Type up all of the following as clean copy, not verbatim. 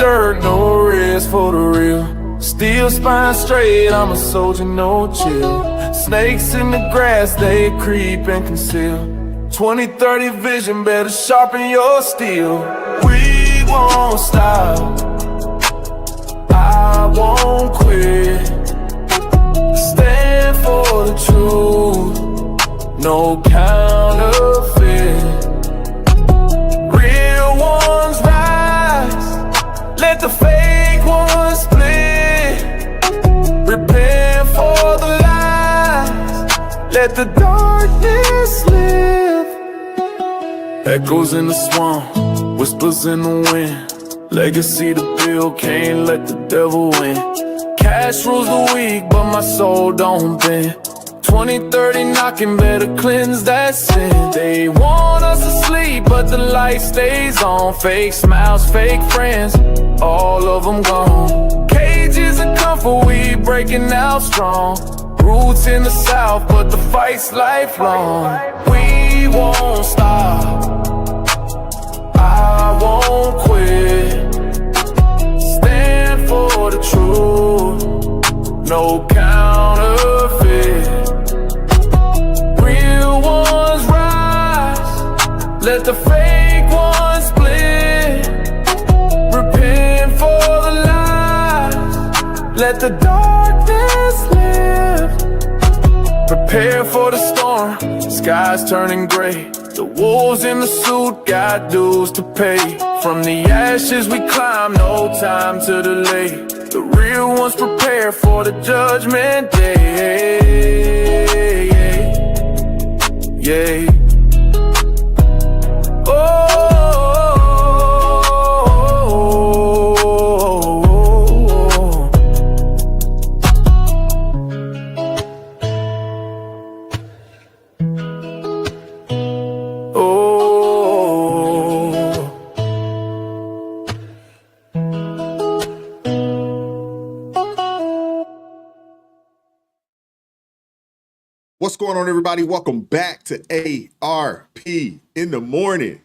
dirt, no rest for the real. Still spine straight, I'm a soldier, no chill. Snakes in the grass, they creep and conceal. 20/30 vision, better sharpen your steel. We won't stop, I won't quit. Stand for the truth, no counterfeit. Real ones rise, let the fake ones split. Prepare for the lies, let the darkness live. Echoes in the swamp, whispers in the wind. Legacy to build, can't let the devil win. Cash rules the weak, but my soul don't bend. 20/30 knocking, better cleanse that sin. They want us to sleep, but the light stays on. Fake smiles, fake friends, all of them gone. Cages of comfort, we breaking out strong. Roots in the south, but the fight's lifelong. We won't stop, I won't quit. Stand for the truth, no counterfeit. Real ones rise, let the fake ones split. Repent for the lies, let the darkness live. Prepare for the storm, skies turning gray. The wolves in the suit got dues to pay. From the ashes we climb, no time to delay. The real ones prepare for the judgment day. Yeah. What's going on, everybody? Welcome back to ARP in the morning.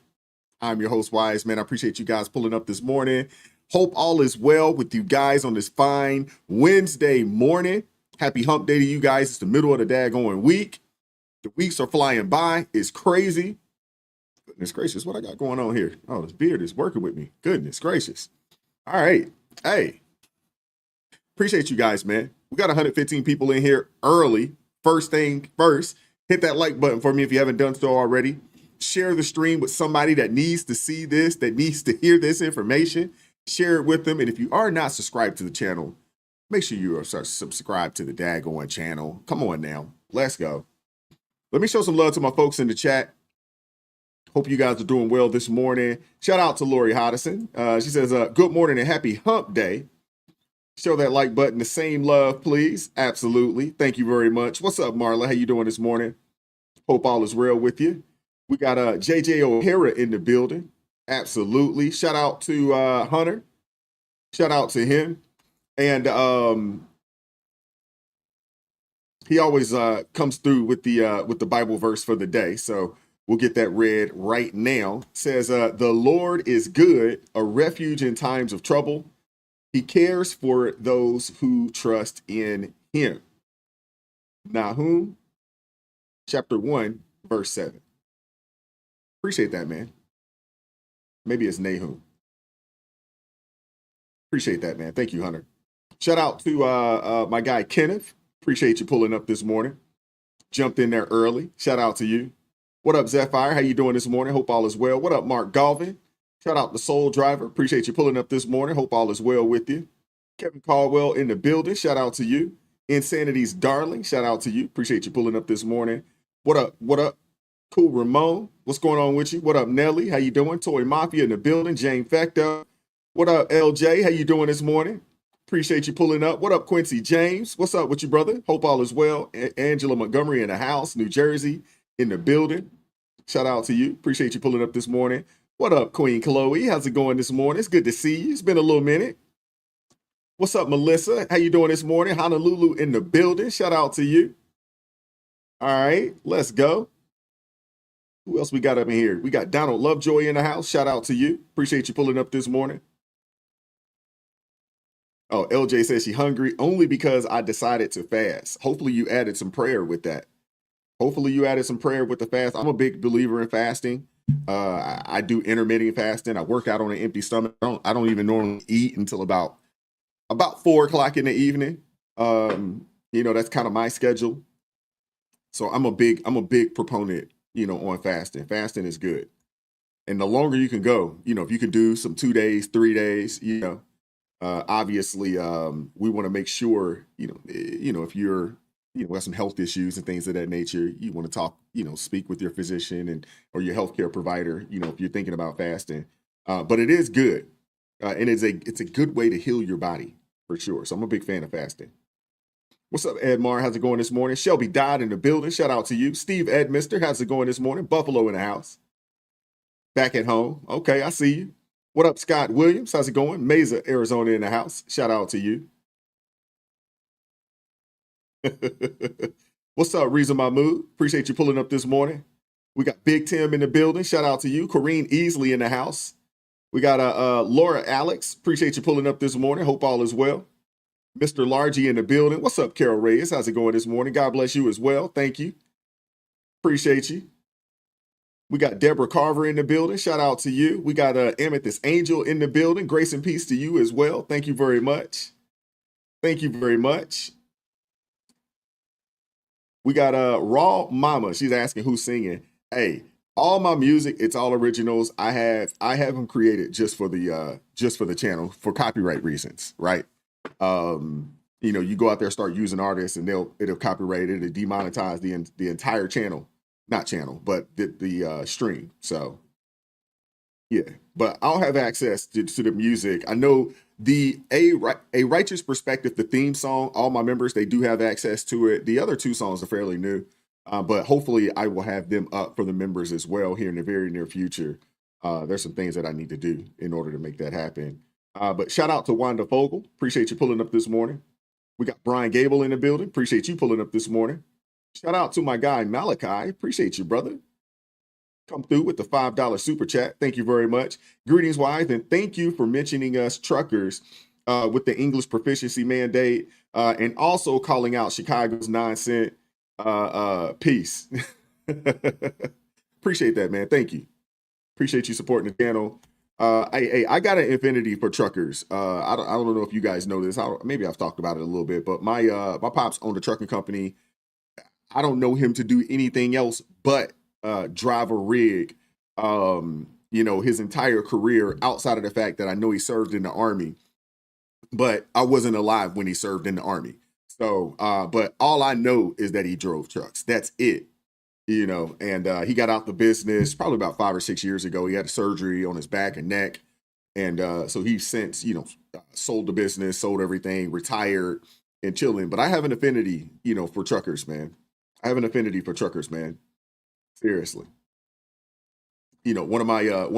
I'm your host, Wise Man. I appreciate you guys pulling up this morning. Hope all is well with you guys on this fine Wednesday morning. Happy hump day to you guys. It's the middle of the daggone week. The weeks are flying by. It's crazy. Goodness gracious, what I got going on here? Oh, this beard is working with me. Goodness gracious. All right. Hey, appreciate you guys, man. We got 115 people in here early. First thing first, hit that like button for me if you haven't done so already. Share the stream with somebody that needs to see this, that needs to hear this information. Share it with them. And if you are not subscribed to the channel, make sure you are subscribed to the daggone channel. Come on now. Let's go. Let me show some love to my folks in the chat. Hope you guys are doing well this morning. Shout out to Lori Hodison. She says, good morning and happy hump day. Show that like button, the same love, please. Absolutely. Thank you very much. What's up, Marla? How you doing this morning? Hope all is real with you. We got JJ O'Hara in the building. Absolutely. Shout out to Hunter. Shout out to him. And he always comes through with the Bible verse for the day. So we'll get that read right now. It says, the Lord is good, a refuge in times of trouble. He cares for those who trust in him. Nahum, chapter 1, verse 7. Appreciate that, man. Maybe it's Nahum. Appreciate that, man. Thank you, Hunter. Shout out to my guy, Kenneth. Appreciate you pulling up this morning. Jumped in there early. Shout out to you. What up, Zephyr? How you doing this morning? Hope all is well. What up, Mark Galvin? Shout out to Soul Driver. Appreciate you pulling up this morning. Hope all is well with you. Kevin Caldwell in the building. Shout out to you. Insanity's darling. Shout out to you. Appreciate you pulling up this morning. What up? What up? Cool Ramon. What's going on with you? What up, Nelly? How you doing? Toy Mafia in the building. Jane Fecta. What up, LJ? How you doing this morning? Appreciate you pulling up. What up, Quincy James? What's up with you, brother? Hope all is well. Angela Montgomery in the house. New Jersey in the building. Shout out to you. Appreciate you pulling up this morning. What up, Queen Chloe? How's it going this morning? It's good to see you. It's been a little minute. What's up, Melissa? How you doing this morning? Honolulu in the building. Shout out to you. All right, let's go. Who else we got up in here? We got Donald Lovejoy in the house. Shout out to you. Appreciate you pulling up this morning. Oh, LJ says she hungry only because I decided to fast. Hopefully you added some prayer with that. Hopefully you added some prayer with the fast. I'm a big believer in fasting. I do intermittent fasting. I work out on an empty stomach. I don't even normally eat until about 4 o'clock in the evening. That's kind of my schedule. So I'm a big proponent, on fasting. Fasting is good. And the longer you can go, if you can do some 2 days, 3 days, obviously, we want to make sure, if you're, have some health issues and things of that nature, you want to talk, speak with your physician or your healthcare provider, if you're thinking about fasting. But it is good. And it's a good way to heal your body for sure. So I'm a big fan of fasting. What's up, Edmar? How's it going this morning? Shelby died in the building. Shout out to you. Steve Edmister, how's it going this morning? Buffalo in the house. Back at home. Okay, I see you. What up, Scott Williams? How's it going? Mesa, Arizona in the house. Shout out to you. What's up, Reason Mahmood? Appreciate you pulling up this morning. We got Big Tim in the building. Shout out to you. Corrine Easley in the house. We got Laura Alex. Appreciate you pulling up this morning. Hope all is well. Mr. Largy in the building. What's up, Carol Reyes? How's it going this morning? God bless you as well. Thank you. Appreciate you. We got Deborah Carver in the building. Shout out to you. We got Amethyst Angel in the building. Grace and peace to you as well. Thank you very much. Thank you very much. We got Raw Mama. She's asking who's singing. Hey, all my music, it's all originals. I have them created just for the channel for copyright reasons, right? You go out there, start using artists, and it'll copyright it, it'll demonetize the entire channel. Not channel, but the stream. So yeah, but I'll have access to the music. I know a Righteous Perspective, the theme song, all my members, they do have access to it. The other two songs are fairly new, but hopefully I will have them up for the members as well here in the very near future. There's some things that I need to do in order to make that happen. But shout out to Wanda Fogel. Appreciate you pulling up this morning. We got Brian Gable in the building. Appreciate you pulling up this morning. Shout out to my guy, Malachi. Appreciate you, brother. Come through with the $5 super chat. Thank you very much. Greetings, wise, and thank you for mentioning us truckers with the English proficiency mandate and also calling out Chicago's 9-cent piece. Appreciate that, man. Thank you. Appreciate you supporting the channel. I got an affinity for truckers. I don't know if you guys know this. Maybe I've talked about it a little bit, but my pops owned a trucking company. I don't know him to do anything else but drive a rig, his entire career outside of the fact that I know he served in the Army, but I wasn't alive when he served in the Army. So, but all I know is that he drove trucks. That's it, and he got out the business probably about 5 or 6 years ago. He had a surgery on his back and neck. And so he's since, sold the business, sold everything, retired and chilling. But I have an affinity, for truckers, man. I have an affinity for truckers, man. Seriously. One of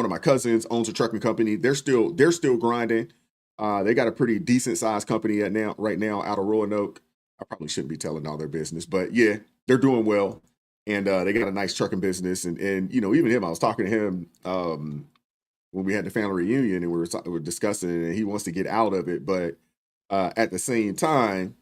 my cousins owns a trucking company. They're still grinding. They got a pretty decent sized company right now out of Roanoke. I probably shouldn't be telling all their business, but yeah, they're doing well. And they got a nice trucking business. And even him, I was talking to him when we had the family reunion and we were discussing it, and he wants to get out of it. But at the same time,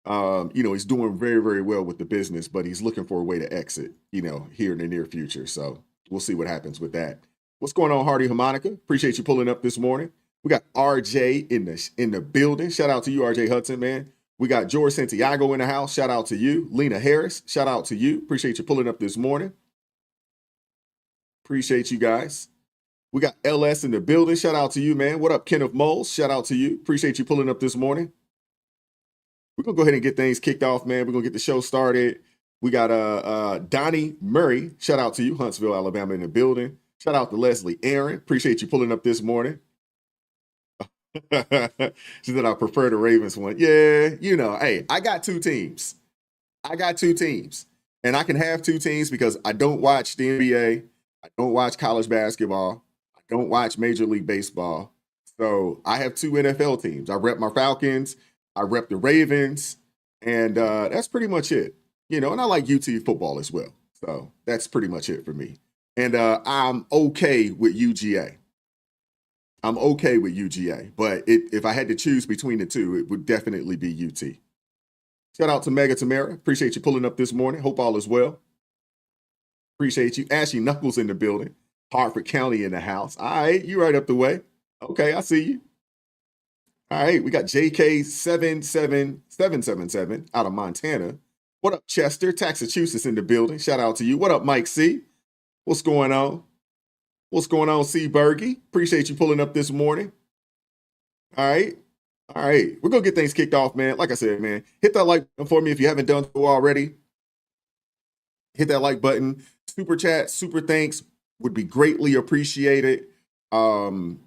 he's doing very, very well with the business, but he's looking for a way to exit, here in the near future. So we'll see what happens with that. What's going on, Hardy Harmonica? Appreciate you pulling up this morning. We got RJ in the building. Shout out to you, RJ Hudson, man. We got George Santiago in the house. Shout out to you. Lena Harris, shout out to you. Appreciate you pulling up this morning. Appreciate you guys. We got LS in the building. Shout out to you, man. What up, Kenneth Moles? Shout out to you. Appreciate you pulling up this morning. We're going to go ahead and get things kicked off, man. We're going to get the show started. We she Donnie Murray. Shout out to you, Huntsville, Alabama, in the building. Shout out to Leslie Aaron. Appreciate you pulling up this morning. She said, I prefer the Ravens one. Yeah, hey, I got two teams. And I can have two teams because I don't watch the NBA. I don't watch college basketball. I don't watch Major League Baseball. So I have two NFL teams. I rep my Falcons. I rep the Ravens. And that's pretty much it. And I like UT football as well. So that's pretty much it for me. And I'm okay with UGA. I'm okay with UGA, but if I had to choose between the two, it would definitely be UT. Shout out to Mega Tamara. Appreciate you pulling up this morning. Hope all is well. Appreciate you. Ashley Knuckles in the building. Hartford County in the house. All right, you right up the way. Okay, I see you. All right, we got JK77777 out of Montana. What up, Chester, Massachusetts in the building. Shout out to you. What up, Mike C? What's going on? What's going on, C. Bergie? Appreciate you pulling up this morning. All right. All right. We're going to get things kicked off, man. Like I said, man, hit that like button for me if you haven't done so already. Hit that like button. Super chat, super thanks would be greatly appreciated. Shout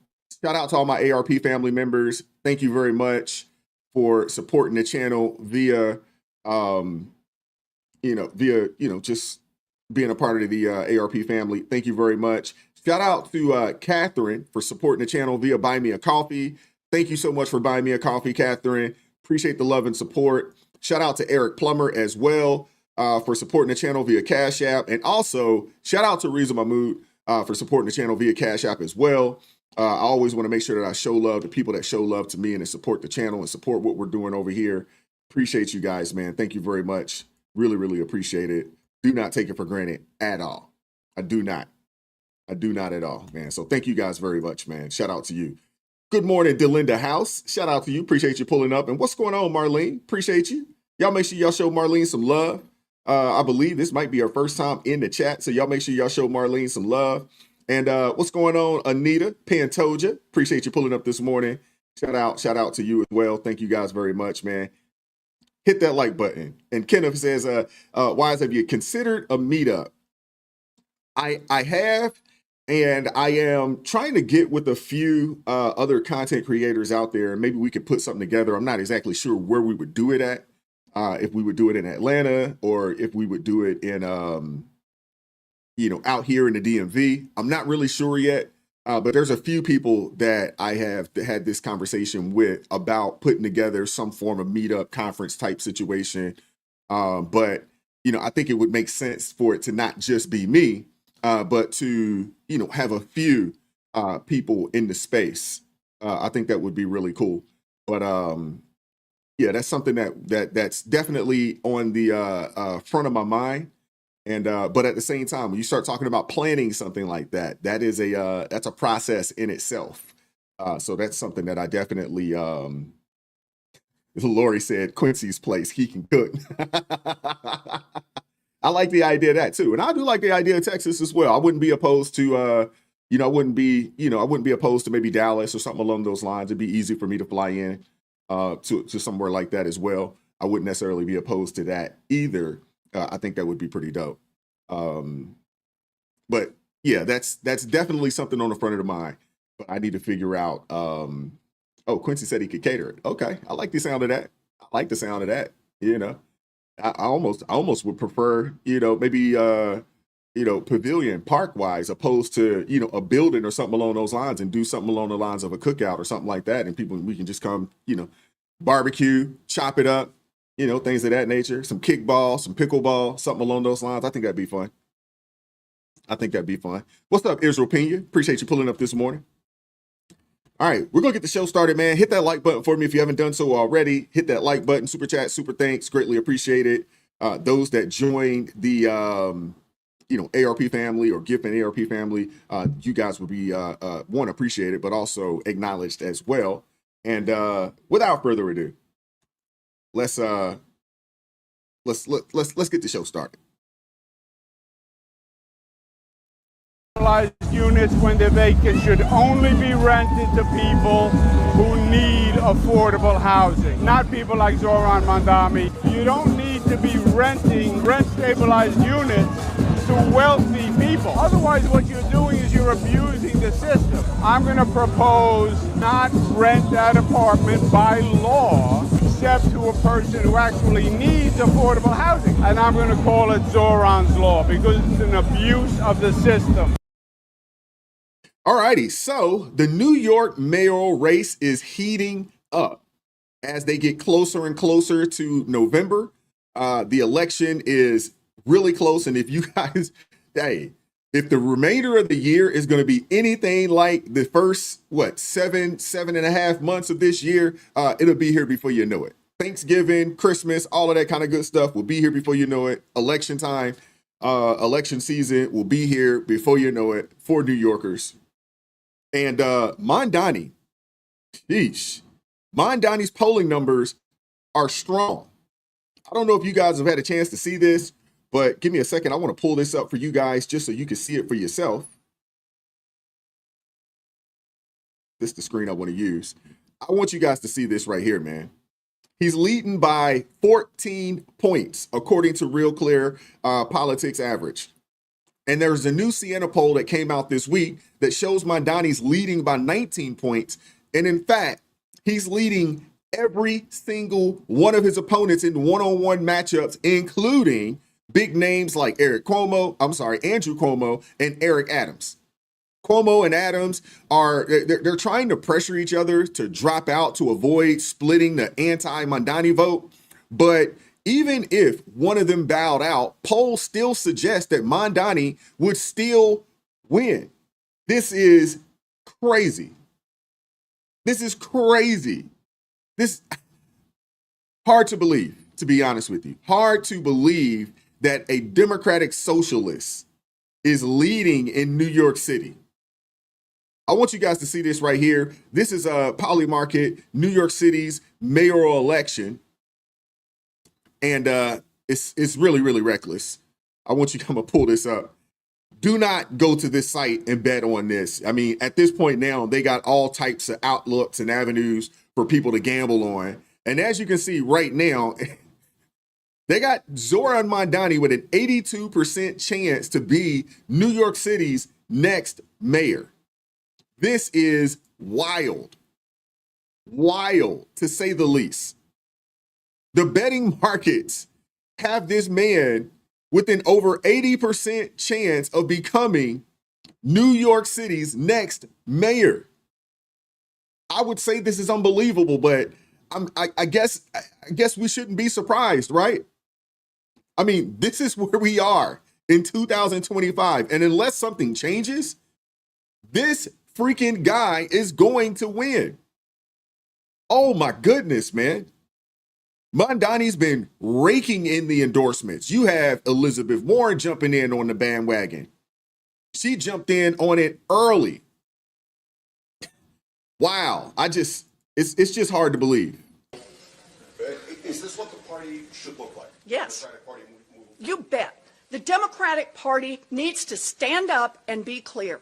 out to all my ARP family members. Thank you very much for supporting the channel via, just being a part of the ARP family. Thank you very much. Shout out to Catherine for supporting the channel via Buy Me a Coffee. Thank you so much for buying me a coffee, Catherine. Appreciate the love and support. Shout out to Eric Plummer as well for supporting the channel via Cash App. And also, shout out to Reza Mahmood for supporting the channel via Cash App as well. I always want to make sure that I show love to people that show love to me and that support the channel and support what we're doing over here. Appreciate you guys, man. Thank you very much. Really, really appreciate it. Do not take it for granted at all. I do not. I do not at all, man. So thank you guys very much, man. Shout out to you. Good morning, Delinda House. Shout out to you. Appreciate you pulling up. And what's going on, Marlene? Appreciate you. Y'all make sure y'all show Marlene some love. I believe this might be her first time in the chat, so y'all make sure y'all show Marlene some love. And what's going on, Anita Pantoja? Appreciate you pulling up this morning. Shout out to you as well. Thank you guys very much, man. Hit that like button. And Kenneth says, Wise, have you considered a meetup? I have, and I am trying to get with a few other content creators out there, and maybe we could put something together. I'm not exactly sure where we would do it at, if we would do it in Atlanta or if we would do it in, out here in the DMV. I'm not really sure yet, but there's a few people that I have had this conversation with about putting together some form of meetup conference type situation. But I think it would make sense for it to not just be me, but to, have a few people in the space. I think that would be really cool. But yeah, that's something that's definitely on the front of my mind. And but at the same time, when you start talking about planning something like that, that's a process in itself. So that's something that I definitely, Lori said, Quincy's place, he can cook. I like the idea of that too. And I do like the idea of Texas as well. I wouldn't be opposed to, I wouldn't be opposed to maybe Dallas or something along those lines. It'd be easy for me to fly in to somewhere like that as well. I wouldn't necessarily be opposed to that either. I think that would be pretty dope. But yeah, that's definitely something on the front of the mind. But I need to figure out. Oh, Quincy said he could cater it. Okay, I like the sound of that. I almost would prefer, maybe pavilion park wise, opposed to a building or something along those lines, and do something along the lines of a cookout or something like that, and we can just come, barbecue, chop it up. Things of that nature, some kickball, some pickleball, something along those lines. I think that'd be fun. What's up, Israel Pena? Appreciate you pulling up this morning. All right, we're going to get the show started, man. Hit that like button for me if you haven't done so already. Hit that like button, super chat, super thanks. Greatly appreciated. Those that joined the, ARP family or GIF and ARP family, you guys would be, one, appreciated, but also acknowledged as well. And without further ado, let's get the show started. Units, when they're vacant, should only be rented to people who need affordable housing, not people like Zoran Mandami. You don't need to be renting rent-stabilized units to wealthy people. Otherwise, what you're doing is you're abusing the system. I'm going to propose not rent that apartment by law, except to a person who actually needs affordable housing. And I'm going to call it Zoran's Law because it's an abuse of the system. All righty, so the New York mayoral race is heating up as they get closer and closer to November. The election is really close, and if you guys, if the remainder of the year is going to be anything like the first, seven and a half months of this year, it'll be here before you know it. Thanksgiving, Christmas, all of that kind of good stuff will be here before you know it. Election time, election season will be here before you know it for New Yorkers. And Mondani, sheesh, Mondani's polling numbers are strong. I don't know if you guys have had a chance to see this, but give me a second. I want to pull this up for you guys just so you can see it for yourself. This is the screen I want to use. I want you guys to see this right here, man. He's leading by 14 points, according to Real Clear Politics Average. And there's a new Siena poll that came out this week that shows Mondani's leading by 19 points. And in fact, he's leading every single one of his opponents in one-on-one matchups, including big names like Andrew Cuomo and Eric Adams. Cuomo and Adams they're trying to pressure each other to drop out to avoid splitting the anti-Mondani vote. But even if one of them bowed out, polls still suggest that Mondani would still win. This is crazy. This is crazy. This hard to believe, to be honest with you. Hard to believe that a Democratic socialist is leading in New York City. I want you guys to see this right here. This is a Polymarket, New York City's mayoral election. And it's really, really reckless. I want you to come and pull this up. Do not go to this site and bet on this. I mean, at this point now, they got all types of outlooks and avenues for people to gamble on. And as you can see right now, they got Zoran Mondani with an 82% chance to be New York City's next mayor. This is wild. Wild, to say the least. The betting markets have this man with an over 80% chance of becoming New York City's next mayor. I would say this is unbelievable, but I guess we shouldn't be surprised, right? I mean, this is where we are in 2025. And unless something changes, this freaking guy is going to win. Oh my goodness, man. Mondani's been raking in the endorsements. You have Elizabeth Warren jumping in on the bandwagon. She jumped in on it early. Wow. It's just hard to believe. Is this what the party should look like? Yes. You bet. The Democratic Party needs to stand up and be clear.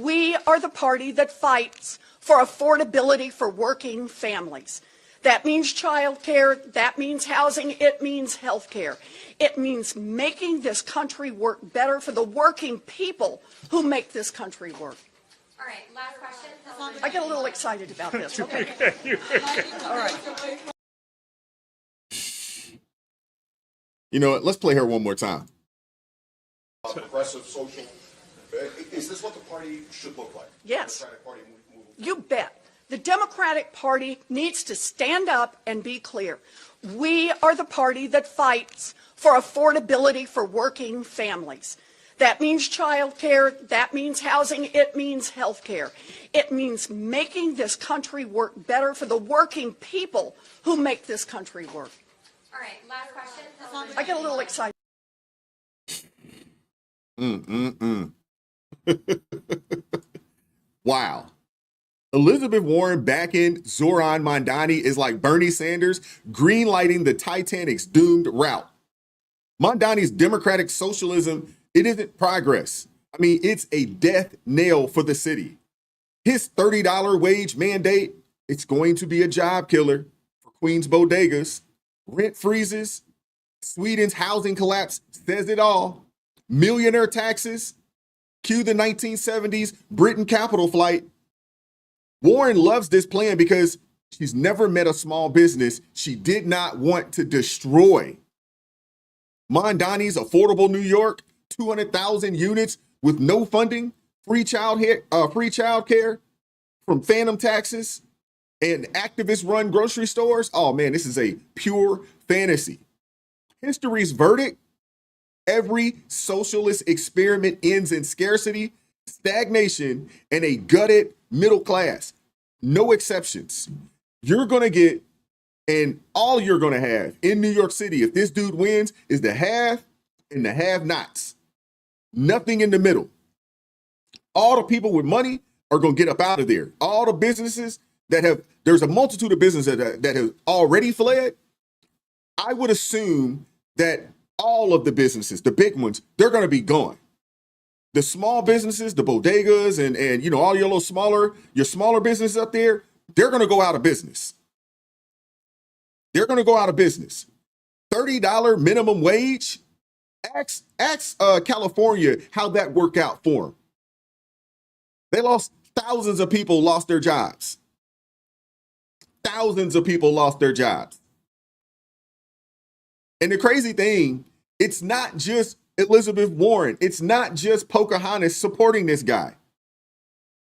We are the party that fights for affordability for working families. That means childcare, that means housing, it means health care. It means making this country work better for the working people who make this country work. All right, last question. I get a little excited about this. Okay. All right. You know what? Let's play her one more time. Progressive, social. Is this what the party should look like? Yes. Democratic Party You bet. The Democratic Party needs to stand up and be clear. We are the party that fights for affordability for working families. That means childcare, that means housing, it means health care. It means making this country work better for the working people who make this country work. All right, last question. I get a little excited. Wow. Elizabeth Warren backing Zoran Mondani is like Bernie Sanders greenlighting the Titanic's doomed route. Mondani's democratic socialism, it isn't progress. I mean, it's a death knell for the city. His $30 wage mandate, it's going to be a job killer for Queens bodegas. Rent freezes, Sweden's housing collapse says it all. Millionaire taxes, cue the 1970s Britain capital flight. Warren loves this plan because she's never met a small business she did not want to destroy. Mondani's affordable New York, 200,000 units with no funding, free child care from phantom taxes, and activist-run grocery stores. Oh man, this is a pure fantasy. History's verdict, Every socialist experiment ends in scarcity, stagnation, and a gutted middle class. No exceptions. You're going to get, and all you're going to have in New York City, if this dude wins, is the have and the have-nots. Nothing in the middle. All the people with money are going to get up out of there. All the businesses that have, there's a multitude of businesses that have already fled. I would assume that all of the businesses, the big ones, they're going to be gone. The small businesses, the bodegas and you know, all your smaller businesses up there, they're going to go out of business. They're going to go out of business. $30 minimum wage. Ask California how that worked out for them. They lost, thousands of people lost their jobs. Thousands of people lost their jobs. And the crazy thing, it's not just Elizabeth Warren. It's not just Pocahontas supporting this guy.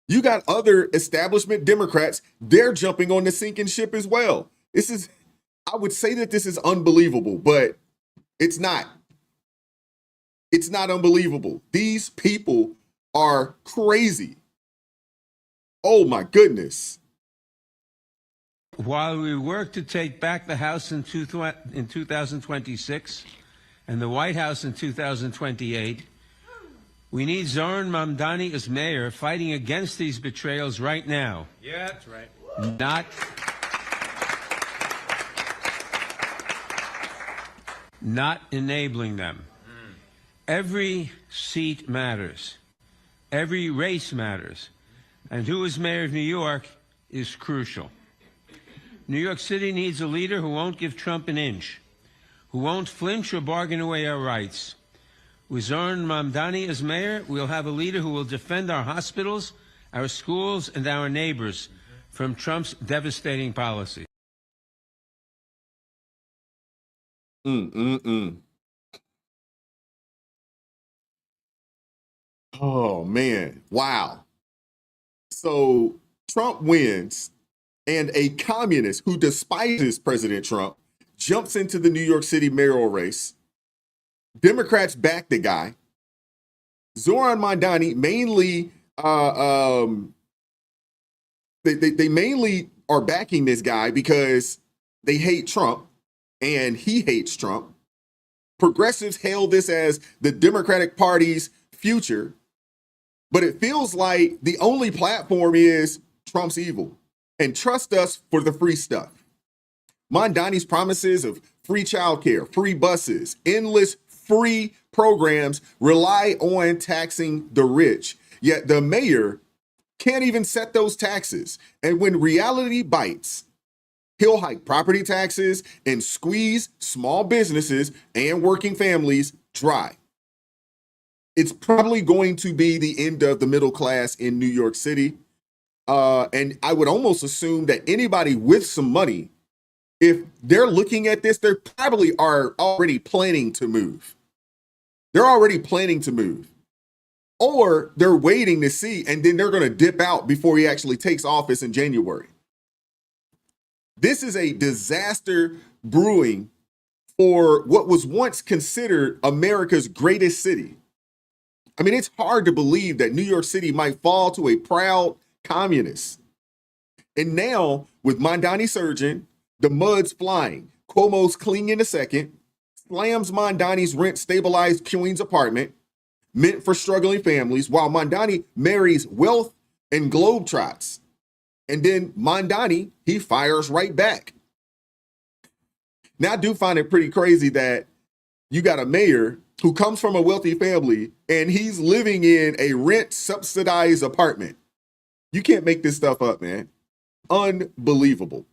You got other establishment Democrats. They're jumping on the sinking ship as well. I would say that this is unbelievable, but it's not. It's not unbelievable. These people are crazy. Oh my goodness. While we work to take back the House in 2026 and the White House in 2028, we need Zoran Mamdani as mayor fighting against these betrayals right now. Yeah, that's right. Not enabling them. Every seat matters. Every race matters. And who is mayor of New York is crucial. New York City needs a leader who won't give Trump an inch, who won't flinch or bargain away our rights. With Zoran Mamdani as mayor, we'll have a leader who will defend our hospitals, our schools, and our neighbors from Trump's devastating policy. Oh, man. Wow. So Trump wins, and a communist who despises President Trump jumps into the New York City mayoral race. Democrats back the guy. Zoran Mamdani mainly, they mainly are backing this guy because they hate Trump and he hates Trump. Progressives hail this as the Democratic Party's future, but it feels like the only platform is Trump's evil and trust us for the free stuff. Mamdani's promises of free childcare, free buses, endless free programs rely on taxing the rich. Yet the mayor can't even set those taxes. And when reality bites, he'll hike property taxes and squeeze small businesses and working families dry. It's probably going to be the end of the middle class in New York City. And I would almost assume that anybody with some money, if they're looking at this, they probably are already planning to move. They're already planning to move. Or they're waiting to see, and then they're going to dip out before he actually takes office in January. This is a disaster brewing for what was once considered America's greatest city. I mean, it's hard to believe that New York City might fall to a proud communist. And now, with Mamdani surging, the mud's flying, Cuomo's clinging a second, slams Mamdani's rent-stabilized Queens apartment, meant for struggling families, while Mamdani marries wealth and globetrots. And then Mamdani, he fires right back. Now, I do find it pretty crazy that you got a mayor who comes from a wealthy family and he's living in a rent-subsidized apartment. You can't make this stuff up, man. Unbelievable.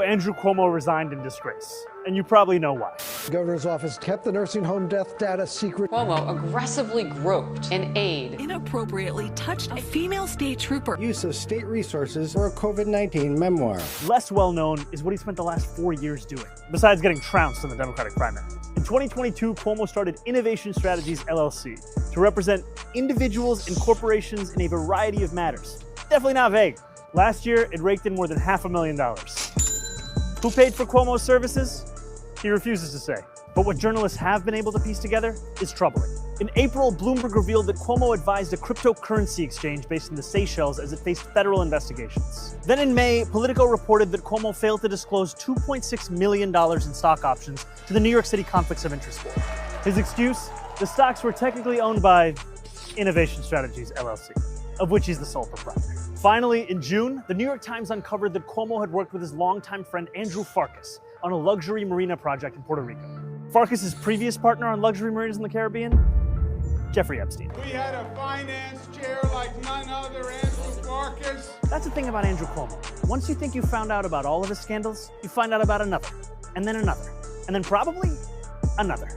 Andrew Cuomo resigned in disgrace, and you probably know why. The governor's office kept the nursing home death data secret. Cuomo aggressively groped an aide. Inappropriately touched a female state trooper. Use of state resources for a COVID-19 memoir. Less well known is what he spent the last 4 years doing, besides getting trounced in the Democratic primary. In 2022, Cuomo started Innovation Strategies LLC to represent individuals and corporations in a variety of matters. Definitely not vague. Last year, it raked in more than $500,000. Who paid for Cuomo's services? He refuses to say. But what journalists have been able to piece together is troubling. In April, Bloomberg revealed that Cuomo advised a cryptocurrency exchange based in the Seychelles as it faced federal investigations. Then in May, Politico reported that Cuomo failed to disclose $2.6 million in stock options to the New York City Conflicts of Interest Board. His excuse? The stocks were technically owned by Innovation Strategies, LLC, of which he's the sole proprietor. Finally, in June, the New York Times uncovered that Cuomo had worked with his longtime friend Andrew Farkas on a luxury marina project in Puerto Rico. Farkas' previous partner on luxury marinas in the Caribbean? Jeffrey Epstein. We had a finance chair like none other, Andrew Farkas. That's the thing about Andrew Cuomo. Once you think you found out about all of his scandals, you find out about another, and then probably another.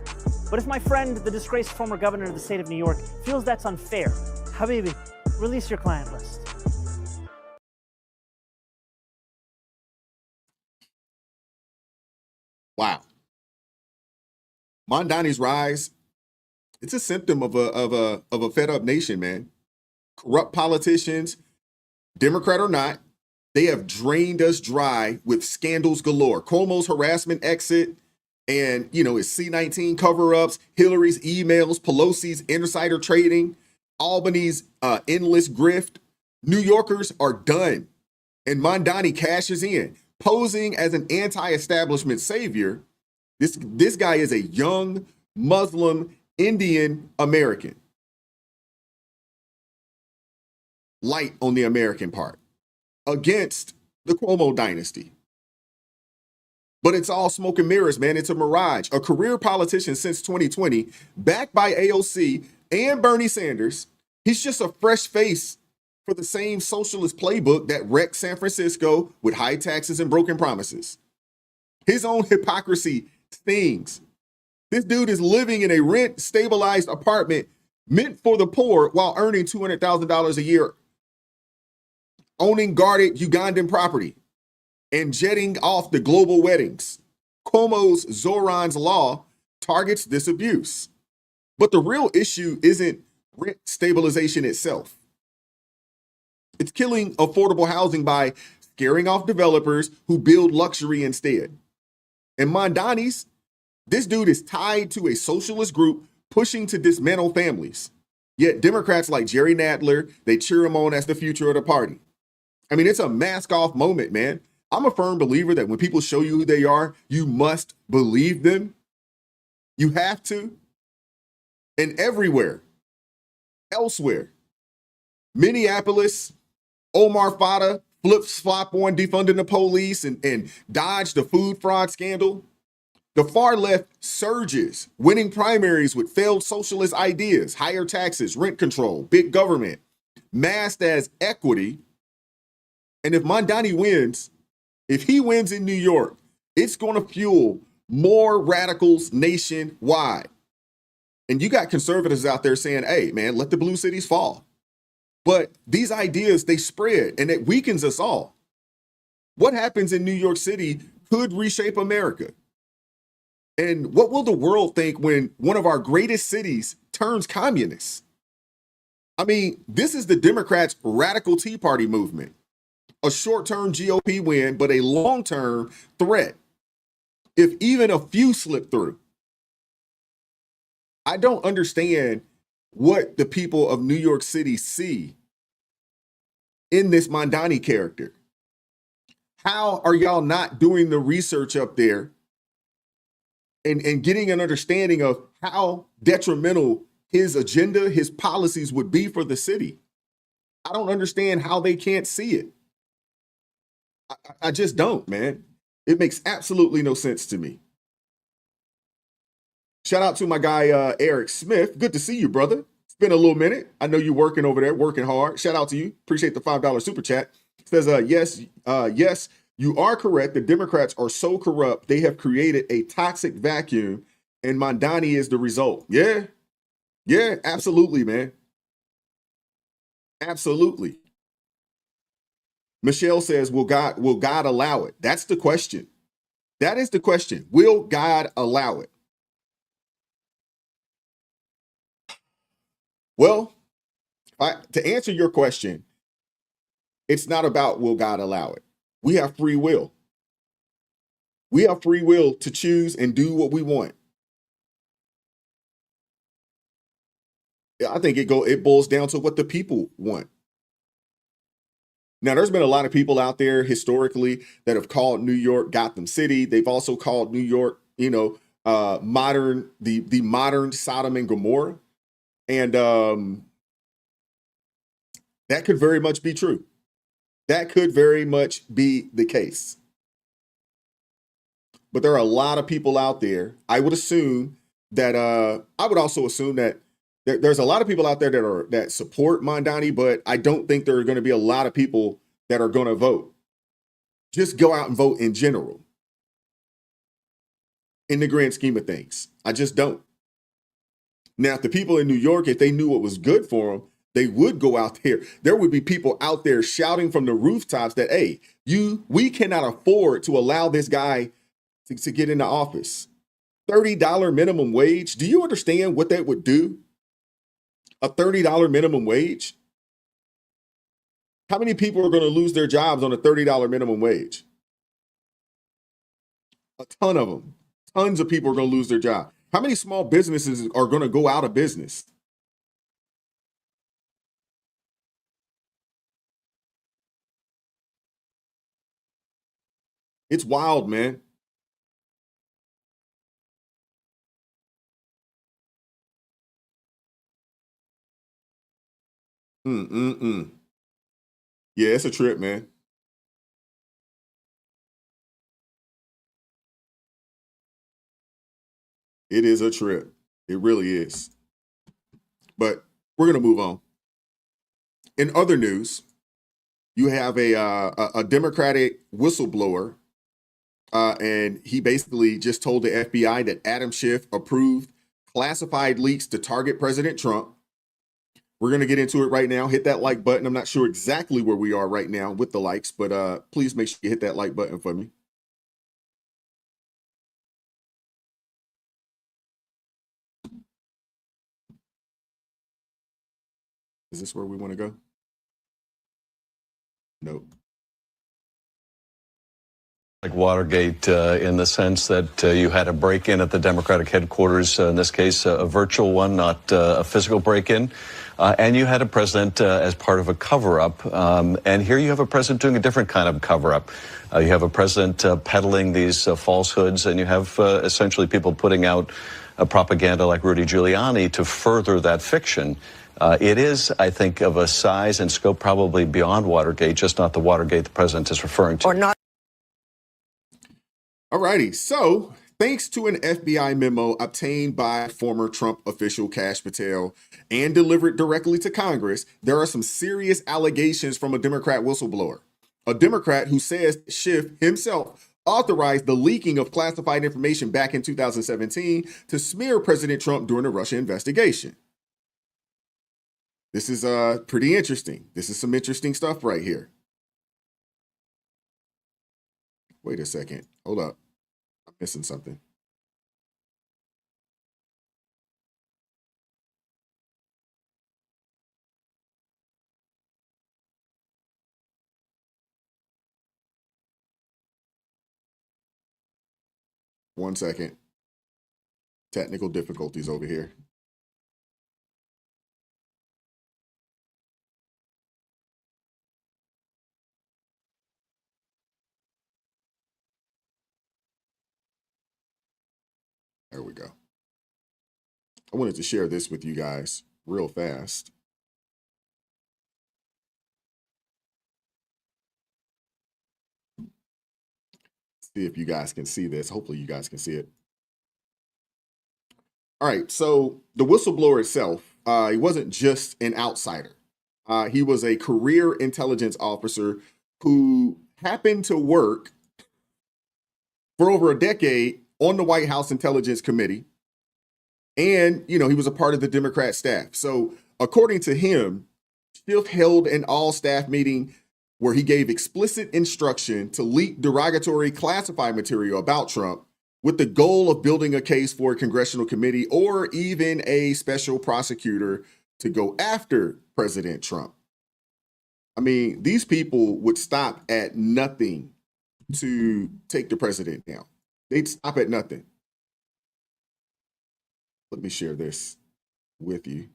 But if my friend, the disgraced former governor of the state of New York, feels that's unfair, Habibi, release your client list. Wow. Mondani's rise, it's a symptom of a fed up nation, man. Corrupt politicians, Democrat or not, they have drained us dry with scandals galore. Cuomo's harassment exit and, his C-19 cover-ups, Hillary's emails, Pelosi's insider trading, Albany's endless grift. New Yorkers are done. And Mondani cashes in, posing as an anti-establishment savior. This guy is a young Muslim Indian American. Light on the American part against the Cuomo dynasty. But it's all smoke and mirrors, man. It's a mirage. A career politician since 2020, backed by AOC and Bernie Sanders. He's just a fresh face for the same socialist playbook that wrecked San Francisco with high taxes and broken promises. His own hypocrisy stings. This dude is living in a rent-stabilized apartment meant for the poor while earning $200,000 a year, owning guarded Ugandan property, and jetting off to global weddings. Cuomo's Zoran's Law targets this abuse. But the real issue isn't rent stabilization itself. It's killing affordable housing by scaring off developers who build luxury instead. And Mondani's, this dude is tied to a socialist group pushing to dismantle families. Yet Democrats like Jerry Nadler, they cheer him on as the future of the party. I mean, it's a mask-off moment, man. I'm a firm believer that when people show you who they are, you must believe them. You have to. And everywhere, elsewhere, Minneapolis, Omar Fada flip-flop on defunding the police and dodge the food fraud scandal. The far left surges, winning primaries with failed socialist ideas, higher taxes, rent control, big government, masked as equity. And if Mondani wins, if he wins in New York, it's going to fuel more radicals nationwide. And you got conservatives out there saying, hey, man, let the blue cities fall. But these ideas, they spread and it weakens us all. What happens in New York City could reshape America. And what will the world think when one of our greatest cities turns communist? I mean, this is the Democrats' radical Tea Party movement. A short-term GOP win, but a long-term threat. If even a few slip through. I don't understand what the people of New York City see in this Mondani character. How are y'all not doing the research up there and getting an understanding of how detrimental his agenda, his policies would be for the city? I don't understand how they can't see it. I just don't, man. It makes absolutely no sense to me. Shout out to my guy, Eric Smith. Good to see you, brother. It's been a little minute. I know you're working over there, working hard. Shout out to you. Appreciate the $5 super chat. Says, yes, you are correct. The Democrats are so corrupt. They have created a toxic vacuum and Mondani is the result. Yeah, absolutely, man. Absolutely. Michelle says, will God allow it? That's the question. That is the question. Will God allow it? Well, to answer your question, it's not about will God allow it. We have free will. We have free will to choose and do what we want. I think it boils down to what the people want. Now, there's been a lot of people out there historically that have called New York Gotham City. They've also called New York, the modern Sodom and Gomorrah. And that could very much be true. That could very much be the case. But there are a lot of people out there. I would assume that I would also assume that there's a lot of people out there that support Mondani, but I don't think there are going to be a lot of people that are going to vote. Just go out and vote in general. In the grand scheme of things, I just don't. Now, if the people in New York, if they knew what was good for them, they would go out there. There would be people out there shouting from the rooftops that, hey, we cannot afford to allow this guy to get into office. $30 minimum wage. Do you understand what that would do? A $30 minimum wage? How many people are going to lose their jobs on a $30 minimum wage? A ton of them. Tons of people are going to lose their job. How many small businesses are going to go out of business? It's wild, man. Yeah, it's a trip, man. It is a trip. It really is. But we're going to move on. In other news, you have a Democratic whistleblower, and he basically just told the FBI that Adam Schiff approved classified leaks to target President Trump. We're going to get into it right now. Hit that like button. I'm not sure exactly where we are right now with the likes, but please make sure you hit that like button for me. Is this where we want to go? Nope. Like Watergate in the sense that you had a break-in at the Democratic headquarters, in this case, a virtual one, not a physical break-in. And you had a president as part of a cover-up. And here you have a president doing a different kind of cover-up. You have a president peddling these falsehoods, and you have essentially people putting out propaganda like Rudy Giuliani to further that fiction. It is, I think, of a size and scope probably beyond Watergate, just not the Watergate the president is referring to. Or not. All righty. So, thanks to an FBI memo obtained by former Trump official Kash Patel and delivered directly to Congress, there are some serious allegations from a Democrat whistleblower. A Democrat who says Schiff himself authorized the leaking of classified information back in 2017 to smear President Trump during the Russia investigation. This is pretty interesting. This is some interesting stuff right here. Wait a second. Hold up. I'm missing something. One second. Technical difficulties over here. There we go. I wanted to share this with you guys real fast. See if you guys can see this. Hopefully you guys can see it. All right, so the whistleblower itself, he wasn't just an outsider. He was a career intelligence officer who happened to work for over a decade on the White House Intelligence Committee. And, he was a part of the Democrat staff. So according to him, Schiff held an all-staff meeting where he gave explicit instruction to leak derogatory classified material about Trump with the goal of building a case for a congressional committee or even a special prosecutor to go after President Trump. I mean, these people would stop at nothing to take the president down. They'd stop at nothing. Let me share this with you.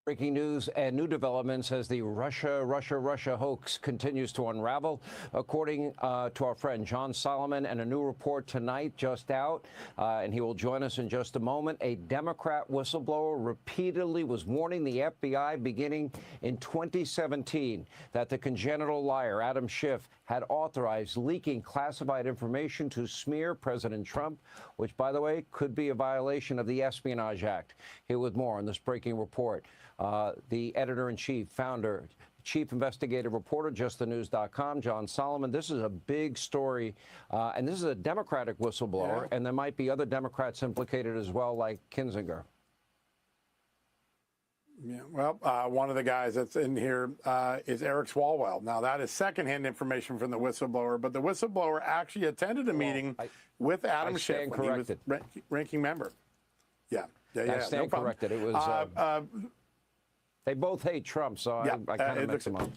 Breaking news and new developments as the Russia hoax continues to unravel. According to our friend John Solomon, and a new report tonight just out, and he will join us in just a moment, a Democrat whistleblower repeatedly was warning the FBI beginning in 2017 that the congenital liar Adam Schiff had authorized leaking classified information to smear President Trump, which, by the way, could be a violation of the Espionage Act. Here with more on this breaking report. The editor-in-chief, founder, chief investigative reporter, justthenews.com, John Solomon. This is a big story, and this is a Democratic whistleblower, and there might be other Democrats implicated as well, like Kinzinger. Yeah, well, one of the guys that's in here is Eric Swalwell. Now, that is secondhand information from the whistleblower, but the whistleblower actually attended a meeting with Adam Schiff when he was ranking member. Yeah. I stand corrected. It was... they both hate Trump, so I kind of mix them up.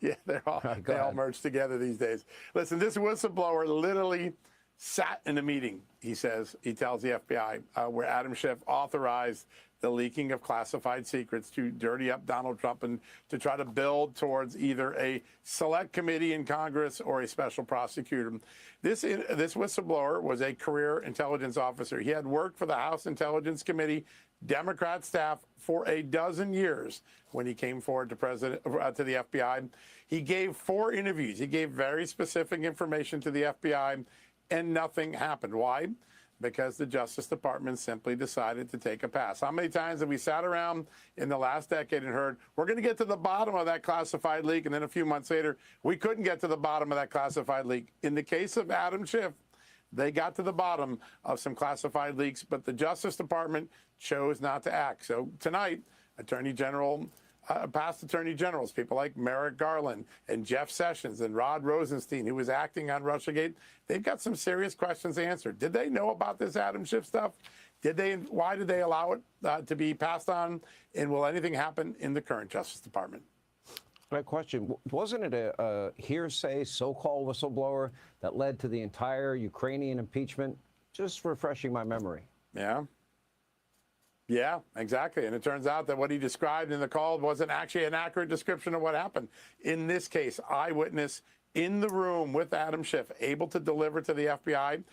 Yeah, they all merge together these days. Listen, this whistleblower literally sat in a meeting, he tells the FBI, where Adam Schiff authorized the leaking of classified secrets to dirty up Donald Trump and to try to build towards either a select committee in Congress or a special prosecutor. This whistleblower was a career intelligence officer. He had worked for the House Intelligence Committee, Democrat staff for a dozen years when he came forward to the FBI. He gave 4 interviews. He gave very specific information to the FBI, and nothing happened. Why? Because the Justice Department simply decided to take a pass. How many times have we sat around in the last decade and heard, we're going to get to the bottom of that classified leak, and then a few months later, we couldn't get to the bottom of that classified leak. In the case of Adam Schiff, they got to the bottom of some classified leaks, but the Justice Department chose not to act. So tonight, past attorney generals, people like Merrick Garland and Jeff Sessions and Rod Rosenstein, who was acting on Russiagate, they've got some serious questions to answer. Did they know about this Adam Schiff stuff? Why did they allow it to be passed on? And will anything happen in the current Justice Department? My question, wasn't it a hearsay so-called whistleblower that led to the entire Ukrainian impeachment? Just refreshing my memory. Yeah, exactly. And it turns out that what he described in the call wasn't actually an accurate description of what happened. In this case, eyewitness in the room with Adam Schiff, able to deliver to the FBI.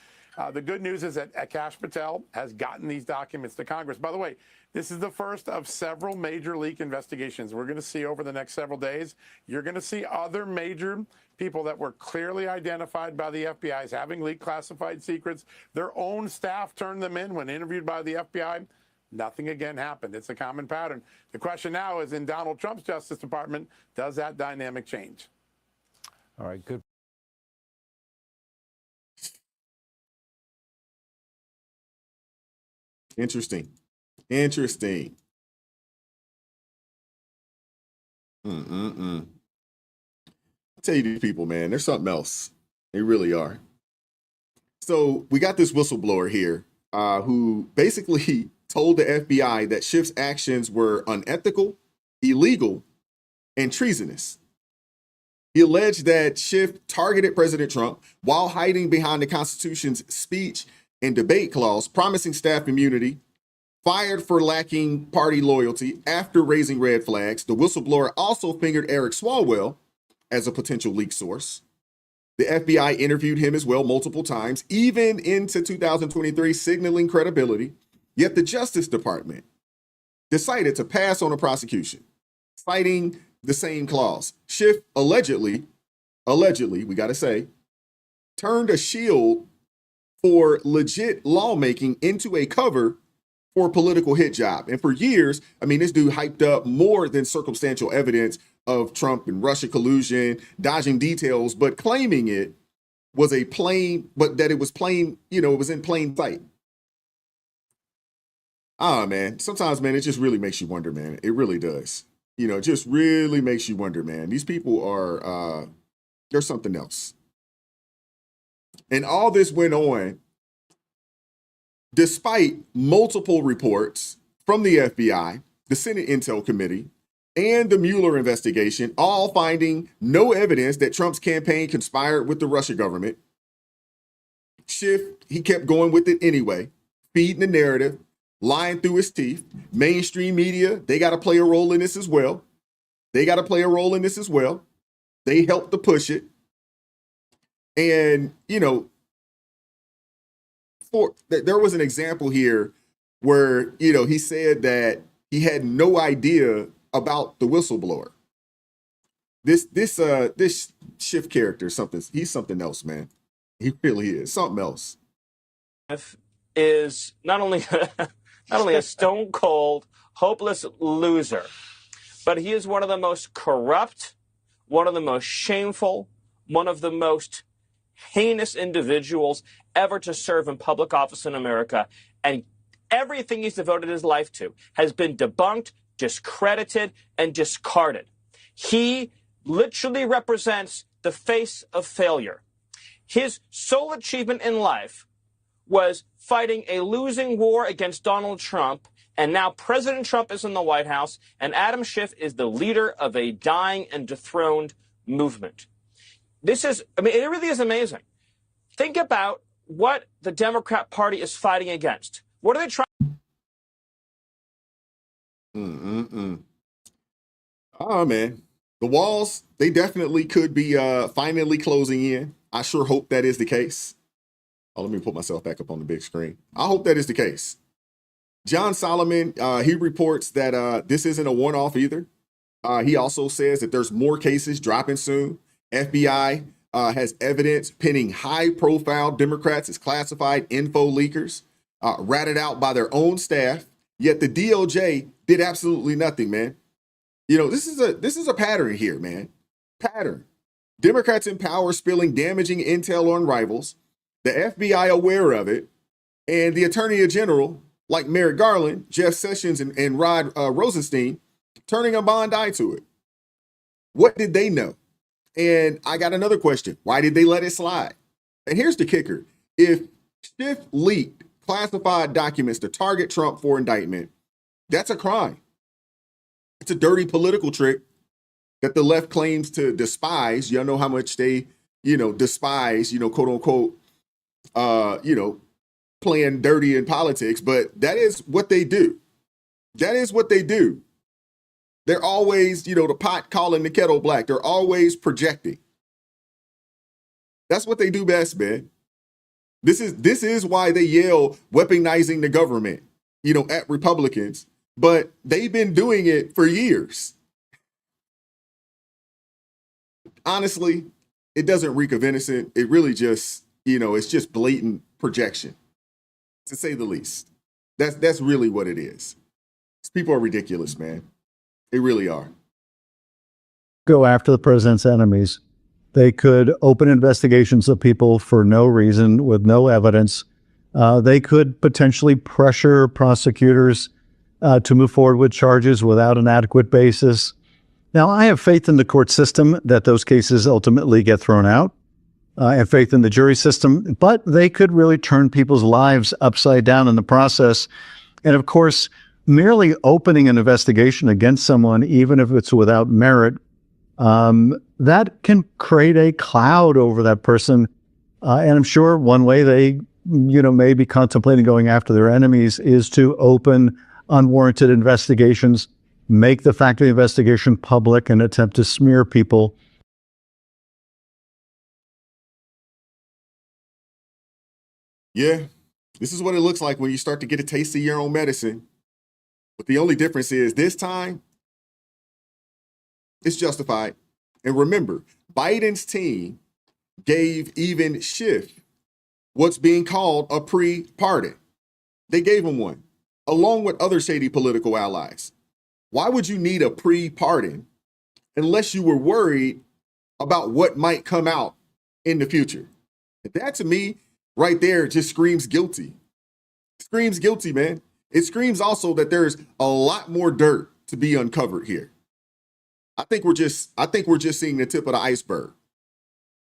The good news is that Kash Patel has gotten these documents to Congress. By the way, this is the first of several major leak investigations we're going to see over the next several days. You're going to see other major people that were clearly identified by the FBI as having leaked classified secrets. Their own staff turned them in when interviewed by the FBI. Nothing again happened. It's a common pattern. The question now is, in Donald Trump's Justice Department, does that dynamic change? All right, good. Interesting. I'll tell you, these people, man, they're something else. They really are. So we got this whistleblower here who basically told the FBI that Schiff's actions were unethical, illegal, and treasonous. He alleged that Schiff targeted President Trump while hiding behind the Constitution's speech and debate clause, promising staff immunity, fired for lacking party loyalty after raising red flags. The whistleblower also fingered Eric Swalwell as a potential leak source. The FBI interviewed him as well multiple times, even into 2023, signaling credibility. Yet the Justice Department decided to pass on a prosecution, citing the same clause. Schiff allegedly, we got to say, turned a shield for legit lawmaking into a cover for a political hit job. And for years, I mean, this dude hyped up more than circumstantial evidence of Trump and Russia collusion, dodging details, but claiming it was it was plain, it was in plain sight. Man, sometimes, man, it just really makes you wonder, man. It really does. It just really makes you wonder, man. These people are, they're something else. And all this went on despite multiple reports from the FBI, the Senate Intel Committee, and the Mueller investigation, all finding no evidence that Trump's campaign conspired with the Russia government. Schiff, he kept going with it anyway, feeding the narrative lying through his teeth. Mainstream media, they got to play a role in this as well. They helped to push it. And, there was an example here where, he said that he had no idea about the whistleblower. This Schiff character, he's something else, man. He really is something else. Is not only a stone cold, hopeless loser, but he is one of the most corrupt, one of the most shameful, one of the most heinous individuals ever to serve in public office in America. And everything he's devoted his life to has been debunked, discredited, and discarded. He literally represents the face of failure. His sole achievement in life was fighting a losing war against Donald Trump, and now President Trump is in the White House, and Adam Schiff is the leader of a dying and dethroned movement. It really is amazing. Think about what the Democrat Party is fighting against. What are they trying? Oh, man. The walls, they definitely could be finally closing in. I sure hope that is the case. Oh, let me put myself back up on the big screen. I hope that is the case. John Solomon, he reports that this isn't a one-off either. He also says that there's more cases dropping soon. FBI has evidence pinning high-profile Democrats as classified info leakers, ratted out by their own staff. Yet the DOJ did absolutely nothing, man. This is a pattern here, man. Pattern. Democrats in power spilling damaging intel on rivals. The FBI aware of it, and the Attorney General, like Merrick Garland, Jeff Sessions, and Rod Rosenstein, turning a blind eye to it. What did they know? And I got another question. Why did they let it slide? And here's the kicker. If Schiff leaked classified documents to target Trump for indictment, that's a crime. It's a dirty political trick that the left claims to despise. Y'all know how much they, despise, quote unquote, playing dirty in politics, but that is what they do. That is what they do. They're always, the pot calling the kettle black. They're always projecting. That's what they do best, man. This is why they yell weaponizing the government, at Republicans, but they've been doing it for years. Honestly, it doesn't reek of innocent. It really just, it's just blatant projection, to say the least. That's really what it is. These people are ridiculous, man. They really are. Go after the president's enemies. They could open investigations of people for no reason, with no evidence. They could potentially pressure prosecutors to move forward with charges without an adequate basis. Now, I have faith in the court system that those cases ultimately get thrown out. I have faith in the jury system, but they could really turn people's lives upside down in the process. And of course, merely opening an investigation against someone, even if it's without merit, that can create a cloud over that person. And I'm sure one way they, may be contemplating going after their enemies is to open unwarranted investigations, make the fact of the investigation public, and attempt to smear people. Yeah, this is what it looks like when you start to get a taste of your own medicine. But the only difference is this time, it's justified. And remember, Biden's team gave even Schiff what's being called a pre-pardon. They gave him one, along with other shady political allies. Why would you need a pre-pardon unless you were worried about what might come out in the future? That, to me, right there, just screams guilty. Screams guilty, man. It screams also that there's a lot more dirt to be uncovered here. I think we're just seeing the tip of the iceberg.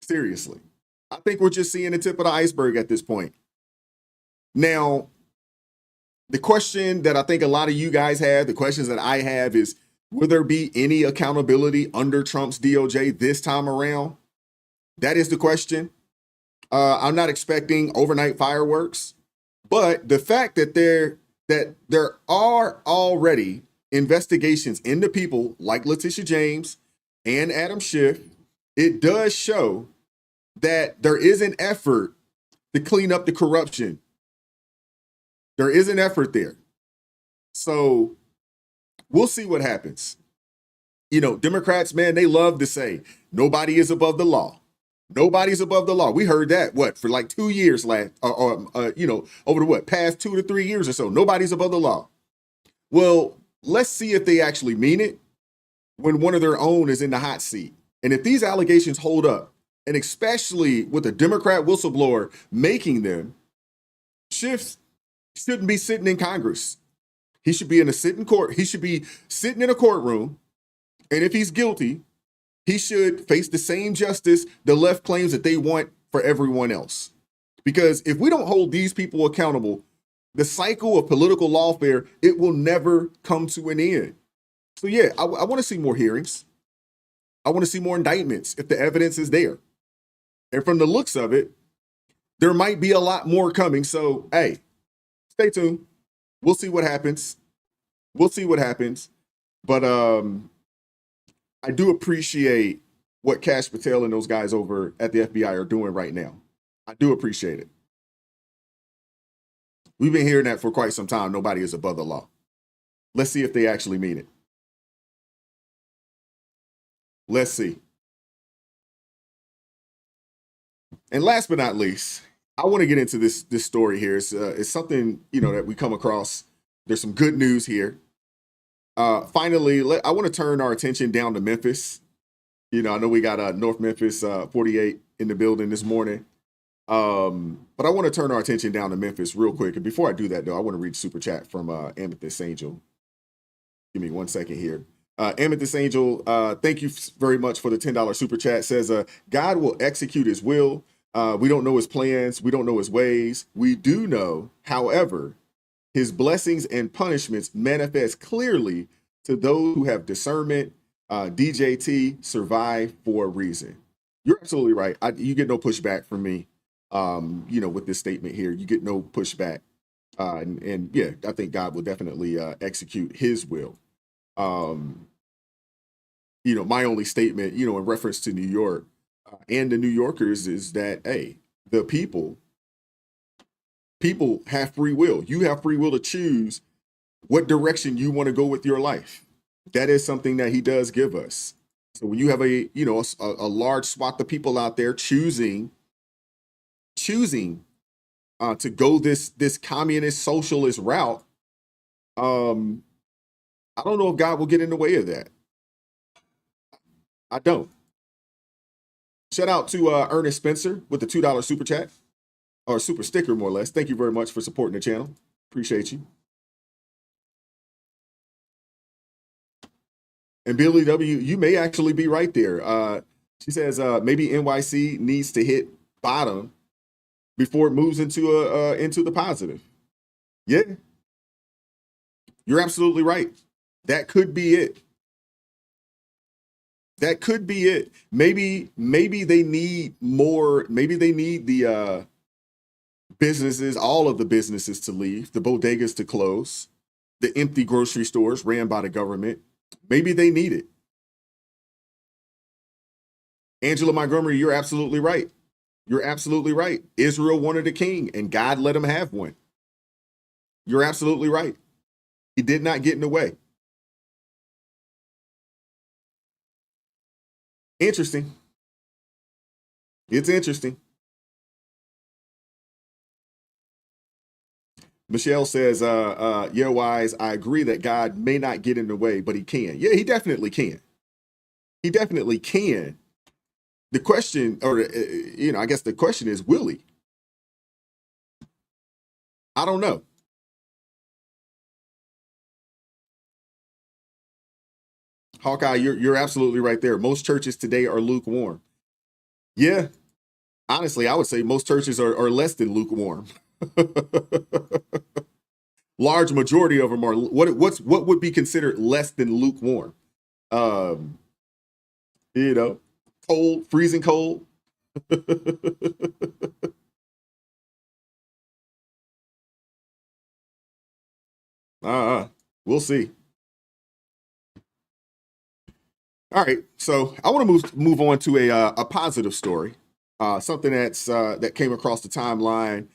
Seriously. I think we're just seeing the tip of the iceberg at this point. Now, the question that I think a lot of you guys have, the questions that I have is, will there be any accountability under Trump's DOJ this time around? That is the question. I'm not expecting overnight fireworks, but the fact that they're that there are already investigations into people like Letitia James and Adam Schiff, it does show that there is an effort to clean up the corruption. There is an effort there. So we'll see what happens. You know, Democrats, man, they love to say nobody is above the law. Nobody's above the law. We heard that for like 2 years over the past 2 to 3 years or so. Nobody's above the law. Well, let's see if they actually mean it when one of their own is in the hot seat. And if these allegations hold up, and especially with a Democrat whistleblower making them, Schiff shouldn't be sitting in Congress. He should be in a sitting court. He should be sitting in a courtroom. And if he's guilty, he should face the same justice the left claims that they want for everyone else. Because if we don't hold these people accountable, the cycle of political lawfare, it will never come to an end. So yeah, I want to see more hearings. I want to see more indictments if the evidence is there. And from the looks of it, there might be a lot more coming. So, hey, stay tuned. We'll see what happens. We'll see what happens. But I do appreciate what Cash Patel and those guys over at the FBI are doing right now. I do appreciate it. We've been hearing that for quite some time. Nobody is above the law. Let's see if they actually mean it. Let's see. And last but not least, I want to get into this story here. It's something, that we come across. There's some good news here. Finally, I want to turn our attention down to Memphis. I know we got North Memphis 48 in the building this morning. But I want to turn our attention down to Memphis real quick. And before I do that, though, I want to read super chat from Amethyst Angel. Give me 1 second here. Amethyst Angel, thank you very much for the $10 super chat. Says, God will execute his will. We don't know his plans. We don't know his ways. We do know, however, his blessings and punishments manifest clearly to those who have discernment. DJT, survive for a reason. You're absolutely right. You get no pushback from me. With this statement here, you get no pushback. And yeah, I think God will definitely execute his will. My only statement, in reference to New York and the New Yorkers is that, hey, the people have free will. You have free will to choose what direction you want to go with your life. That is something that he does give us. So when you have a large swath of people out there choosing to go this communist socialist route, I don't know if God will get in the way of that. I don't. Shout out to Ernest Spencer with the $2 super chat, or super sticker, more or less. Thank you very much for supporting the channel. Appreciate you. And Billy W., you may actually be right there. She says maybe NYC needs to hit bottom before it moves into the positive. Yeah, you're absolutely right. That could be it. That could be it. Maybe they need more. Maybe they need the businesses, all of the businesses to leave, the bodegas to close, the empty grocery stores ran by the government. Maybe they need it. Angela Montgomery, you're absolutely right. You're absolutely right. Israel wanted a king, and God let him have one. You're absolutely right. He did not get in the way. Interesting. It's interesting. Michelle says, yeah, Wise, I agree that God may not get in the way, but he can. Yeah, he definitely can. He definitely can. The question, or, I guess the question is, will he? I don't know. Hawkeye, you're absolutely right there. Most churches today are lukewarm. Yeah, honestly, I would say most churches are less than lukewarm. Large majority of them are what would be considered less than lukewarm. Cold, freezing cold. We'll see. All right, so I want to move on to a positive story, something that came across the timeline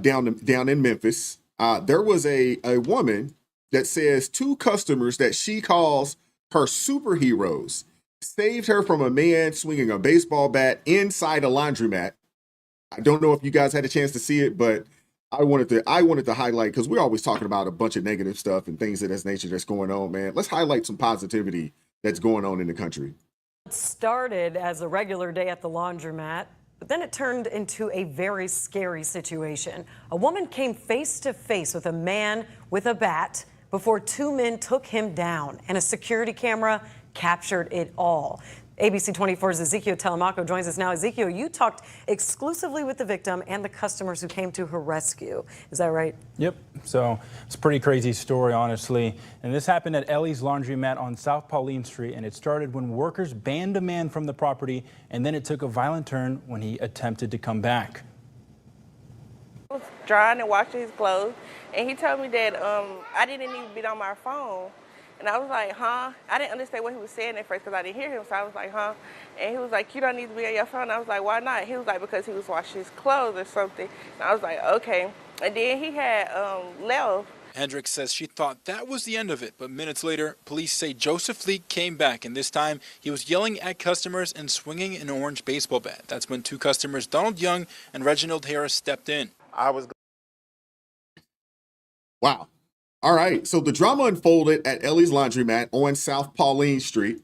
down in Memphis. There was a woman that says 2 customers that she calls her superheroes saved her from a man swinging a baseball bat inside a laundromat. I don't know if you guys had a chance to see it, but I wanted to highlight, because we're always talking about a bunch of negative stuff and things of this nature that's going on, man. Let's highlight some positivity that's going on in the country. It started as a regular day at the laundromat, but then it turned into a very scary situation. A woman came face to face with a man with a bat before 2 men took him down, and a security camera captured it all. ABC 24's Ezekiel Telemaco joins us now. Ezekiel, you talked exclusively with the victim and the customers who came to her rescue. Is that right? Yep. So it's a pretty crazy story, honestly. And this happened at Ellie's Laundromat on South Pauline Street, and it started when workers banned a man from the property, and then it took a violent turn when he attempted to come back. I was drying and washing his clothes, and he told me that I didn't need to be on my phone. And I was like, huh? I didn't understand what he was saying at first because I didn't hear him. So I was like, huh? And he was like, you don't need to be on your phone. I was like, why not? He was like, because he was washing his clothes or something. And I was like, okay. And then he had left. Hendricks says she thought that was the end of it, but minutes later, police say Joseph Leak came back, and this time he was yelling at customers and swinging an orange baseball bat. That's when 2 customers, Donald Young and Reginald Harris, stepped in. Wow. All right, so the drama unfolded at Ellie's Laundromat on South Pauline Street.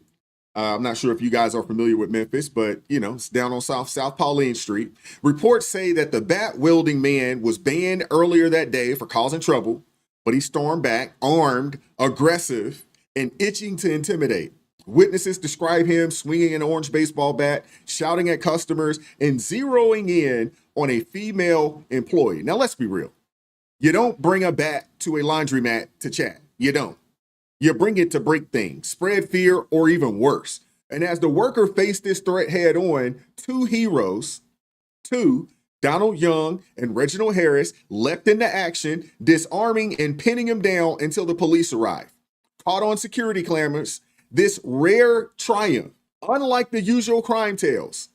I'm not sure if you guys are familiar with Memphis, but, you know, it's down on South Pauline Street. Reports say that the bat-wielding man was banned earlier that day for causing trouble, but he stormed back, armed, aggressive, and itching to intimidate. Witnesses describe him swinging an orange baseball bat, shouting at customers, and zeroing in on a female employee. Now, let's be real. You don't bring a bat to a laundromat to chat. You don't. You bring it to break things, spread fear, or even worse. And as the worker faced this threat head on, 2 heroes, Donald Young and Reginald Harris, leapt into action, disarming and pinning him down until the police arrived. Caught on security cameras, this rare triumph, unlike the usual crime tales,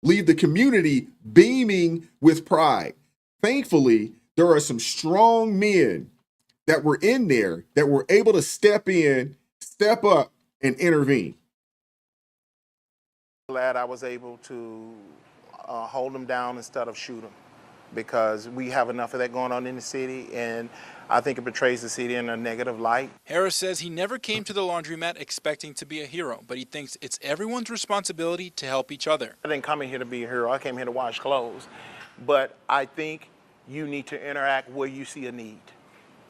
leave the community beaming with pride. Thankfully, there are some strong men that were in there that were able to step in, step up, and intervene. Glad I was able to hold them down instead of shoot them, because we have enough of that going on in the city, and I think it portrays the city in a negative light. Harris says he never came to the laundromat expecting to be a hero, but he thinks it's everyone's responsibility to help each other. I didn't come in here to be a hero. I came here to wash clothes, but I think you need to interact where you see a need.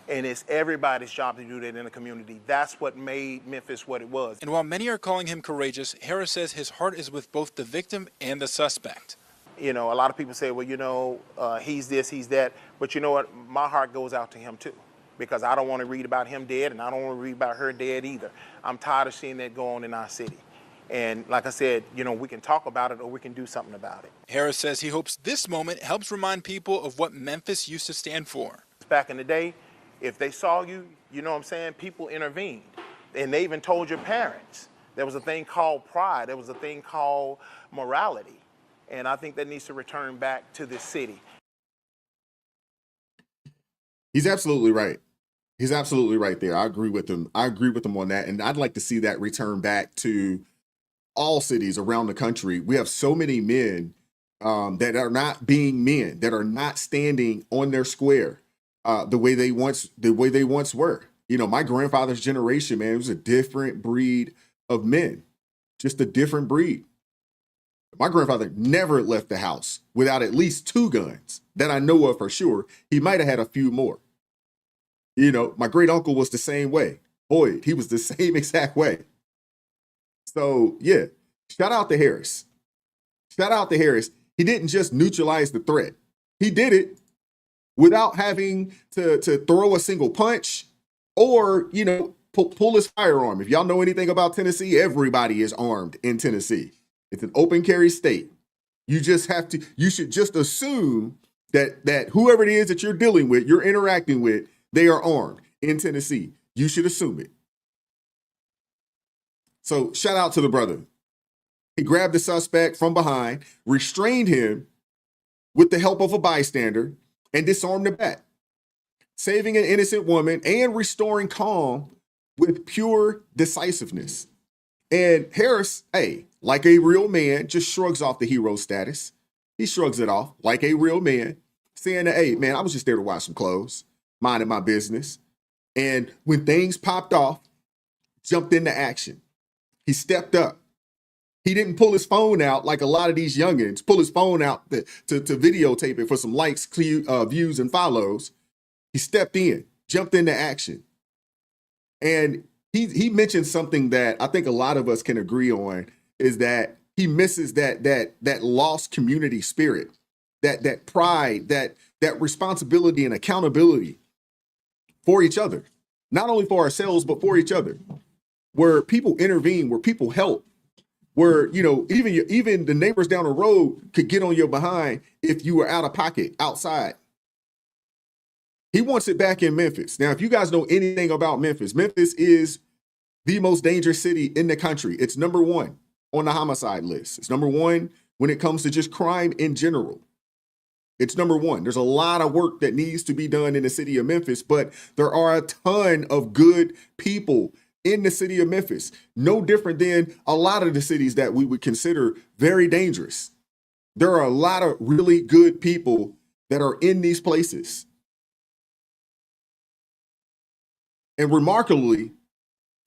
And it's everybody's job to do that in the community. That's what made Memphis what it was. And while many are calling him courageous, Harris says his heart is with both the victim and the suspect. You know, a lot of people say, well, you know, he's this, he's that. But you know what? My heart goes out to him, too, because I don't want to read about him dead, and I don't want to read about her dead either. I'm tired of seeing that go on in our city. And like I said, you know, we can talk about it or we can do something about it. Harris says he hopes this moment helps remind people of what Memphis used to stand for. Back in the day, if they saw you, you know what I'm saying, people intervened. And they even told your parents. There was a thing called pride. There was a thing called morality. And I think that needs to return back to this city. He's absolutely right. He's absolutely right there. I agree with him. I agree with him on that. And I'd like to see that return back to all cities around the country. We have so many men that are not being men, that are not standing on their square the way they once were. You know, my grandfather's generation, man, it was a different breed of men, just a different breed. My grandfather never left the house without at least 2 guns that I know of for sure. He might have had a few more. You know, my great uncle was the same way. Boyd, he was the same exact way. So, yeah, shout out to Harris. Shout out to Harris. He didn't just neutralize the threat. He did it without having to throw a single punch or, you know, pull his firearm. If y'all know anything about Tennessee, everybody is armed in Tennessee. It's an open carry state. You should just assume that whoever it is that you're dealing with, you're interacting with, they are armed. in Tennessee. You should assume it. So shout out to the brother. He grabbed the suspect from behind, restrained him with the help of a bystander, and disarmed the bat, saving an innocent woman and restoring calm with pure decisiveness. And Harris, hey, like a real man, just shrugs off the hero status. He shrugs it off like a real man, saying that, hey, man, I was just there to wash some clothes, minding my business. And when things popped off, jumped into action. He stepped up. He didn't pull his phone out like a lot of these youngins, pull his phone out to videotape it for some likes, views, and follows. He stepped in, jumped into action. And he mentioned something that I think a lot of us can agree on, is that he misses that lost community spirit, that pride, that responsibility and accountability for each other, not only for ourselves, but for each other, where people intervene, where people help, where, you know, even the neighbors down the road could get on your behind if you were out of pocket outside. He wants it back in Memphis. Now, if you guys know anything about Memphis, Memphis is the most dangerous city in the country. It's number one on the homicide list. It's number one when it comes to just crime in general. It's number one. There's a lot of work that needs to be done in the city of Memphis, but there are a ton of good people in the city of Memphis. No different than a lot of the cities that we would consider very dangerous. There are a lot of really good people that are in these places. And remarkably,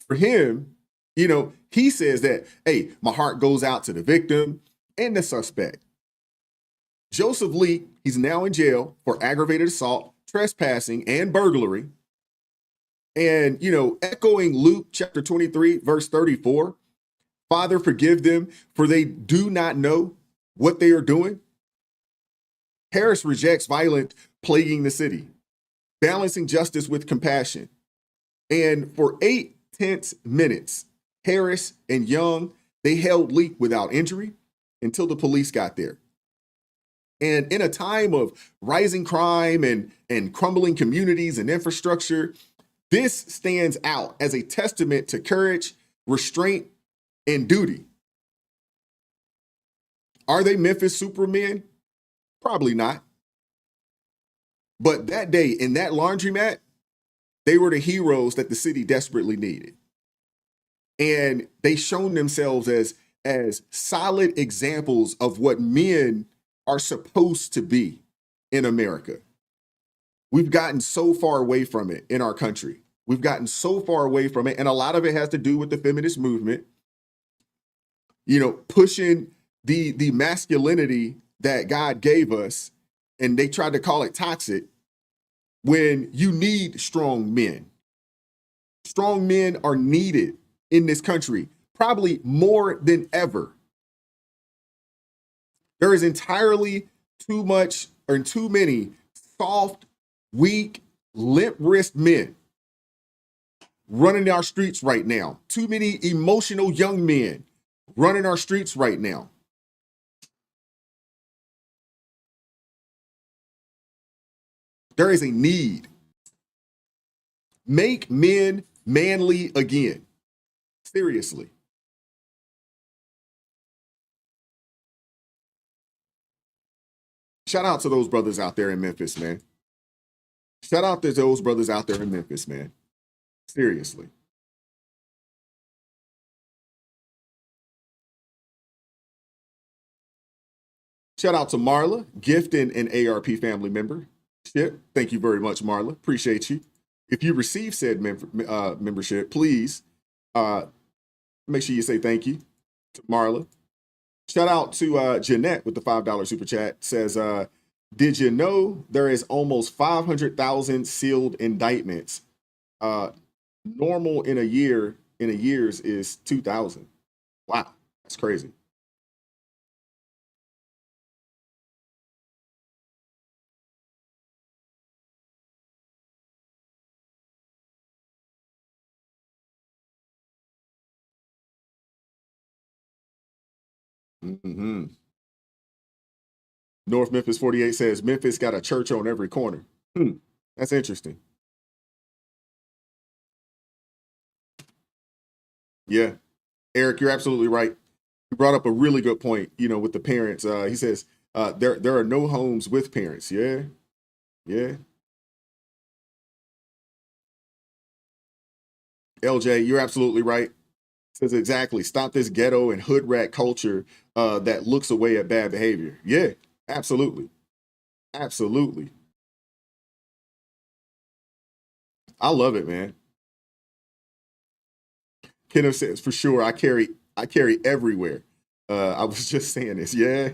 for him, you know, he says that, hey, my heart goes out to the victim and the suspect. Joseph Leak, he's now in jail for aggravated assault, trespassing, and burglary. And, you know, echoing Luke chapter 23, verse 34, Father, forgive them, for they do not know what they are doing. Harris rejects violence plaguing the city, balancing justice with compassion. And for 8 tense minutes, Harris and Young, they held Leak without injury until the police got there. And in a time of rising crime and crumbling communities and infrastructure, this stands out as a testament to courage, restraint, and duty. Are they Memphis Supermen? Probably not. But that day in that laundromat, they were the heroes that the city desperately needed. And they shown themselves as solid examples of what men are supposed to be in America. We've gotten so far away from it in our country. We've gotten so far away from it. And a lot of it has to do with the feminist movement, you know, pushing the masculinity that God gave us. And they tried to call it toxic when you need strong men. Strong men are needed in this country, probably more than ever. There is entirely too much or too many soft, weak, limp-wrist men running our streets right now. Too many emotional young men running our streets right now. There is a need. Make men manly again. Seriously. Shout out to those brothers out there in Memphis, man. Shout out to those brothers out there in Memphis, man. Seriously. Shout out to Marla, gifting an ARP family member. Thank you very much, Marla. Appreciate you. If you receive said membership, please make sure you say thank you to Marla. Shout out to Jeanette with the $5 super chat. Says, did you know there is almost 500,000 sealed indictments? Normal in a year's is 2,000. Wow, that's crazy. Mm-hmm. North Memphis 48 says Memphis got a church on every corner. That's interesting. Yeah. Eric, you're absolutely right. You brought up a really good point, with the parents. He says there are no homes with parents. Yeah. Yeah. LJ, you're absolutely right. Says exactly. Stop this ghetto and hood rat culture that looks away at bad behavior. Yeah, absolutely. Absolutely. I love it, man. Kenneth says for sure I carry everywhere. I was just saying this. Yeah.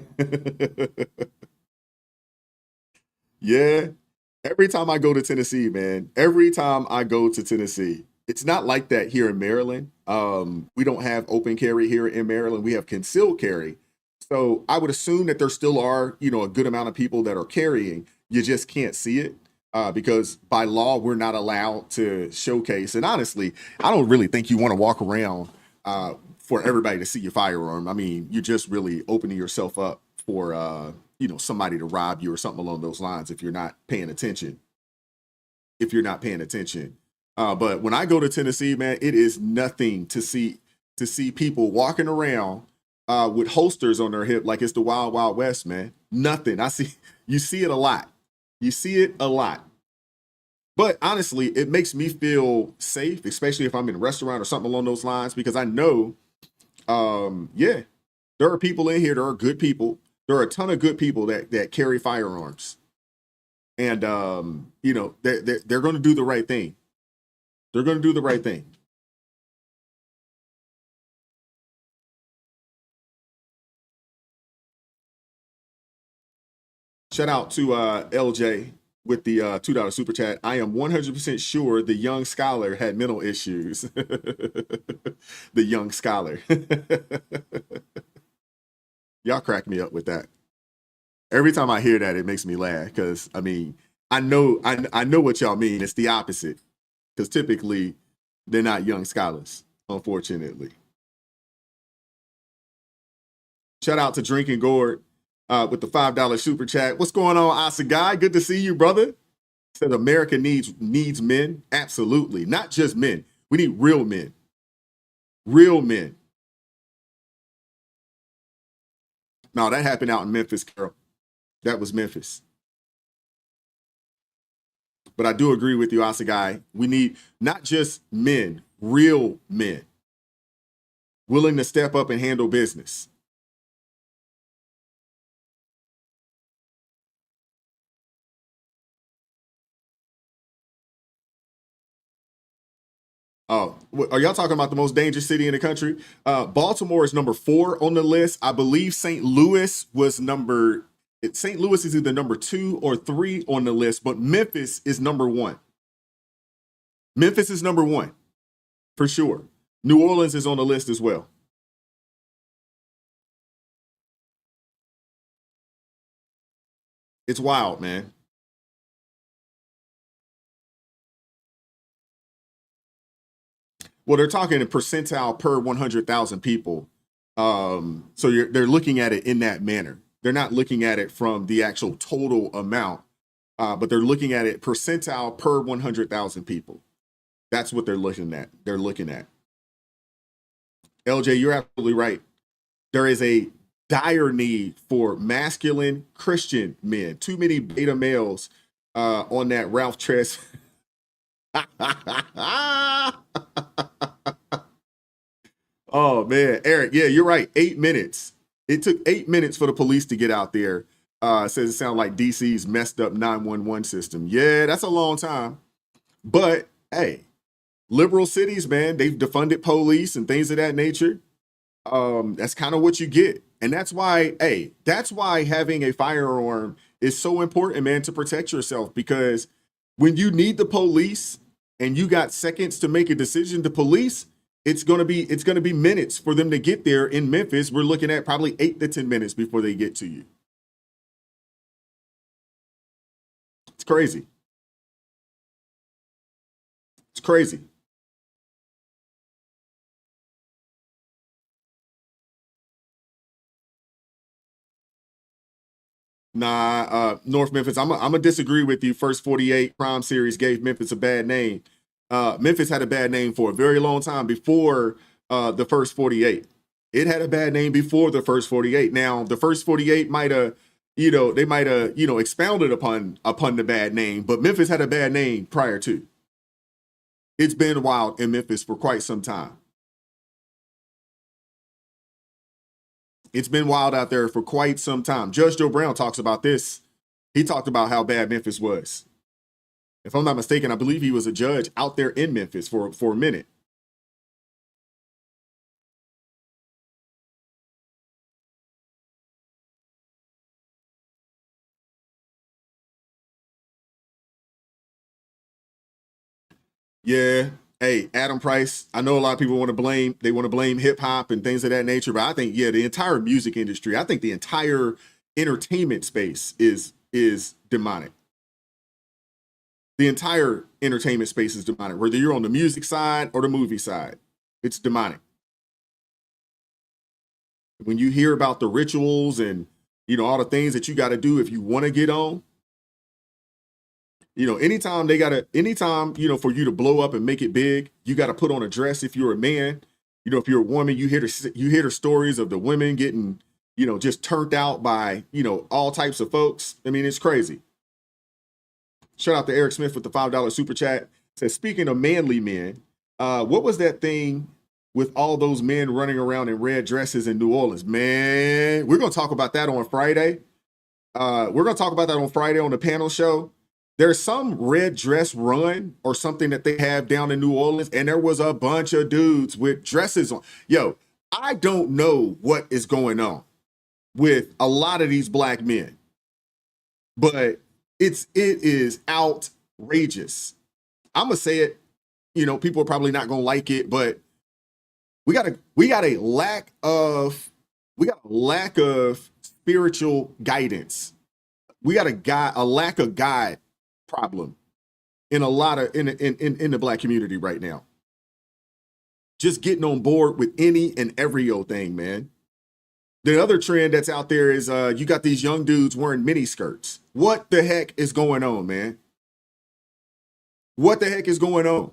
Yeah. Every time I go to Tennessee, man, every time I go to Tennessee, it's not like that here in Maryland. We don't have open carry here in Maryland. We have concealed carry. So I would assume that there still are, a good amount of people that are carrying. You just can't see it because by law, we're not allowed to showcase. And honestly, I don't really think you want to walk around for everybody to see your firearm. I mean, you're just really opening yourself up for, somebody to rob you or something along those lines if you're not paying attention. But when I go to Tennessee, man, it is nothing to see people walking around with holsters on their hip like it's the Wild Wild West, man. Nothing. You see it a lot. But honestly, it makes me feel safe, especially if I'm in a restaurant or something along those lines, because I know, there are people in here. There are good people. There are a ton of good people that carry firearms, and they're going to do the right thing. They're going to do the right thing. Shout out to LJ with the $2 super chat. I am 100% sure the young scholar had mental issues. The young scholar. Y'all crack me up with that. Every time I hear that, it makes me laugh because I know what y'all mean. It's the opposite because typically they're not young scholars, unfortunately. Shout out to Drinking Gourd with the $5 super chat. What's going on, Asa Guy? Good to see you, brother. Said America needs men. Absolutely. Not just men. We need real men. Real men. No, that happened out in Memphis, Carol. That was Memphis. But I do agree with you, Asa Guy. We need not just men, real men. Willing to step up and handle business. Oh, are y'all talking about the most dangerous city in the country? Baltimore is number 4 on the list. I believe St. Louis St. Louis is either number 2 or 3 on the list, but Memphis is number 1. Memphis is number 1 for sure. New Orleans is on the list as well. It's wild, man. Well, they're talking a percentile per 100,000 people. So they're looking at it in that manner. They're not looking at it from the actual total amount, but they're looking at it percentile per 100,000 people. That's what they're looking at. LJ, you're absolutely right. There is a dire need for masculine Christian men. Too many beta males on that Ralph Tress. Oh man, Eric, yeah, you're right. 8 minutes. It took 8 minutes for the police to get out there. Says it sounds like DC's messed up 911 system. Yeah, that's a long time. But hey, liberal cities, man, they've defunded police and things of that nature. That's kind of what you get. And that's why having a firearm is so important, man, to protect yourself, because when you need the police and you got seconds to make a decision to police, it's gonna be minutes for them to get there. In Memphis, we're looking at probably 8 to 10 minutes before they get to you. It's crazy. It's crazy. Nah, North Memphis. I'm gonna disagree with you. First 48 Crime Series gave Memphis a bad name. Memphis had a bad name for a very long time before the first 48. It had a bad name before the first 48. Now, the first 48 might have, they might have, expounded upon the bad name, but Memphis had a bad name prior to. It's been wild in Memphis for quite some time. It's been wild out there for quite some time. Judge Joe Brown talks about this. He talked about how bad Memphis was. If I'm not mistaken, I believe he was a judge out there in Memphis for a minute. Yeah. Hey, Adam Price, I know a lot of people want to blame hip hop and things of that nature, but I think, the entire music industry, I think the entire entertainment space is demonic. The entire entertainment space is demonic, whether you're on the music side or the movie side, it's demonic. When you hear about the rituals and, all the things that you got to do if you want to get on, anytime, for you to blow up and make it big, you got to put on a dress. If you're a man, if you're a woman, you hear the stories of the women getting, just turned out by, all types of folks. I mean, it's crazy. Shout out to Eric Smith with the $5 super chat. Says, speaking of manly men, what was that thing with all those men running around in red dresses in New Orleans? Man, we're going to talk about that on Friday. On the panel show. There's some red dress run or something that they have down in New Orleans, and there was a bunch of dudes with dresses on. Yo, I don't know what is going on with a lot of these black men, but it is outrageous. I'm gonna say it. People are probably not gonna like it, but we got a lack of spiritual guidance. We got a lack of guide problem in a lot of in the black community right now. Just getting on board with any and every old thing, man. The other trend that's out there is you got these young dudes wearing mini skirts. What the heck is going on, man? What the heck is going on?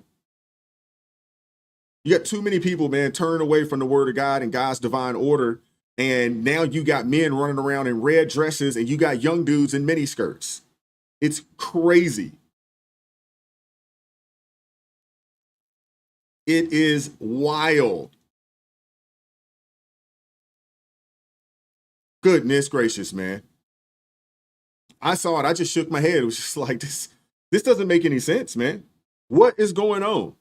You got too many people, man, turning away from the word of God and God's divine order. And now you got men running around in red dresses and you got young dudes in mini skirts. It's crazy. It is wild. Goodness gracious, man. I saw it. I just shook my head. It was just like, this doesn't make any sense, man. What is going on?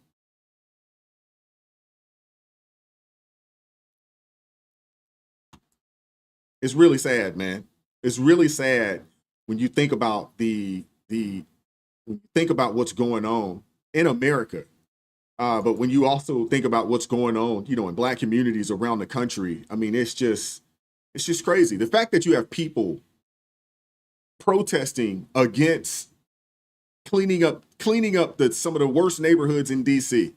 It's really sad, man. It's really sad when you think about what's going on in America. But when you also think about what's going on, in black communities around the country, I mean, it's just crazy. The fact that you have people protesting against cleaning up some of the worst neighborhoods in DC.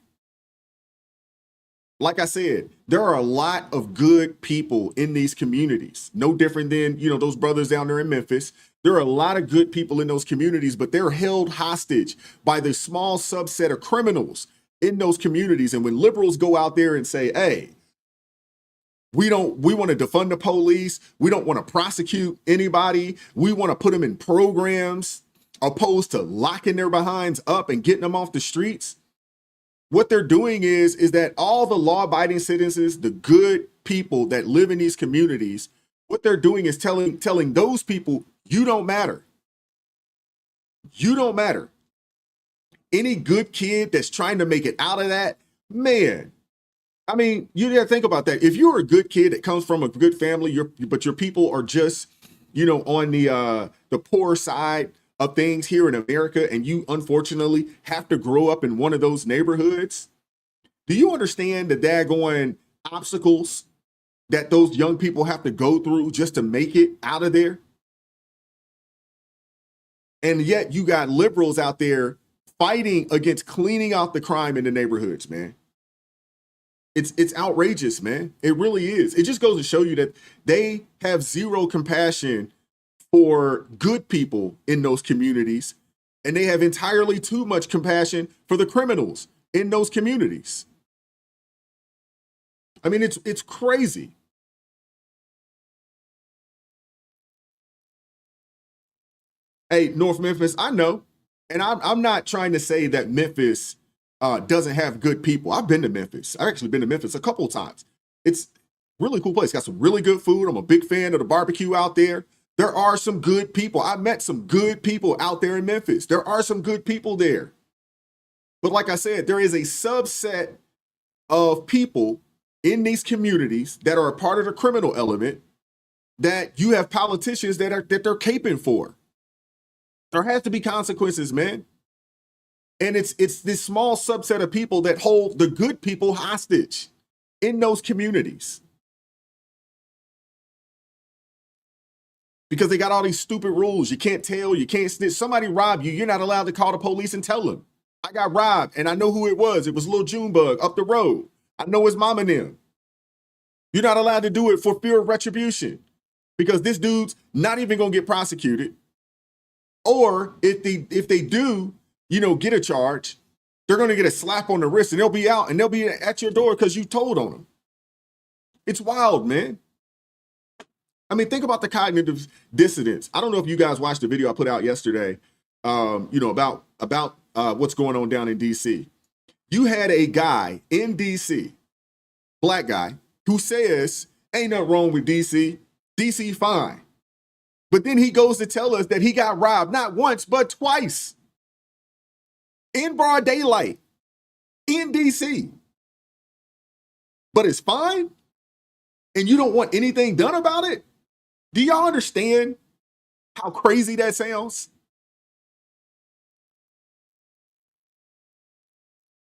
Like I said, there are a lot of good people in these communities. No different than, those brothers down there in Memphis. There are a lot of good people in those communities, but they're held hostage by the small subset of criminals in those communities. And when liberals go out there and say, hey, we want to defund the police. We don't want to prosecute anybody. We want to put them in programs opposed to locking their behinds up and getting them off the streets. What they're doing is that all the law-abiding citizens, the good people that live in these communities, what they're doing is telling those people, you don't matter. You don't matter. Any good kid that's trying to make it out of that, man, I mean, you got to think about that. If you're a good kid that comes from a good family, but your people are just, on the poor side of things here in America, and you unfortunately have to grow up in one of those neighborhoods, do you understand the daggone obstacles that those young people have to go through just to make it out of there? And yet you got liberals out there fighting against cleaning out the crime in the neighborhoods, man. It's outrageous, man. It really is. It just goes to show you that they have zero compassion for good people in those communities, and they have entirely too much compassion for the criminals in those communities. I mean, it's crazy. Hey, North Memphis, I know, and I'm not trying to say that Memphis doesn't have good people. I've been to Memphis. I've actually been to Memphis a couple of times. It's a really cool place. Got some really good food. I'm a big fan of the barbecue out there. There are some good people. I met some good people out there in Memphis. There are some good people there. But like I said, there is a subset of people in these communities that are a part of the criminal element that you have politicians that they're caping for. There has to be consequences, man. And it's this small subset of people that hold the good people hostage in those communities. Because they got all these stupid rules. You can't tell, you can't snitch. Somebody robbed you, you're not allowed to call the police and tell them. I got robbed and I know who it was. It was Lil Junebug up the road. I know his mom and them. You're not allowed to do it for fear of retribution because this dude's not even gonna get prosecuted. Or if they do, get a charge, they're gonna get a slap on the wrist and they'll be out and they'll be at your door because you told on them. It's wild, man. I mean, think about the cognitive dissonance. I don't know if you guys watched the video I put out yesterday, about what's going on down in DC. You had a guy in DC, black guy, who says, ain't nothing wrong with DC. DC fine. But then he goes to tell us that he got robbed not once, but twice. In broad daylight. In DC. But it's fine? And you don't want anything done about it? Do y'all understand how crazy that sounds?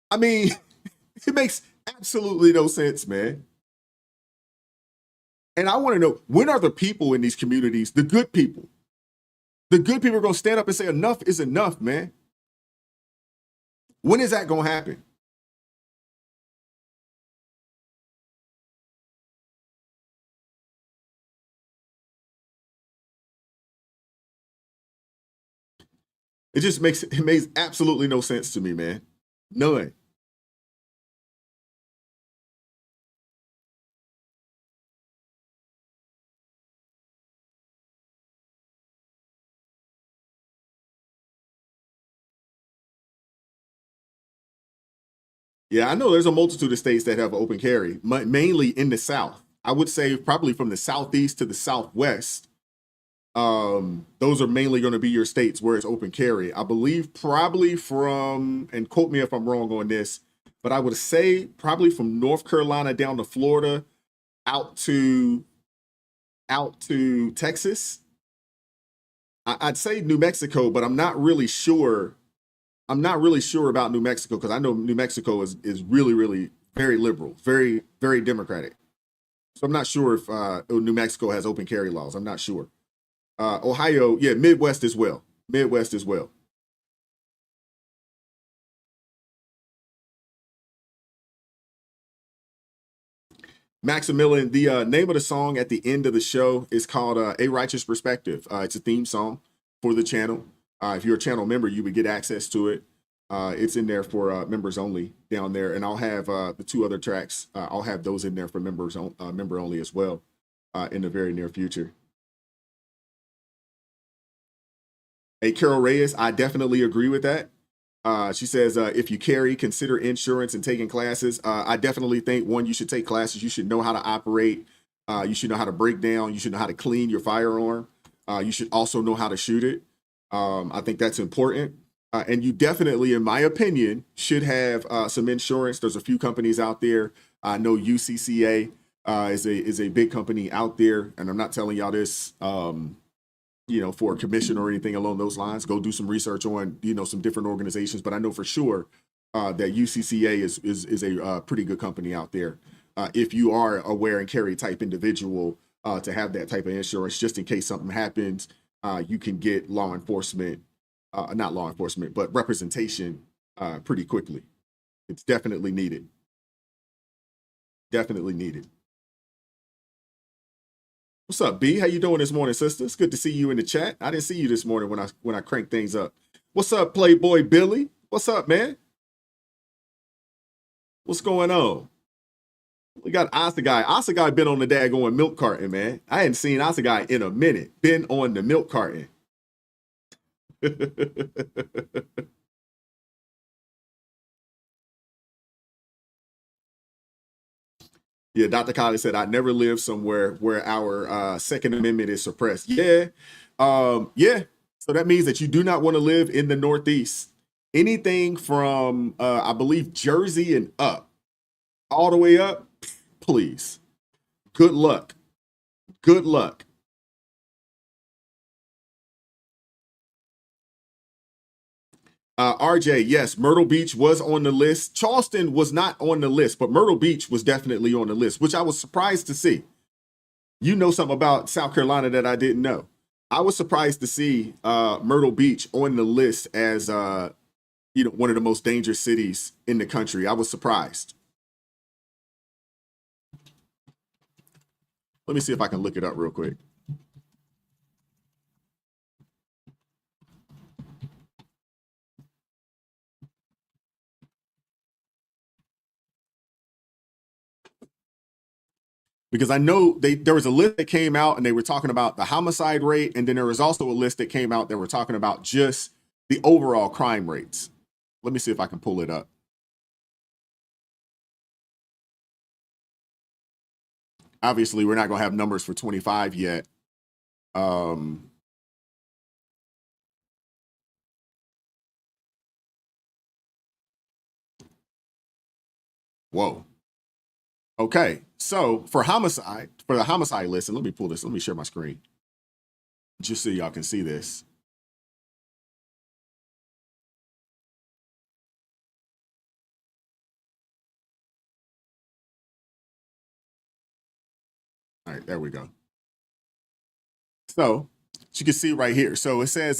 I mean, it makes absolutely no sense, man. And I want to know, when are the people in these communities, the good people? The good people are going to stand up and say, enough is enough, man. When is that going to happen? It makes absolutely no sense to me, man. None. Yeah, I know there's a multitude of states that have open carry, mainly in the South. I would say probably from the Southeast to the Southwest. Those are mainly going to be your states where it's open carry. I believe probably from, and quote me if I'm wrong on this, but I would say probably from North Carolina down to Florida, out to Texas. I'd say New Mexico, but I'm not really sure. I'm not really sure about New Mexico because I know New Mexico is really, really very liberal, very, very democratic. So I'm not sure if New Mexico has open carry laws. I'm not sure. Ohio, yeah, Midwest as well. Midwest as well. Maximilian, the name of the song at the end of the show is called A Righteous Perspective. It's a theme song for the channel. If you're a channel member, you would get access to it. It's in there for members only down there. And I'll have the two other tracks. I'll have those in there for members member only as well in the very near future. Hey, Carol Reyes, I definitely agree with that. She says, if you carry, consider insurance and taking classes. I definitely think, one, you should take classes. You should know how to operate. You should know how to break down. You should know how to clean your firearm. You should also know how to shoot it. I think that's important. And you definitely, in my opinion, should have some insurance. There's a few companies out there. I know UCCA is a big company out there. And I'm not telling y'all this, for a commission or anything along those lines. Go do some research on, some different organizations. But I know for sure that UCCA is a pretty good company out there. If you are a wear and carry type individual, to have that type of insurance, just in case something happens, you can get law enforcement, not law enforcement, but representation pretty quickly. It's definitely needed. Definitely needed. What's up, B? How you doing this morning, sister? It's good to see you in the chat. I didn't see you this morning when I cranked things up. What's up, Playboy Billy? What's up, man? What's going on? We got Asagai. Asagai been on the daggone milk carton, man. I hadn't seen Asagai in a minute. Been on the milk carton. Yeah, Dr. Collins said, I never lived somewhere where our Second Amendment is suppressed. Yeah. Yeah. So that means that you do not want to live in the Northeast. Anything from, I believe, Jersey and up, all the way up, please. Good luck. Good luck. RJ, yes, Myrtle Beach was on the list. Charleston was not on the list, but Myrtle Beach was definitely on the list, which I was surprised to see. You know something about South Carolina that I didn't know. I was surprised to see Myrtle Beach on the list as one of the most dangerous cities in the country. I was surprised. Let me see if I can look it up real quick. Because I know there was a list that came out and they were talking about the homicide rate. And then there was also a list that came out that were talking about just the overall crime rates. Let me see if I can pull it up. Obviously, we're not going to have numbers for 25 yet. Whoa. Okay, so for the homicide list, and let me pull this, let me share my screen just so y'all can see this. All right, there we go. So you can see right here. So it says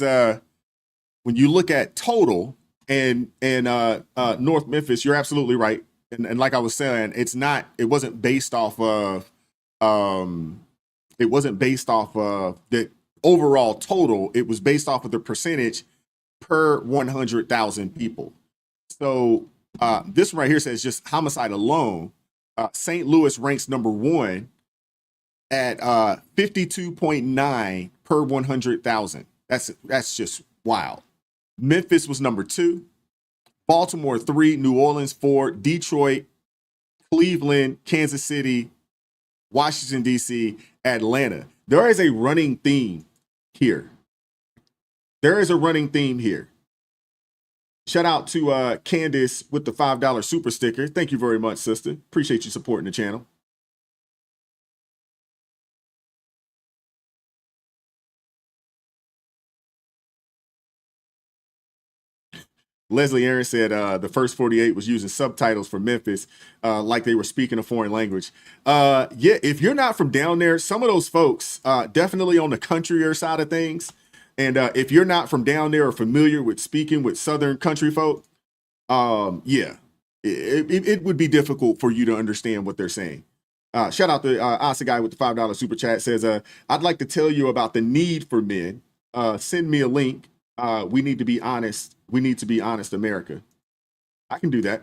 when you look at total and North Memphis, you're absolutely right. And like I was saying, it wasn't based off of the overall total. It was based off of the percentage per 100,000 people. So this one right here says just homicide alone. St. Louis ranks number 1 at 52.9 per 100,000. That's just wild. Memphis was number 2. Baltimore 3, New Orleans 4, Detroit, Cleveland, Kansas City, Washington, D.C., Atlanta. There is a running theme here. Shout out to Candace with the $5 super sticker. Thank you very much, sister. Appreciate you supporting the channel. Leslie Aaron said the first 48 was using subtitles for Memphis like they were speaking a foreign language. Yeah, if you're not from down there, some of those folks definitely on the countryer side of things. And if you're not from down there or familiar with speaking with Southern country folk, yeah, it would be difficult for you to understand what they're saying. Shout out to Asa Guy with the $5 super chat says, I'd like to tell you about the need for men. Send me a link. We need to be honest. We need to be honest, America. I can do that.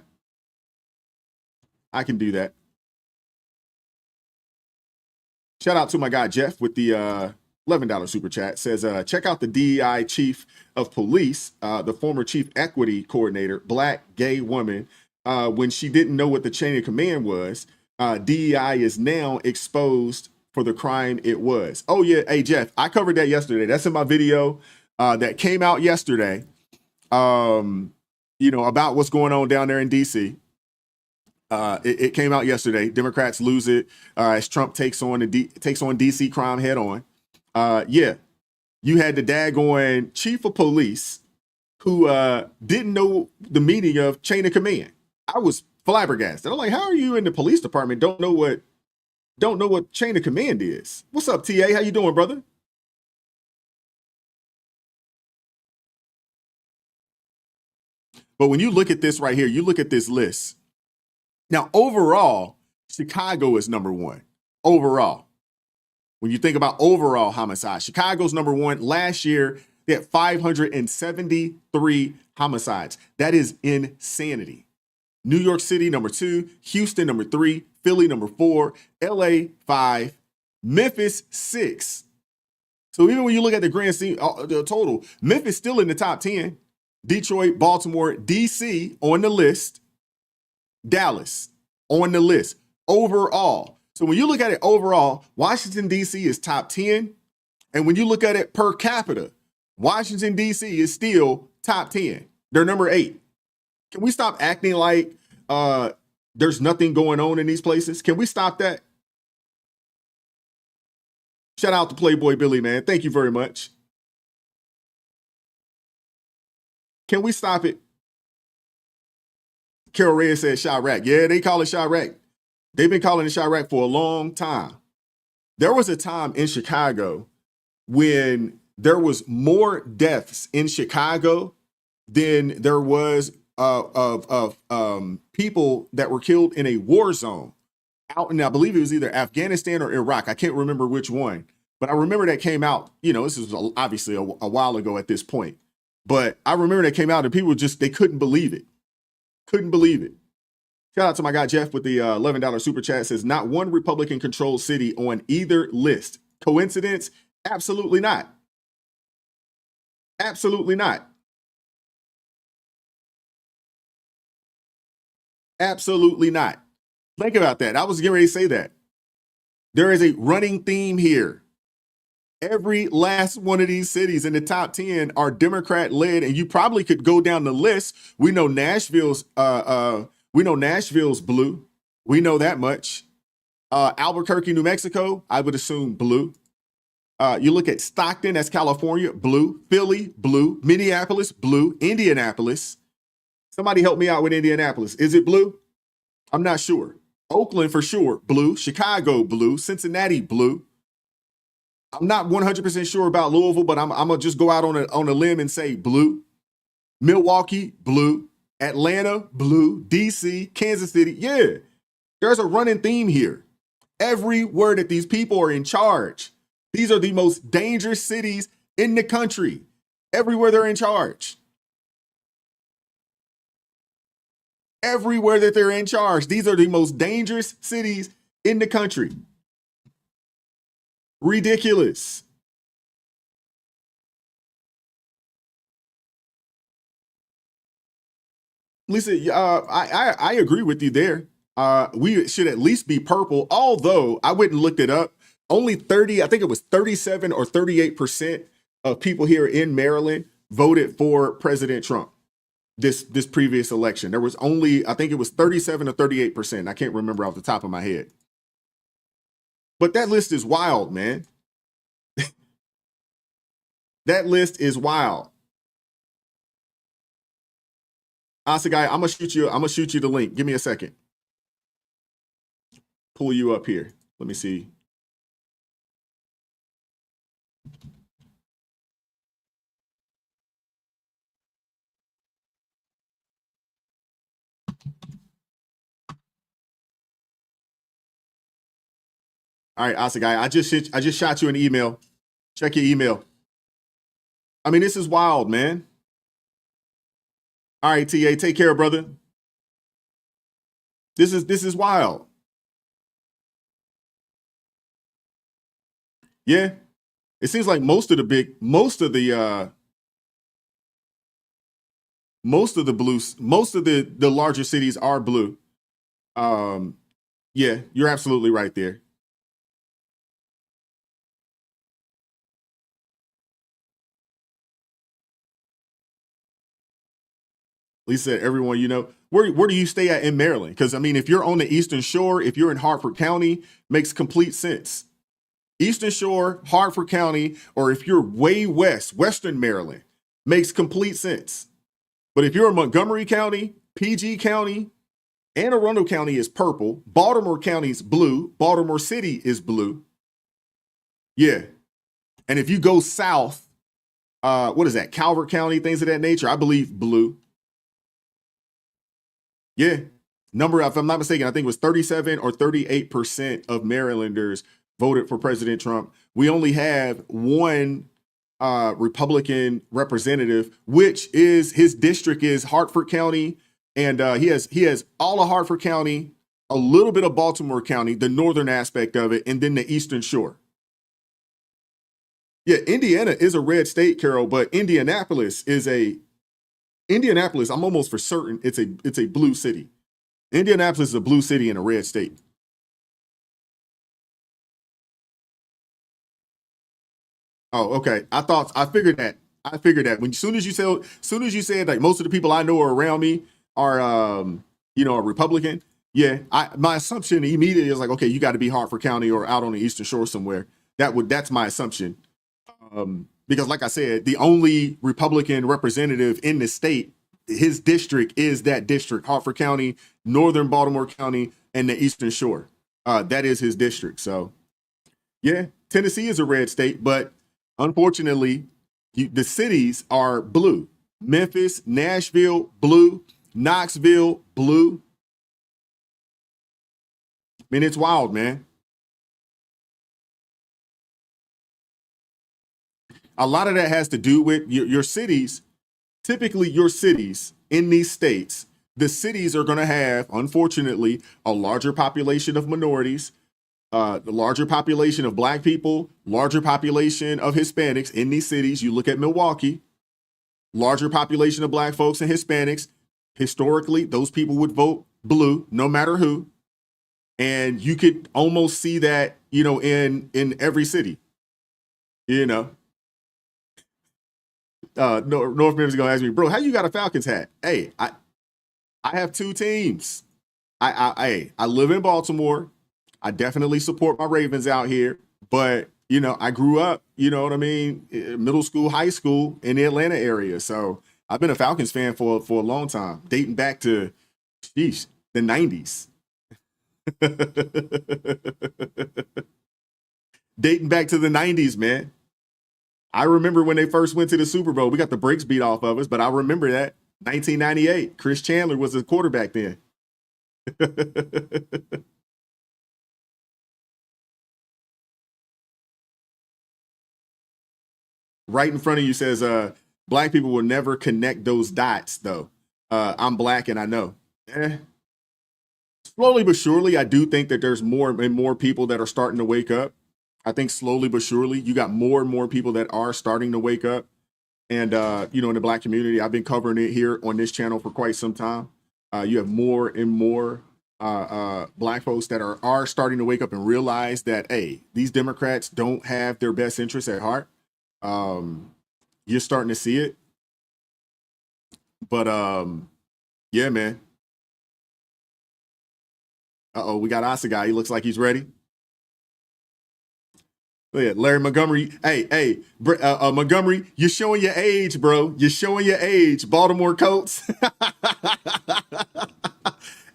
Shout out to my guy, Jeff, with the $11 super chat. Says, check out the DEI chief of police, the former chief equity coordinator, black, gay woman. When she didn't know what the chain of command was, DEI is now exposed for the crime it was. Oh, yeah. Hey, Jeff, I covered that yesterday. That's in my video that came out yesterday. About what's going on down there in DC. It came out yesterday. Democrats lose it as Trump takes on DC crime head on. Yeah, you had the daggone chief of police who didn't know the meaning of chain of command. I was flabbergasted. I'm like, how are you in the police department don't know what chain of command is? What's up, TA? How you doing, brother? But when you look at this right here, you look at this list. Now, overall, Chicago is number 1. Overall. When you think about overall homicide, Chicago's number 1. Last year, they had 573 homicides. That is insanity. New York City, number 2, Houston, number 3, Philly, number 4, LA, 5, Memphis, 6. So even when you look at the grand scene, the total, Memphis still in the top 10. Detroit, Baltimore, DC on the list. Dallas on the list overall. So when you look at it overall, Washington, D.C. is top 10. And when you look at it per capita, Washington, D.C. is still top 10. They're number 8. Can we stop acting like there's nothing going on in these places? Can we stop that? Shout out to Playboy Billy, man. Thank you very much. Can we stop it? Carol Reyes said Chirac. Yeah, they call it Chirac. They've been calling it Chirac for a long time. There was a time in Chicago when there was more deaths in Chicago than there was of people that were killed in a war zone out in, I believe it was either Afghanistan or Iraq. I can't remember which one, but I remember that came out, this is obviously a while ago at this point, but I remember that came out and people they couldn't believe it. Couldn't believe it. Shout out to my guy Jeff with the $11 super chat. Says not one Republican controlled city on either list. Coincidence? Absolutely not. Absolutely not. Absolutely not. Think about that. I was getting ready to say that. There is a running theme here. Every last one of these cities in the top 10 are Democrat led, and you probably could go down the list. We know Nashville's blue. We know that much. Albuquerque, New Mexico, I would assume blue. You look at Stockton, that's California, blue. Philly, blue. Minneapolis, blue. Indianapolis. Somebody help me out with Indianapolis. Is it blue? I'm not sure. Oakland for sure, blue. Chicago, blue. Cincinnati, blue. I'm not 100% sure about Louisville, but I'm gonna just go out on a limb and say blue. Milwaukee, blue. Atlanta, blue. DC, Kansas City. Yeah, there's a running theme here. Everywhere that these people are in charge, these are the most dangerous cities in the country. Everywhere they're in charge. Everywhere that they're in charge, these are the most dangerous cities in the country. Ridiculous. Lisa, I agree with you there. We should at least be purple, although I went and looked it up. Only 30, I think it was 37 or 38% of people here in Maryland voted for President Trump this previous election. There was only, I think it was 37 or 38%. I can't remember off the top of my head. But that list is wild, man. That list is wild. Guy, I'm gonna shoot you the link. Give me a second. Pull you up here. Let me see. All right, Guy, I just shot you an email. Check your email. I mean, this is wild, man. All right, TA, take care, brother. This is wild. Yeah. It seems like most of the larger cities are blue. Yeah, you're absolutely right there. Lisa said, everyone, where do you stay at in Maryland? Because, I mean, if you're on the Eastern Shore, if you're in Hartford County, makes complete sense. Eastern Shore, Hartford County, or if you're way west, Western Maryland, makes complete sense. But if you're in Montgomery County, PG County, Anne Arundel County is purple. Baltimore County is blue. Baltimore City is blue. Yeah. And if you go south, what is that? Calvert County, things of that nature, I believe blue. Yeah. Number, if I'm not mistaken, I think it was 37 or 38% of Marylanders voted for President Trump. We only have one Republican representative, which is his district is Hartford County, And he has all of Hartford County, a little bit of Baltimore County, the northern aspect of it, and then the Eastern Shore. Yeah, Indiana is a red state, Carol, but Indianapolis, I'm almost for certain it's a blue city. Indianapolis is a blue city and a red state. Oh, okay. I figured that. When soon as you said like most of the people I know around me are a Republican. Yeah, my assumption immediately is like, okay, you got to be Hartford County or out on the Eastern Shore somewhere. That's my assumption. Because like I said, the only Republican representative in the state, his district is that district, Hartford County, Northern Baltimore County, and the Eastern Shore. That is his district. So yeah, Tennessee is a red state, but unfortunately, the cities are blue. Memphis, Nashville, blue. Knoxville, blue. I mean, it's wild, man. A lot of that has to do with your cities. Typically, your cities in these states, the cities are going to have, unfortunately, a larger population of minorities, the larger population of Black people, larger population of Hispanics in these cities. You look at Milwaukee, larger population of Black folks and Hispanics. Historically, those people would vote blue, no matter who. And you could almost see that, in every city, North Memphis is gonna ask me, bro, how you got a Falcons hat? Hey, I have two teams. I live in Baltimore. I definitely support my Ravens out here, but I grew up, middle school, high school in the Atlanta area. So I've been a Falcons fan for a long time, dating back to the 90s. Dating back to the 90s, man. I remember when they first went to the Super Bowl. We got the brakes beat off of us, but I remember that. 1998. Chris Chandler was the quarterback then. Right in front of you says, Black people will never connect those dots, though. I'm Black and I know. Slowly but surely, I do think that there's more and more people that are starting to wake up. I think slowly but surely, you got more and more people that are starting to wake up. And, in the Black community, I've been covering it here on this channel for quite some time. You have more and more Black folks that are starting to wake up and realize that, hey, these Democrats don't have their best interests at heart. You're starting to see it. But, yeah, man. Uh-oh, we got Asagai. He looks like he's ready. Yeah, Larry Montgomery. Hey, Montgomery, you're showing your age, bro. You're showing your age. Baltimore Colts.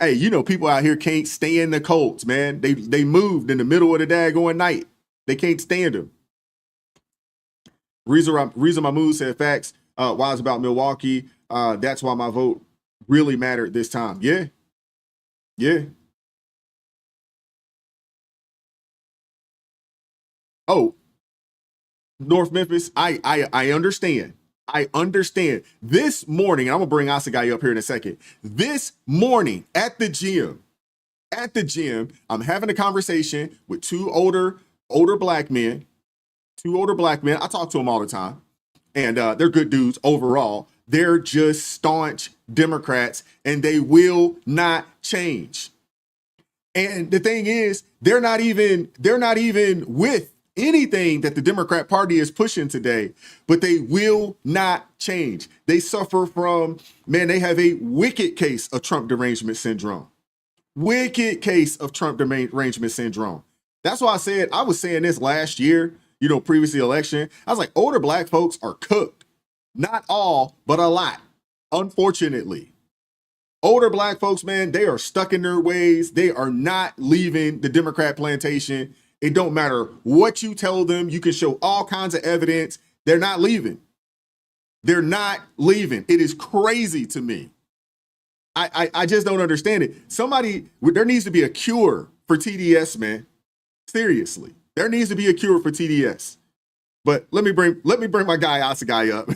Hey, people out here can't stand the Colts, man. They moved in the middle of the daggone night. They can't stand them. Reason Mahmood said facts. Wise about Milwaukee. That's why my vote really mattered this time. Yeah. Oh, North Memphis, I understand. I understand. This morning, and I'm gonna bring Asagai up here in a second. This morning at the gym, I'm having a conversation with two older Black men. I talk to them all the time, and they're good dudes overall. They're just staunch Democrats, and they will not change. And the thing is, they're not even with anything that the Democrat Party is pushing today, but they will not change. They suffer from, they have a wicked case of Trump derangement syndrome. Wicked case of Trump derangement syndrome. That's why I was saying this last year, previous election. I was like, older Black folks are cooked. Not all, but a lot, unfortunately. Older Black folks, man, they are stuck in their ways. They are not leaving the Democrat plantation. It don't matter what you tell them. You can show all kinds of evidence. They're not leaving. They're not leaving. It is crazy to me. I just don't understand it. There needs to be a cure for TDS, man. Seriously. There needs to be a cure for TDS. But let me bring my guy Asagai up.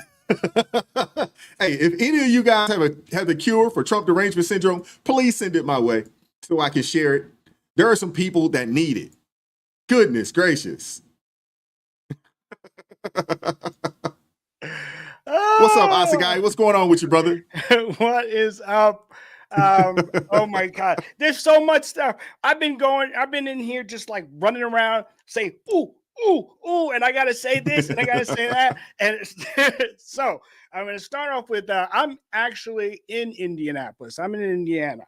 Hey, if any of you guys have the cure for Trump derangement syndrome, please send it my way so I can share it. There are some people that need it. Goodness gracious. What's up, Asagai? What's going on with you, brother? What is up? Oh my God. There's so much stuff. I've been in here just like running around, say, ooh, ooh, ooh, and I gotta say this and I gotta say that. And so I'm gonna start off with I'm actually in Indianapolis. I'm in Indiana.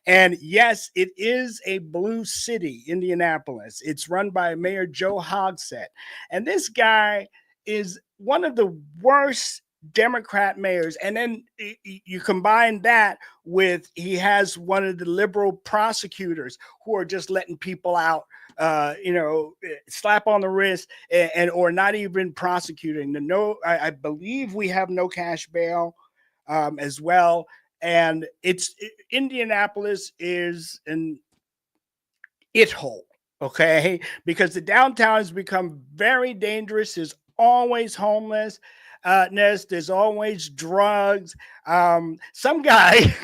And yes, it is a blue city, Indianapolis. It's run by Mayor Joe Hogsett. And this guy is one of the worst Democrat mayors. And then you combine that with he has one of the liberal prosecutors who are just letting people out, slap on the wrist and or not even prosecuting. I believe we have no cash bail as well. And Indianapolis is an it hole, okay? Because the downtown has become very dangerous. There's always homelessness. There's always drugs. Some guy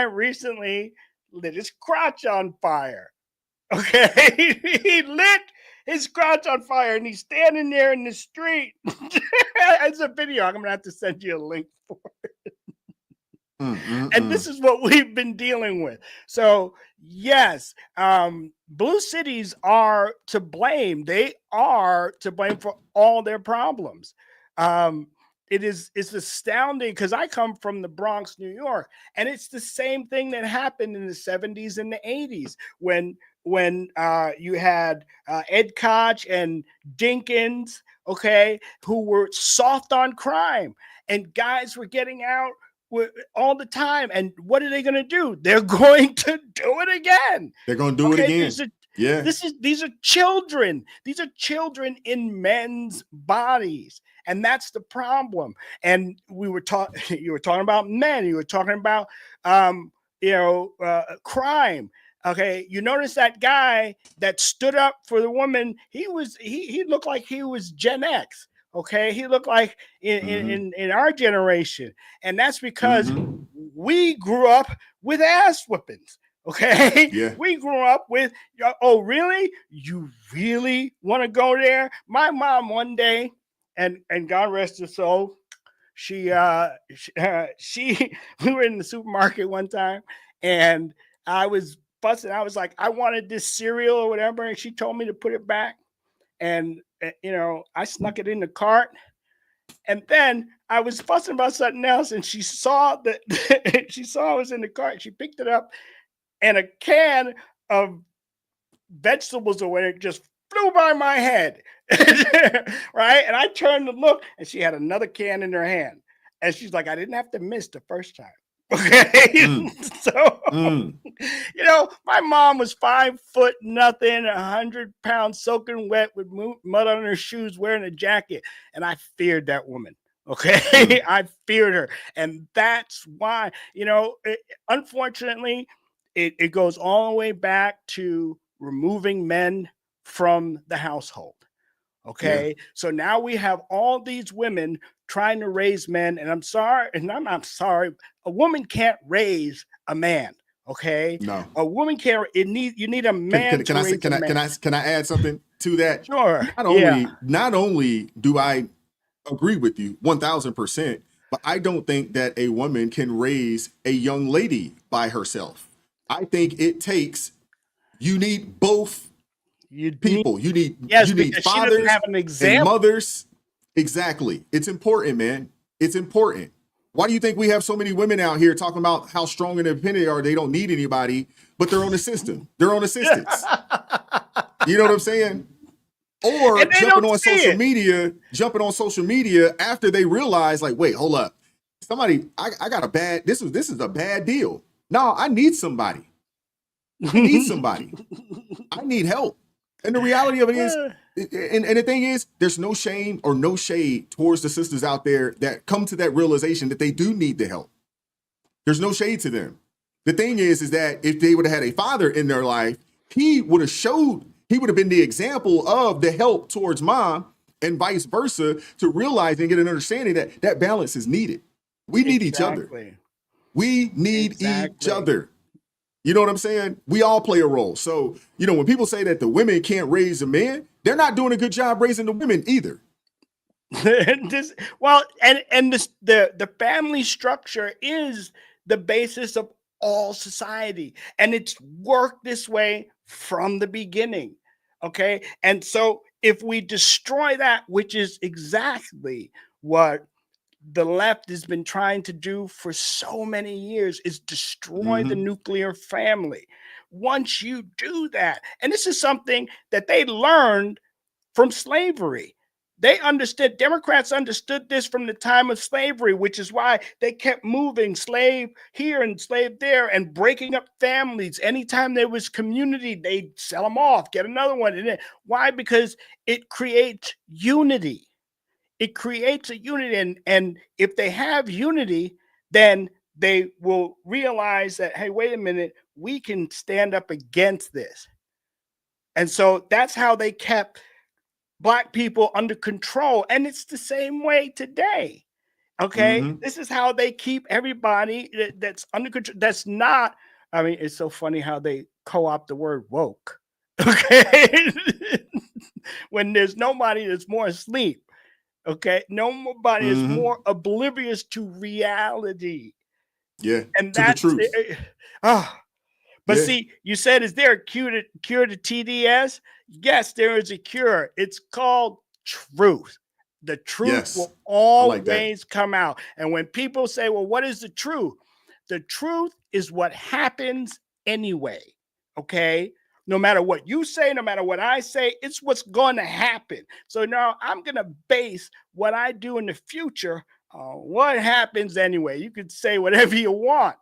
recently lit his crotch on fire. Okay, he lit his crotch on fire, and he's standing there in the street. It's a video. I'm gonna have to send you a link for it. And this is what we've been dealing with. So yes, blue cities are to blame. They are to blame for all their problems. It's astounding because I come from the Bronx, New York, and it's the same thing that happened in the 70s and the 80s when you had Ed Koch and Dinkins, okay, who were soft on crime, and guys were getting out all the time. And what are they going to do? They're going to do it again. They're going to do it again. These are children. These are children in men's bodies. And that's the problem. And you were talking about men. You were talking about, crime. Okay. You notice that guy that stood up for the woman. He looked like he was Gen X. Okay, he looked like in our generation, and that's because we grew up with ass whippings. Okay, we grew up with. Oh, really? You really want to go there? My mom one day, and God rest her soul, she we were in the supermarket one time, and I was fussing. I was like, I wanted this cereal or whatever, and she told me to put it back. And I snuck it in the cart, and then I was fussing about something else, and she saw that she saw I was in the cart. She picked it up, and a can of vegetables or whatever just flew by my head, right? And I turned to look, and she had another can in her hand, and she's like, "I didn't have to miss the first time." Okay, so my mom was 5 foot nothing, 100 pounds, soaking wet with mud on her shoes, wearing a jacket, and I feared that woman. Okay, I feared her, and that's why unfortunately, it goes all the way back to removing men from the household. Okay, so now we have all these women trying to raise men, and I'm sorry, and I'm not sorry. A woman can't raise a man. Okay, no, a woman can't. You need a man. Can I add something to that? Sure. Not only do I agree with you 1,000%, but I don't think that a woman can raise a young lady by herself. I think it takes. You need both. People. You need fathers and mothers. Exactly. It's important, man. It's important. Why do you think we have so many women out here talking about how strong and independent they are? They don't need anybody, but they're on the system. They're on assistance. You know what I'm saying? Or jumping on social media after they realize, like, wait, hold up. Somebody, I got a bad, this is a bad deal. No, I need somebody. I need help. And the reality of it is, and the thing is, there's no shame or no shade towards the sisters out there that come to that realization that they do need the help. There's no shade to them. The thing is that if they would have had a father in their life, he would have been the example of the help towards mom. and vice versa, to realize and get an understanding that that balance is needed. We need each other. We need each other. You know what I'm saying? We all play a role. So, you know, when people say that the women can't raise the men, they're not doing a good job raising the women either. The family structure is the basis of all society, and it's worked this way from the beginning. Okay, and so if we destroy that, which is exactly what the left has been trying to do for so many years, is destroy the nuclear family. Once you do that, and this is something that they learned from slavery. They understood, Democrats understood this from the time of slavery, which is why they kept moving slave here and slave there and breaking up families. Anytime there was community, they'd sell them off, get another one. And why? Because it creates unity. It creates a unity. And if they have unity, then they will realize that, hey, wait a minute, we can stand up against this. And so that's how they kept Black people under control. And it's the same way today. Okay. This is how they keep everybody that's under control. That's not, I mean, it's so funny how they co-opt the word woke. Okay. When there's nobody that's more asleep. Okay. Nobody is more oblivious to reality. Yeah. And to that's the truth. But see, you said, is there a cure to TDS? Yes, there is a cure. It's called truth. The truth will always come out. And when people say, well, what is the truth? The truth is what happens anyway. Okay. No matter what you say, no matter what I say, it's what's going to happen. So now I'm going to base what I do in the future on what happens anyway. You can say whatever you want,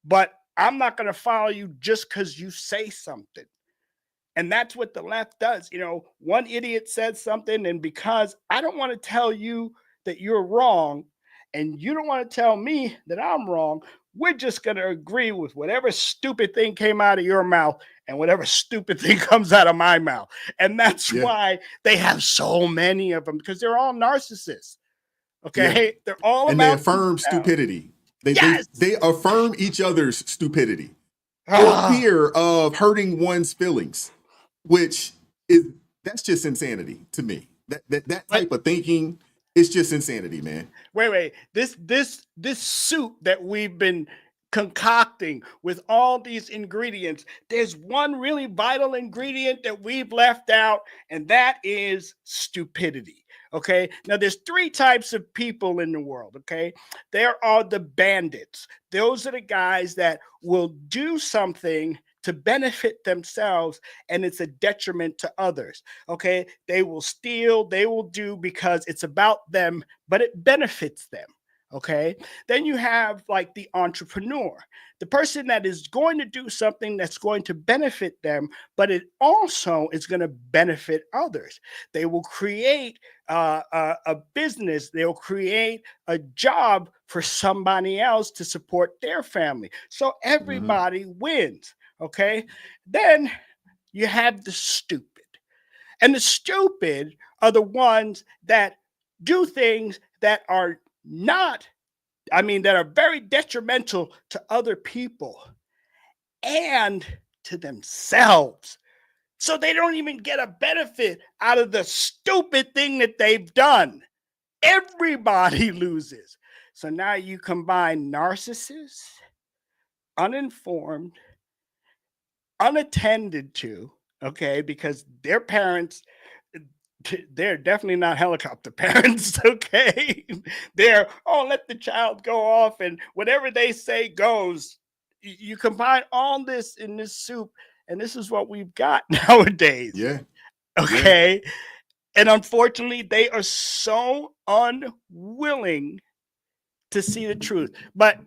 but I'm not going to follow you just because you say something. And that's what the left does. You know, one idiot said something, and because I don't want to tell you that you're wrong, and you don't want to tell me that I'm wrong, we're just going to agree with whatever stupid thing came out of your mouth and whatever stupid thing comes out of my mouth. And that's why they have so many of them, because they're all narcissists. Okay. They're all and about they affirm stupidity. They affirm each other's stupidity for fear of hurting one's feelings, which is, that's just insanity to me. That type of thinking is just insanity, man. Wait. This soup that we've been concocting with all these ingredients, there's one really vital ingredient that we've left out, and that is stupidity. Okay. Now there's three types of people in the world. Okay. There are the bandits. Those are the guys that will do something to benefit themselves, and it's a detriment to others. Okay. They will steal, they will do because it's about them, but it benefits them. Okay. Then you have like the entrepreneur, the person that is going to do something that's going to benefit them, but it also is going to benefit others. They will create a business, they'll create a job for somebody else to support their family. So everybody wins. Okay. Then you have the stupid. And the stupid are the ones that do things that are not, that are very detrimental to other people and to themselves. So they don't even get a benefit out of the stupid thing that they've done. Everybody loses. So now you combine narcissists, uninformed, unattended to, okay, because their parents, they're definitely not helicopter parents, okay? They're, let the child go off and whatever they say goes. You combine all this in this soup, and this is what we've got nowadays. Yeah. Okay. Yeah. And unfortunately, they are so unwilling to see the truth. But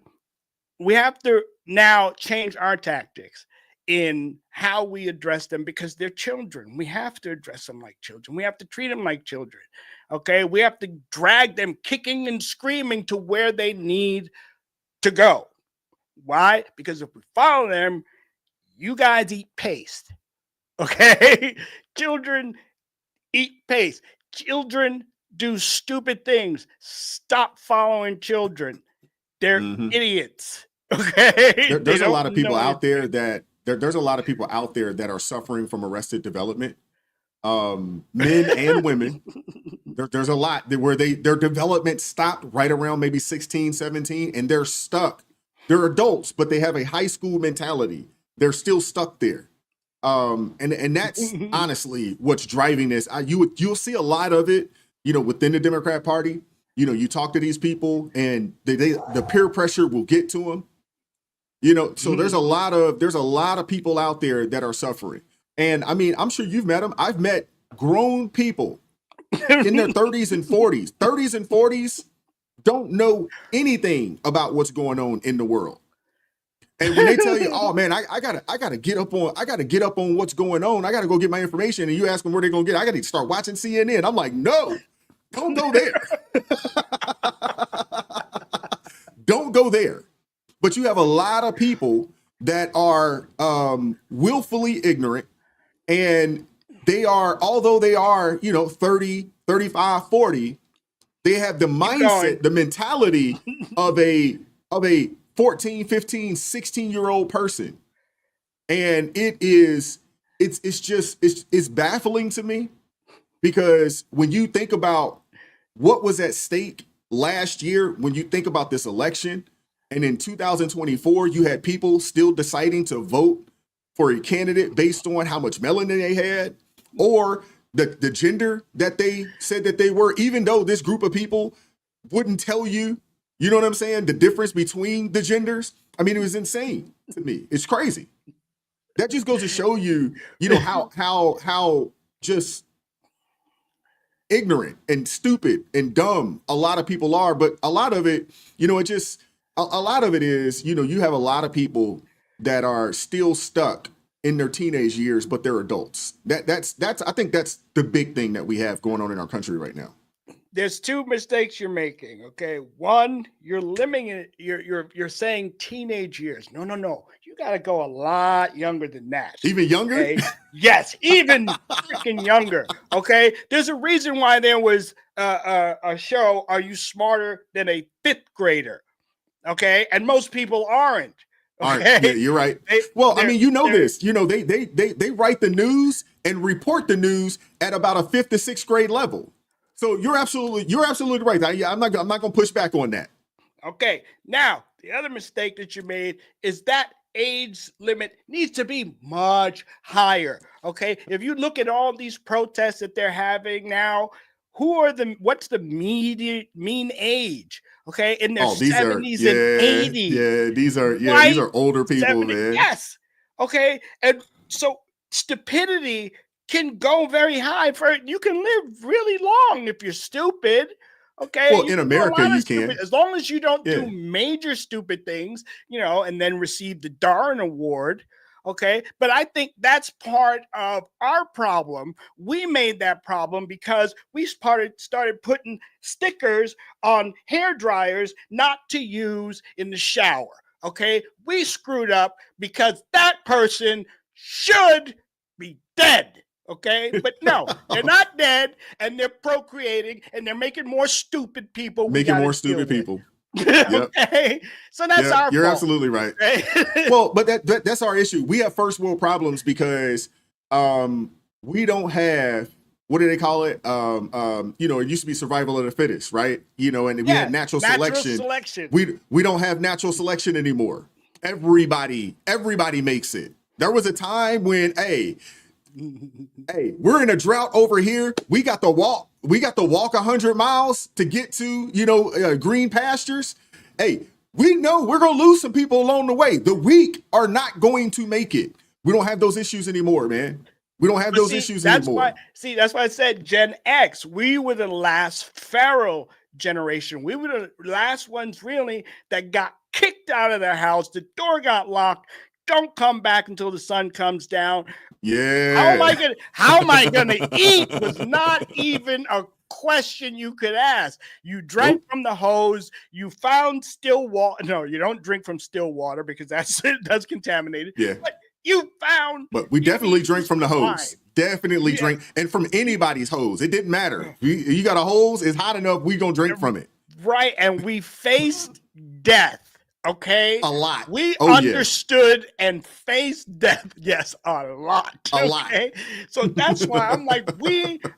we have to now change our tactics in how we address them, because they're children. We have to address them like children. We have to treat them like children. Okay. We have to drag them kicking and screaming to where they need to go. Why? Because if we follow them, you guys eat paste. Okay. Children eat paste. Children do stupid things. Stop following children. They're idiots. Okay. There's a lot of people out there that there's a lot of people out there that are suffering from arrested development. Men and women. There's a lot where their development stopped right around maybe 16, 17, and they're stuck. They're adults, but they have a high school mentality. They're still stuck there. And that's honestly what's driving this. You'll see a lot of it, within the Democrat Party. You talk to these people and the peer pressure will get to them. So there's a lot of people out there that are suffering. And I mean, I'm sure you've met them. I've met grown people in their 30s and 40s don't know anything about what's going on in the world. And when they tell you, oh man, I gotta get up on what's going on. I gotta go get my information. And you ask them where they're gonna get it. I gotta start watching CNN. I'm like, no, don't go there. Don't go there. But you have a lot of people that are willfully ignorant, and they are, although they are, 30, 35, 40, they have the mindset, the mentality of a 14, 15, 16-year-old person. And it's baffling to me, because when you think about what was at stake last year, when you think about this election, and in 2024, you had people still deciding to vote for a candidate based on how much melanin they had, or the gender that they said that they were, even though this group of people wouldn't tell you, you know what I'm saying, the difference between the genders. I mean, it was insane to me. It's crazy. That just goes to show you, how just ignorant and stupid and dumb a lot of people are. But a lot of it, a lot of it is, you have a lot of people that are still stuck in their teenage years, but they're adults. That's I think that's the big thing that we have going on in our country right now. There's two mistakes you're making. Okay, one, you're limiting it. You're saying teenage years. No. You got to go a lot younger than that. Even younger? Okay? Yes, even freaking younger. Okay, there's a reason why there was a show. Are you smarter than a fifth grader? Okay, and most people aren't. Okay? Yeah, you're right. This. They write the news and report the news at about a 5th to 6th grade level. So you're absolutely right. I'm not going to push back on that. Okay. Now, the other mistake that you made is that age limit needs to be much higher. Okay. If you look at all these protests that they're having now, what's the mean age? Okay. In their 70s and 80s. Yeah, these are older people, 70, man. Yes. Okay. And so stupidity can go very high. You can live really long if you're stupid. Okay. Well, in America, you can. As long as you don't do major stupid things, and then receive the Darwin Award. Okay. But I think that's part of our problem. We made that problem because we started putting stickers on hair dryers not to use in the shower. Okay. We screwed up because that person should be dead. Okay, but no, they're not dead, and they're procreating, and they're making more stupid people. Making more stupid people. Okay, so that's our You're fault. absolutely right. Well, but that's our issue. We have first world problems because we don't have, what do they call it? It used to be survival of the fittest, right? And we had natural selection. We don't have natural selection anymore. Everybody makes it. There was a time when, hey, we're in a drought over here. We got to walk 100 miles to get to, green pastures. Hey, we know we're going to lose some people along the way. The weak are not going to make it. We don't have those issues anymore, man. We don't have those issues anymore. That's why I said Gen X. We were the last feral generation. We were the last ones really that got kicked out of their house. The door got locked. Don't come back until the sun comes down. Yeah. How am I gonna eat was not even a question you could ask. You drank from the hose. You found still water. No, you don't drink from still water because that's contaminated. Yeah. But you found. But we definitely drink from the hose. definitely drink, and from anybody's hose. It didn't matter. You got a hose, it's hot enough, we gonna drink from it. Right, and we faced death. Okay, a lot. We Oh, understood and faced death. Yes, a lot. A lot. So that's why I'm like,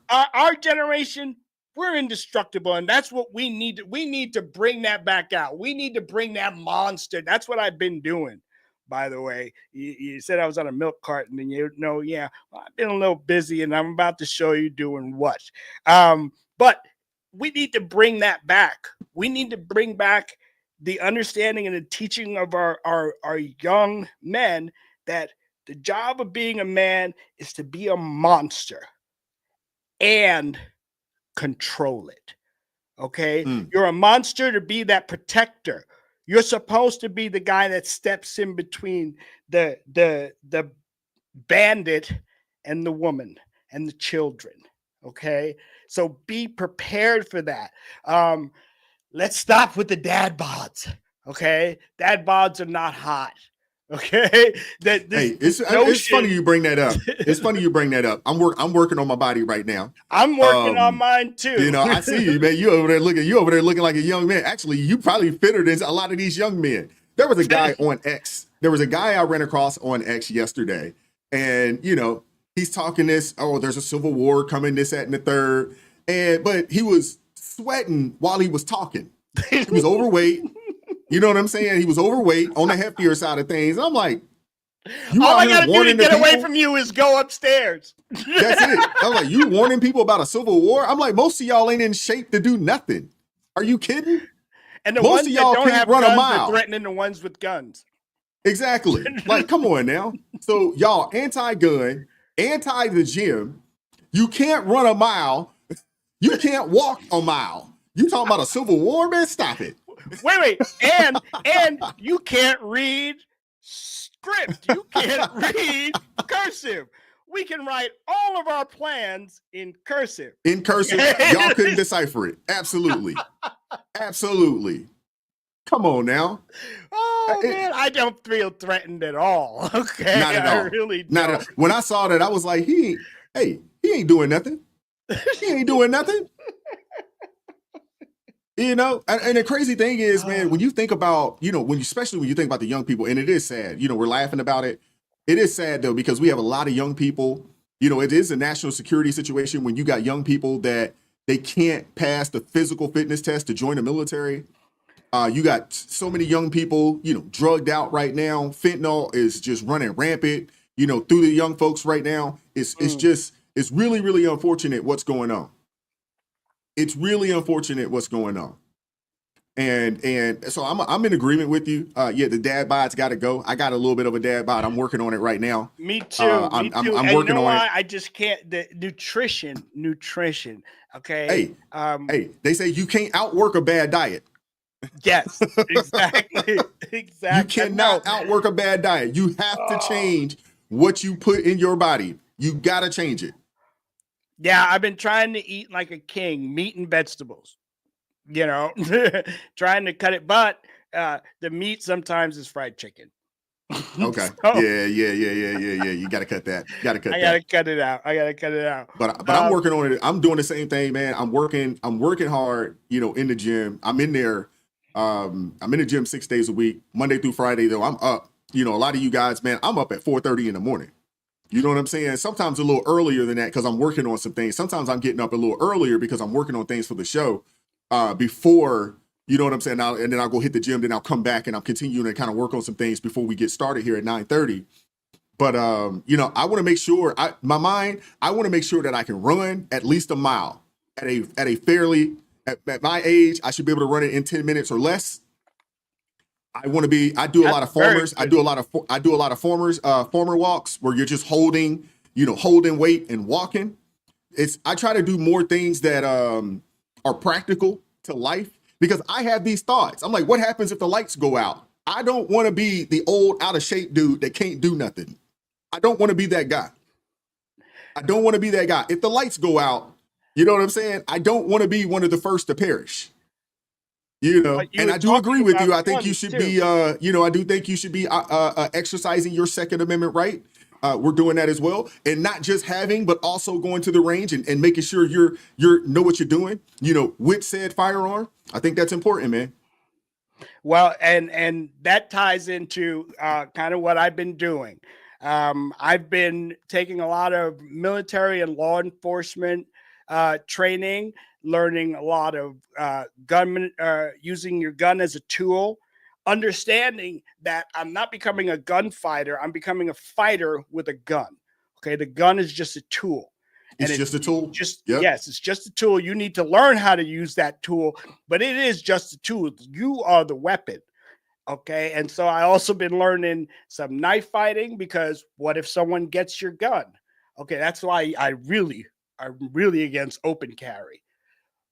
our generation, we're indestructible, and that's what we need. We need to bring that back out. We need to bring that monster. That's what I've been doing. By the way, you said I was on a milk carton, and yeah, well, I've been a little busy, and I'm about to show you doing what. But we need to bring that back. We need to bring back the understanding and the teaching of our young men that the job of being a man is to be a monster and control it. Okay? You're a monster to be that protector. You're supposed to be the guy that steps in between the bandit and the woman and the children. Okay? So be prepared for that. Let's stop with the dad bods. Okay, dad bods are not hot. Okay, it's funny you bring that up. It's funny you bring that up. I'm working on my body right now. I'm working on mine too. You know, I see you, man. You over there looking like a young man. Actually, you probably fitter than a lot of these young men. There was a guy on X. There was a guy I ran across on X yesterday, and he's talking this. Oh, there's a civil war coming. This, that, and the third. But he was sweating while he was talking. He was overweight. You know what I'm saying? He was overweight on the heftier side of things. I'm like, all I gotta do to get away from you is go upstairs. That's it. I'm like, you warning people about a civil war? I'm like, most of y'all ain't in shape to do nothing. Are you kidding? And the most ones of y'all that don't can't have run guns a mile. are threatening the ones with guns. Exactly. Like, come on now. So y'all anti-gun, anti the gym. You can't run a mile. You can't walk a mile. You talking about a civil war, man? Stop it. Wait. And you can't read script. You can't read cursive. We can write all of our plans in cursive. In cursive. Y'all couldn't decipher it. Absolutely. Absolutely. Come on now. Oh, man, I don't feel threatened at all. Okay. Not at all. I really don't. Not at all. When I saw that, I was like, he ain't doing nothing. He ain't doing nothing. And the crazy thing is, man, when you think about, especially when you think about the young people, and it is sad, we're laughing about it. It is sad though, because we have a lot of young people, it is a national security situation when you got young people that they can't pass the physical fitness test to join the military. You got so many young people, drugged out right now. Fentanyl is just running rampant, through the young folks right now. It's really, really unfortunate what's going on. It's really unfortunate what's going on. And so I'm in agreement with you. The dad bod's got to go. I got a little bit of a dad bod. I'm working on it right now. Me too. I'm working on it. I just can't. The nutrition. Okay. Hey, they say you can't outwork a bad diet. Yes, exactly. You cannot outwork a bad diet. You have to change what you put in your body. You got to change it. Yeah, I've been trying to eat like a king, meat and vegetables, trying to cut it. But the meat sometimes is fried chicken. Okay. Yeah. You got to cut that. I got to cut it out. But I'm working on it. I'm doing the same thing, man. I'm working hard, in the gym. I'm in there. I'm in the gym 6 days a week, Monday through Friday, though. I'm up. A lot of you guys, man, I'm up at 4:30 in the morning. You know what I'm saying? Sometimes a little earlier than that because I'm working on some things. Sometimes I'm getting up a little earlier because I'm working on things for the show before, you know what I'm saying? And then I'll go hit the gym, then I'll come back and I'm continuing to kind of work on some things before we get started here at 9:30. But, I want to make sure, I want to make sure that I can run at least a mile at my age. I should be able to run it in 10 minutes or less. I do a lot of farmers. I do a lot of farmer walks where you're just holding weight and walking. I try to do more things that are practical to life because I have these thoughts. I'm like, what happens if the lights go out? I don't want to be the old out of shape dude that can't do nothing. I don't want to be that guy. If the lights go out, you know what I'm saying? I don't want to be one of the first to perish. And I do agree with you. I think you should be, I do think you should be exercising your Second Amendment right. we're doing that as well, and not just having, but also going to the range and making sure you're know what you're doing, you know, with said firearm. I think that's important, man. Well, and that ties into kind of what I've been doing. I've been taking a lot of military and law enforcement training, learning a lot of gunman, using your gun as a tool, understanding that I'm not becoming a gunfighter. I'm becoming a fighter with a gun. Okay, the gun is just a tool. It's just a tool. Yes, it's just a tool. You need to learn how to use that tool, but it is just a tool. You are the weapon. Okay. And so I also been learning some knife fighting, because what if someone gets your gun? Okay, that's why I'm really against open carry.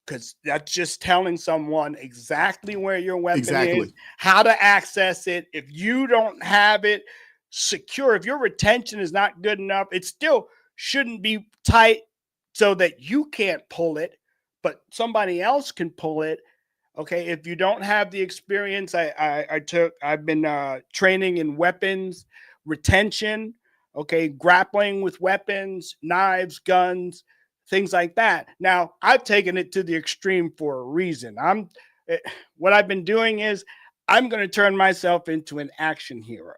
Because that's just telling someone exactly where your weapon is, how to access it. If you don't have it secure, if your retention is not good enough, it still shouldn't be tight so that you can't pull it, but somebody else can pull it. Okay, if you don't have the experience, I've been training in weapons retention. Okay, grappling with weapons, knives, guns, things like that. Now, I've taken it to the extreme for a reason. What I've been doing is I'm going to turn myself into an action hero.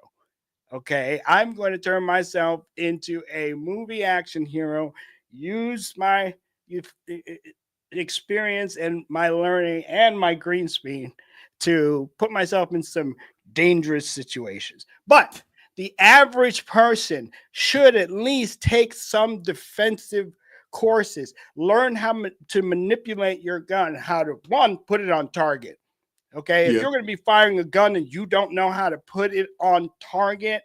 Okay, I'm going to turn myself into a movie action hero, use my experience and my learning and my green screen to put myself in some dangerous situations. But the average person should at least take some defensive courses, learn how to manipulate your gun, how to, one, put it on target. Okay, if you're going to be firing a gun and you don't know how to put it on target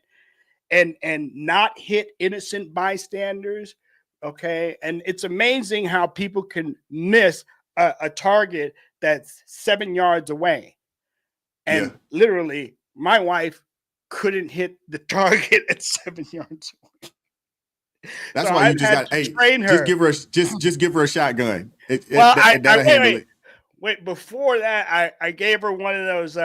and not hit innocent bystanders, okay, and it's amazing how people can miss a target that's 7 yards away, and literally my wife couldn't hit the target at 7 yards away. That's So why you I've just had got to train her. Just give her a shotgun. Wait, before that, I gave her one of those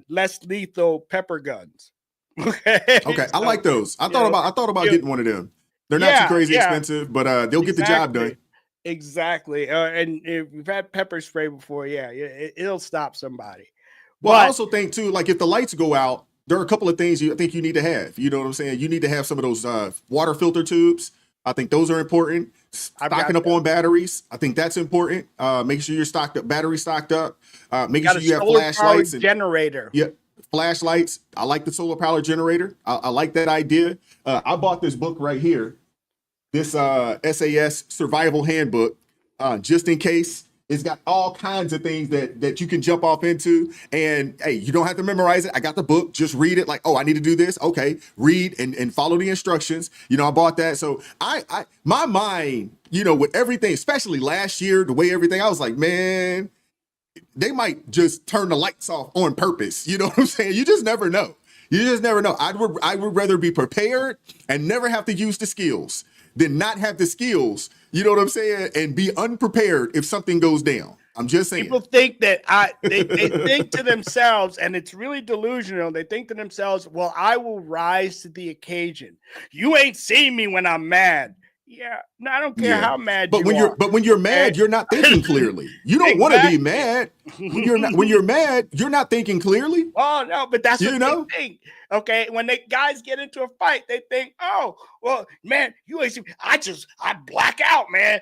less lethal pepper guns. Okay. I like those. I thought about getting one of them. They're not too crazy expensive, but they'll get the job done. Exactly. And if you've had pepper spray before, it'll stop somebody. Well, I also think too, like if the lights go out, there are a couple of things I think you need to have. You know what I'm saying? You need to have some of those water filter tubes. I think those are important. Stocking up on batteries. I think that's important. Making sure you're battery stocked up. Making sure you have flashlights and generator. Yeah. Flashlights. I like the solar power generator. I like that idea. I bought this book right here, this SAS survival handbook, just in case. It's got all kinds of things that you can jump off into. And hey, you don't have to memorize it. I got the book. Just read it like, oh, I need to do this. Okay. Read and follow the instructions. You know, I bought that. So my mind, you know, with everything, especially last year, the way everything, I was like, man, they might just turn the lights off on purpose. You know what I'm saying? You just never know. You just never know. I would rather be prepared and never have to use the skills than not have the skills, you know what I'm saying, and be unprepared if something goes down. I'm just saying. People think that they think to themselves, and it's really delusional. They think to themselves, well, I will rise to the occasion. You ain't seen me when I'm mad. Yeah, no, I don't care how mad you are. But when you're mad, you're not thinking clearly. You don't want to be mad. When you're mad, you're not thinking clearly. Oh no, but that's what they think. Okay, when the guys get into a fight, they think, oh, well, man, you ain't. I black out, man.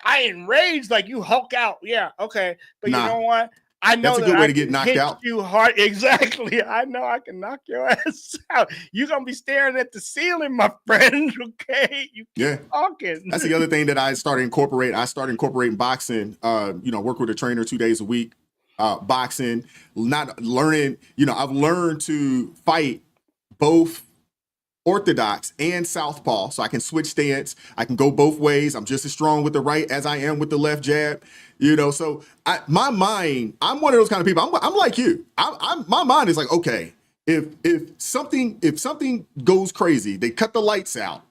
I enraged like you Hulk out. Yeah, okay, but you know what? I know that's a good way to get knocked out. You hard, exactly. I know I can knock your ass out. You're gonna be staring at the ceiling, my friend. Okay, you keep talking. That's the other thing that I started incorporating. I started incorporating boxing. You know, work with a trainer 2 days a week. Boxing, not learning. You know, I've learned to fight both orthodox and southpaw, so I can switch stance. I can go both ways. I'm just as strong with the right as I am with the left jab. You know, so my mind, I'm one of those kind of people. I'm like you. My mind is like, okay, if something goes crazy, they cut the lights out,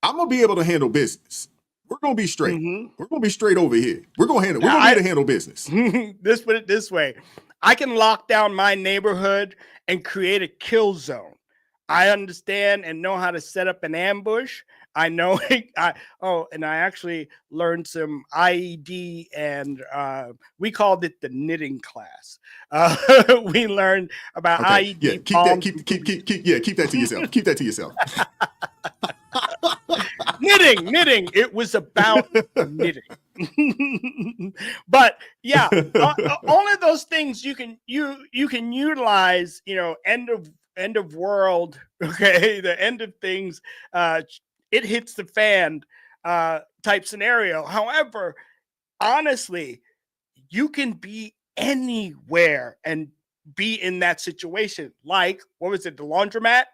I'm gonna be able to handle business. We're gonna be straight. We're gonna be straight over here. We're gonna be able to handle business. Put it this way, I can lock down my neighborhood and create a kill zone. I understand and know how to set up an ambush. I know. And I actually learned some IED, and we called it the knitting class. We learned about Okay. IED. Yeah. Keep that. Keep that to yourself. Keep that to yourself. knitting. It was about knitting. But yeah, only those things you can utilize. End of world. Okay, the end of things. It hits the fan type scenario. However, honestly, you can be anywhere and be in that situation. Like, what was it, the laundromat?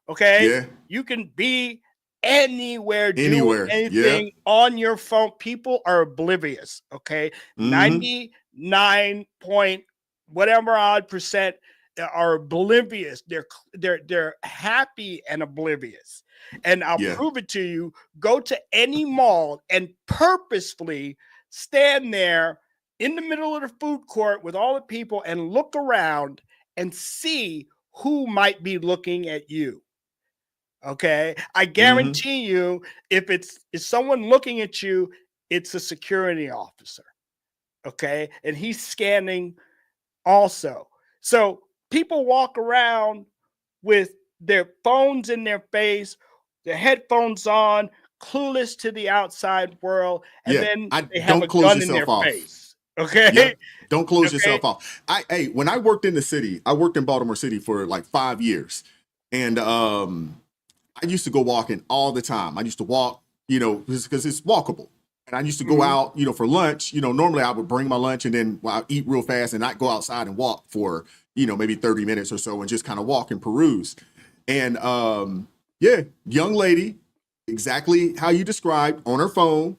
Okay, Yeah. you can be anywhere doing Anywhere. anything on your phone. People are oblivious. Okay, 99 point whatever odd percent are oblivious. They're happy and oblivious. And I'll prove it to you. Go to any mall and purposefully stand there in the middle of the food court with all the people and look around and see who might be looking at you. Okay, I guarantee you, if someone looking at you, it's a security officer. Okay, and he's scanning also. So people walk around with their phones in their face, their headphones on, clueless to the outside world, and then they have a gun in their face. Okay. Yep. Don't close yourself off. When I worked in the city, I worked in Baltimore City for like 5 years. And I used to go walking all the time. I used to walk, because it's walkable. And I used to go out, for lunch. Normally I would bring my lunch and then I'd eat real fast and not go outside and walk for, maybe 30 minutes or so and just kind of walk and peruse. And young lady, exactly how you described, on her phone,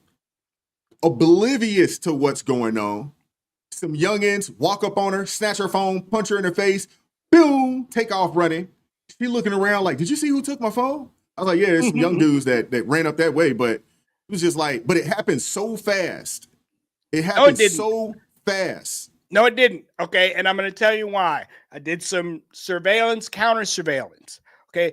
oblivious to what's going on. Some youngins walk up on her, snatch her phone, punch her in the face, boom, take off running. She looking around like, did you see who took my phone? I was like, yeah, there's some young dudes that ran up that way, but it was just like, but it happened so fast. It happened so fast. No, it didn't. Okay, and I'm going to tell you why. I did some surveillance, counter surveillance. Okay,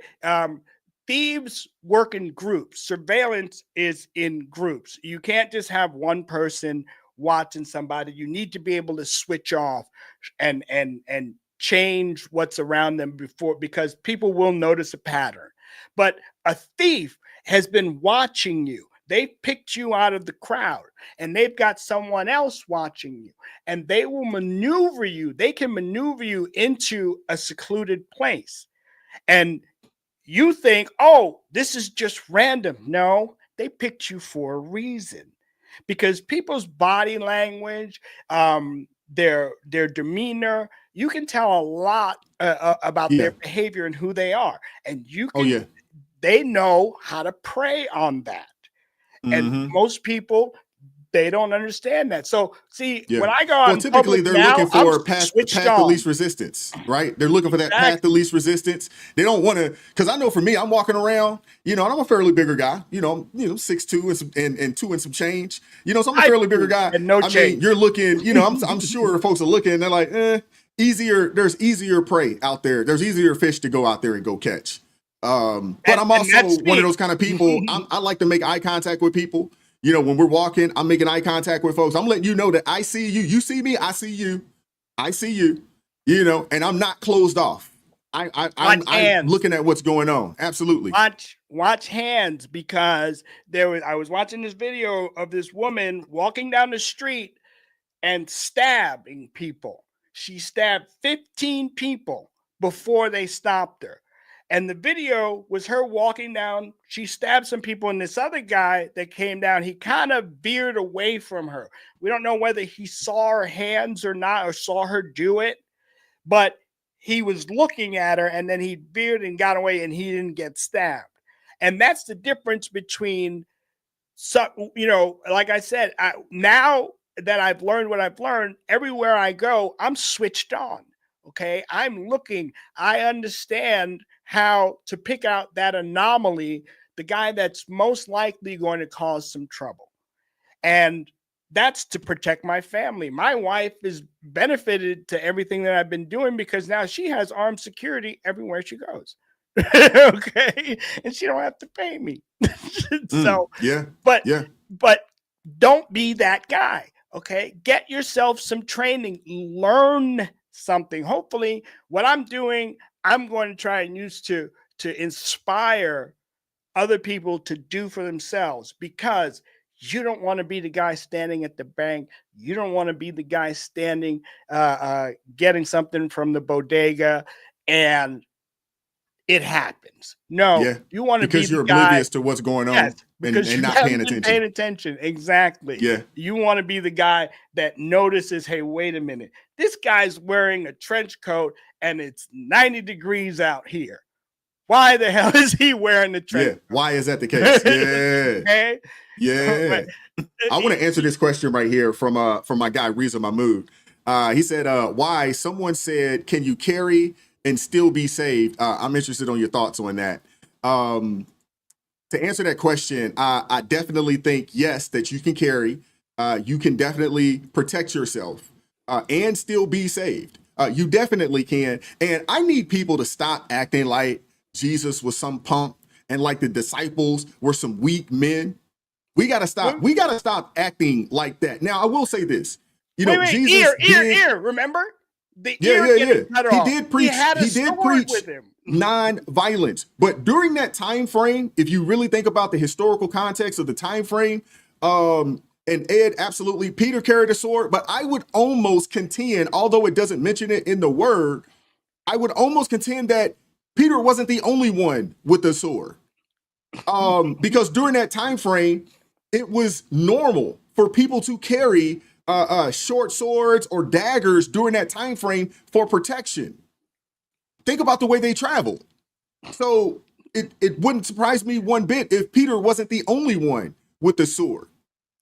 thieves work in groups. Surveillance is in groups. You can't just have one person watching somebody. You need to be able to switch off and change what's around them because people will notice a pattern. But a thief has been watching you. They picked you out of the crowd and they've got someone else watching you, and they will maneuver you. They can maneuver you into a secluded place. And you think, oh, this is just random. No, they picked you for a reason, because people's body language, their demeanor, you can tell a lot about their behavior and who they are. And you can, they know how to prey on that. And most people, they don't understand that. So see, when I go on, typically they're looking for path to least resistance, right? They're looking for that path to least resistance. They don't want to, because I know for me, I'm walking around, and I'm a fairly bigger guy, 6'2" and 2 and some change, so I'm a fairly bigger guy. And no change. I mean, you're looking, I'm sure folks are looking, and they're like, there's easier prey out there. There's easier fish to go out there and go catch. But I'm also one of those kind of people. I like to make eye contact with people. When we're walking, I'm making eye contact with folks. I'm letting you know that I see you. You see me. I see you. I see you. And I'm not closed off. I'm looking at what's going on. Absolutely. Watch hands, because I was watching this video of this woman walking down the street and stabbing people. She stabbed 15 people before they stopped her. And the video was her walking down. She stabbed some people, and this other guy that came down, he kind of veered away from her. We don't know whether he saw her hands or not, or saw her do it, but he was looking at her, and then he veered and got away, and he didn't get stabbed. And that's the difference between, like I said, now that I've learned what I've learned, everywhere I go, I'm switched on. Okay, I'm looking. I understand how to pick out that anomaly, the guy that's most likely going to cause some trouble. And that's to protect my family. My wife is benefited to everything that I've been doing, because now she has armed security everywhere she goes. Okay, and she don't have to pay me. So yeah, but yeah. don't be that guy. Okay, get yourself some training, learn something. Hopefully what I'm doing, I'm going to try and use to inspire other people to do for themselves, because you don't want to be the guy standing at the bank. You don't want to be the guy standing getting something from the bodega and it happens. No, Yeah, you want to be because the you're guy. oblivious to what's going Yes, on because and you not paying haven't been paying attention. attention. Exactly. Yeah. You want to be the guy that notices, hey, wait a minute. This guy's wearing a trench coat and it's 90 degrees out here. Why the hell is he wearing the trench Yeah. coat? Why is that the case? Yeah. Okay? Yeah. I want to answer this question right here from my guy Reza Mahmood. He said, why someone said, can you carry and still be saved? I'm interested on your thoughts on that. To answer that question, I definitely think, yes, that you can carry. You can definitely protect yourself and still be saved. You definitely can. And I need people to stop acting like Jesus was some punk and like the disciples were some weak men. We got to stop. We got to stop acting like that. Now, I will say this. You know, Wait, Jesus ear. Remember? The yeah, ear getting cut He off. did preach. He did sword preach with him. non-violence. But during that time frame, if you really think about the historical context of the time frame, and Ed, absolutely, Peter carried a sword. But I would almost contend, although it doesn't mention it in the word, I would almost contend that Peter wasn't the only one with the sword. Because during that time frame, it was normal for people to carry short swords or daggers during that time frame for protection. Think about the way they traveled. So it wouldn't surprise me one bit if Peter wasn't the only one with the sword.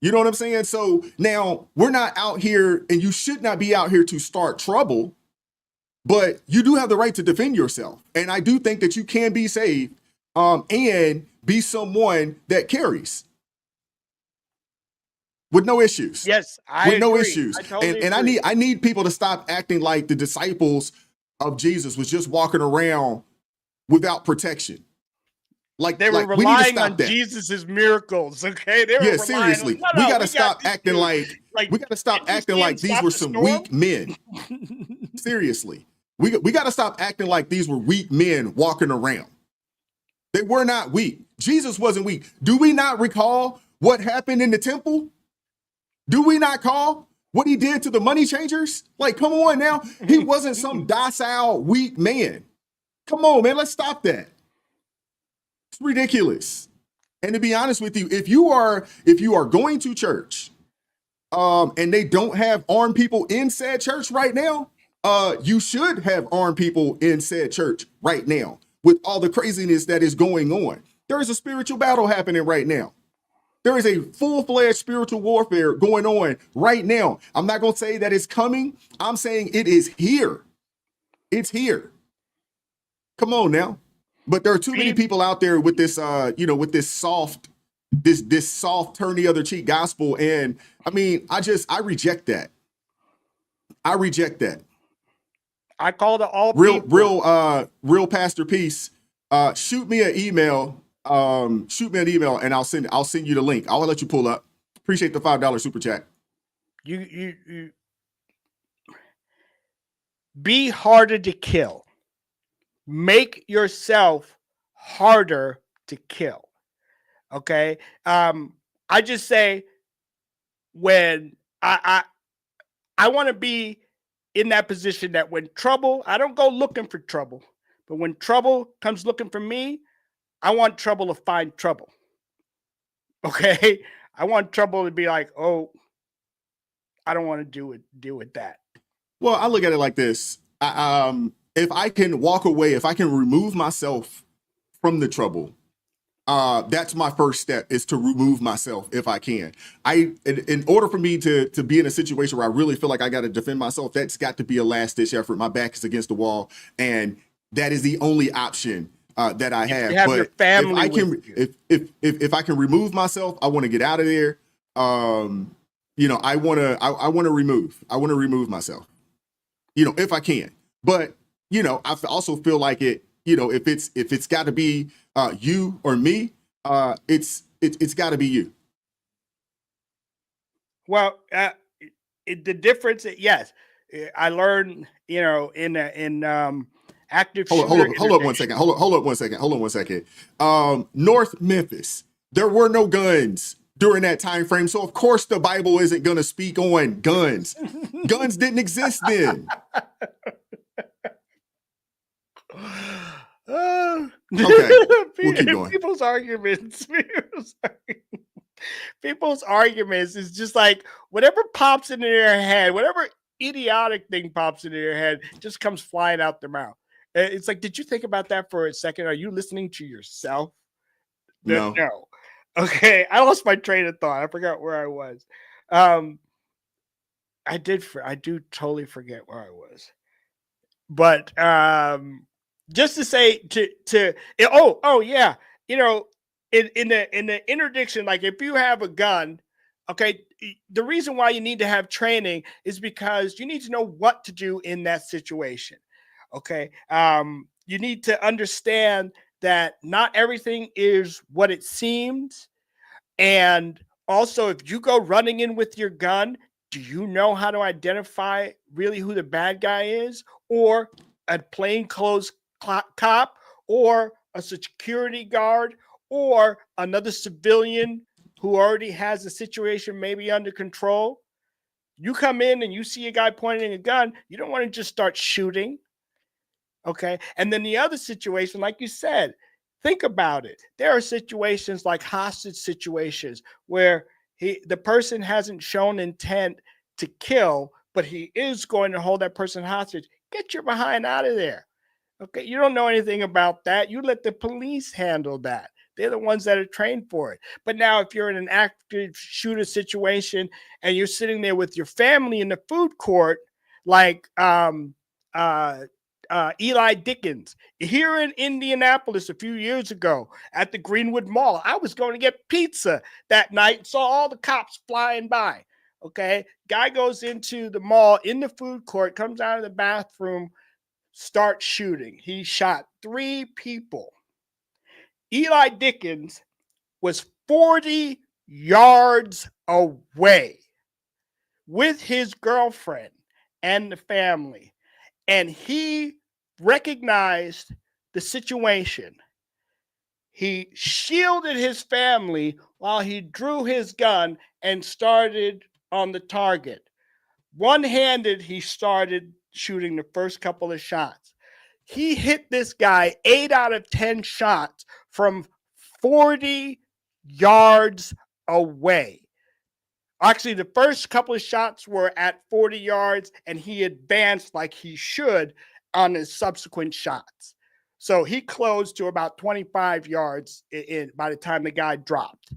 You know what I'm saying? So now we're not out here, and you should not be out here to start trouble, but you do have the right to defend yourself. And I do think that you can be saved and be someone that carries with no issues. Yes, I with no agree. issues. I totally And agree. I need people to stop acting like the disciples of Jesus was just walking around without protection. Like They were we need to relying stop on that. Jesus's miracles. Okay, they were Yeah, relying seriously. on, We got to got stop this acting dude. like we got to stop did you acting see him like these stop were the some storm? weak men. Seriously. We got to stop acting like these were weak men walking around. They were not weak. Jesus wasn't weak. Do we not recall what happened in the temple? Do we not call what he did to the money changers? Like, come on now. He wasn't some docile, weak man. Come on, man. Let's stop that. It's ridiculous. And to be honest with you, if you are going to church, and they don't have armed people in said church right now, you should have armed people in said church right now with all the craziness that is going on. There is a spiritual battle happening right now. There is a full-fledged spiritual warfare going on right now. I'm not going to say that it's coming. I'm saying it is here. It's here. Come on now. But there are too many people out there with this, with this soft turn the other cheek gospel. And I mean, I reject that. I reject that. I call the all real Pastor Peace. Shoot me an email. And I'll send you the link. I'll let you pull up. Appreciate the $5 super chat. You be harder to kill. Make yourself harder to kill. Okay. I just say when I want to be in that position that when trouble, I don't go looking for trouble, but when trouble comes looking for me, I want trouble to find trouble. Okay. I want trouble to be like, oh, I don't want to deal with that. Well, I look at it like this. If I can walk away, if I can remove myself from the trouble, that's my first step, is to remove myself if I can. In order for me to be in a situation where I really feel like I got to defend myself, that's got to be a last ditch effort. My back is against the wall, and that is the only option that I have. You have but your family if I can remove myself, I want to get out of there. I want to remove myself, if I can. But I also feel like it if it's got to be you or me, it's got to be you. Well, the difference, yes, I learned, in active shooter. Hold up 1 second. Hold up 1 second. North Memphis, there were no guns during that time frame, so of course the Bible isn't going to speak on guns. Guns didn't exist then. Okay, we'll keep going. People's arguments is just like whatever pops into their head, whatever idiotic thing pops into their head just comes flying out their mouth. It's like, did you think about that for a second? Are you listening to yourself? No. Okay, I lost my train of thought. I forgot where I was. I do totally forget where I was. But just to say yeah, in the interdiction, like if you have a gun, okay, the reason why you need to have training is because you need to know what to do in that situation. Okay, you need to understand that not everything is what it seems, and also if you go running in with your gun, do you know how to identify really who the bad guy is, or a plainclothes cop, or a security guard, or another civilian who already has the situation maybe under control? You come in and you see a guy pointing a gun, you don't want to just start shooting. Okay. And then the other situation, like you said, think about it. There are situations like hostage situations where the person hasn't shown intent to kill, but he is going to hold that person hostage. Get your behind out of there. Okay. You don't know anything about that. You let the police handle that. They're the ones that are trained for it. But now, if you're in an active shooter situation and you're sitting there with your family in the food court, like Eli Dickens here in Indianapolis a few years ago at the Greenwood Mall. I was going to get pizza that night and saw all the cops flying by. Okay. Guy goes into the mall in the food court, comes out of the bathroom, starts shooting. He shot 3 people. Eli Dickens was 40 yards away with his girlfriend and the family, and he recognized the situation. He shielded his family while he drew his gun and started on the target. One-handed, he started shooting the first couple of shots. He hit this guy 8 out of 10 shots from 40 yards away. Actually, the first couple of shots were at 40 yards, and he advanced like he should on his subsequent shots. So he closed to about 25 yards by the time the guy dropped.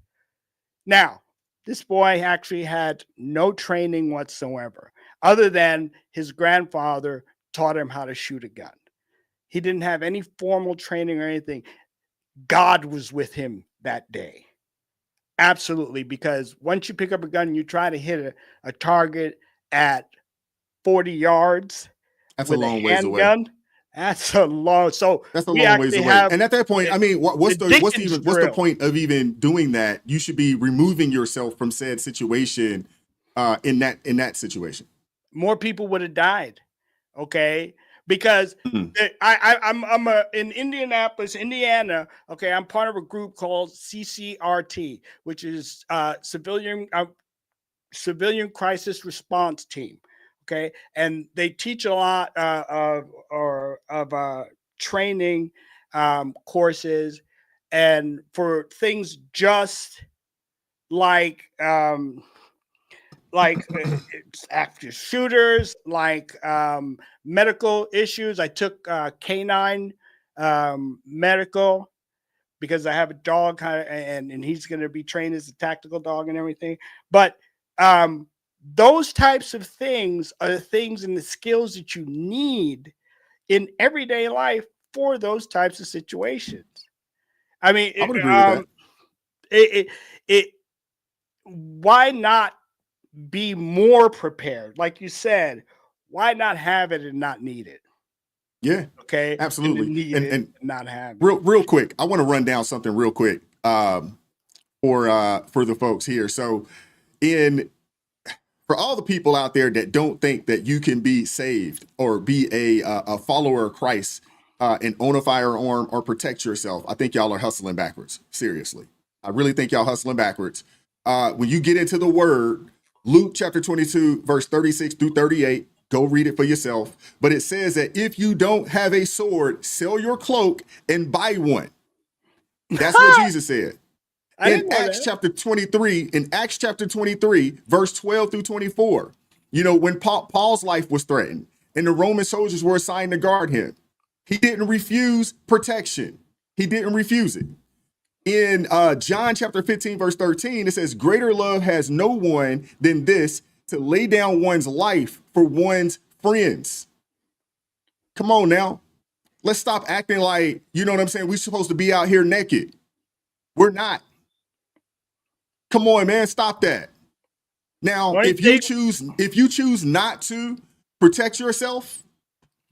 Now, this boy actually had no training whatsoever, other than his grandfather taught him how to shoot a gun. He didn't have any formal training or anything. God was with him that day. Absolutely, because once you pick up a gun and you try to hit a target at 40 yards, that's with a long ways away. That's a long. So that's a long ways away. And at that point, I mean, what's the point of even doing that? You should be removing yourself from said situation. In that situation, more people would have died. Okay. Because I'm in Indianapolis, Indiana. Okay, I'm part of a group called CCRT, which is Civilian Crisis Response Team. Okay, and they teach a lot of training courses, and for things just like active shooters, like medical issues. I took canine medical because I have a dog, and he's going to be trained as a tactical dog and everything. But those types of things are the things and the skills that you need in everyday life for those types of situations. I mean, I would agree with that. Why not be more prepared? Like you said, why not have it and not need it? Yeah. Okay. Absolutely. And need And, it, and not have it. real quick, I want to run down something real quick for the folks here. So for all the people out there that don't think that you can be saved or be a follower of Christ and own a firearm or protect yourself, I think y'all are hustling backwards. Seriously. I really think y'all hustling backwards. When you get into the word, Luke chapter 22, verse 36 through 38, go read it for yourself. But it says that if you don't have a sword, sell your cloak and buy one. That's what Jesus said. In Acts chapter 23, verse 12 through 24, when Paul's life was threatened and the Roman soldiers were assigned to guard him, he didn't refuse protection. He didn't refuse it. In John chapter 15, verse 13, it says, greater love has no one than this, to lay down one's life for one's friends. Come on now. Let's stop acting like, you know what I'm saying, we're supposed to be out here naked. We're not. Come on, man, stop that. Now, if you choose not to protect yourself,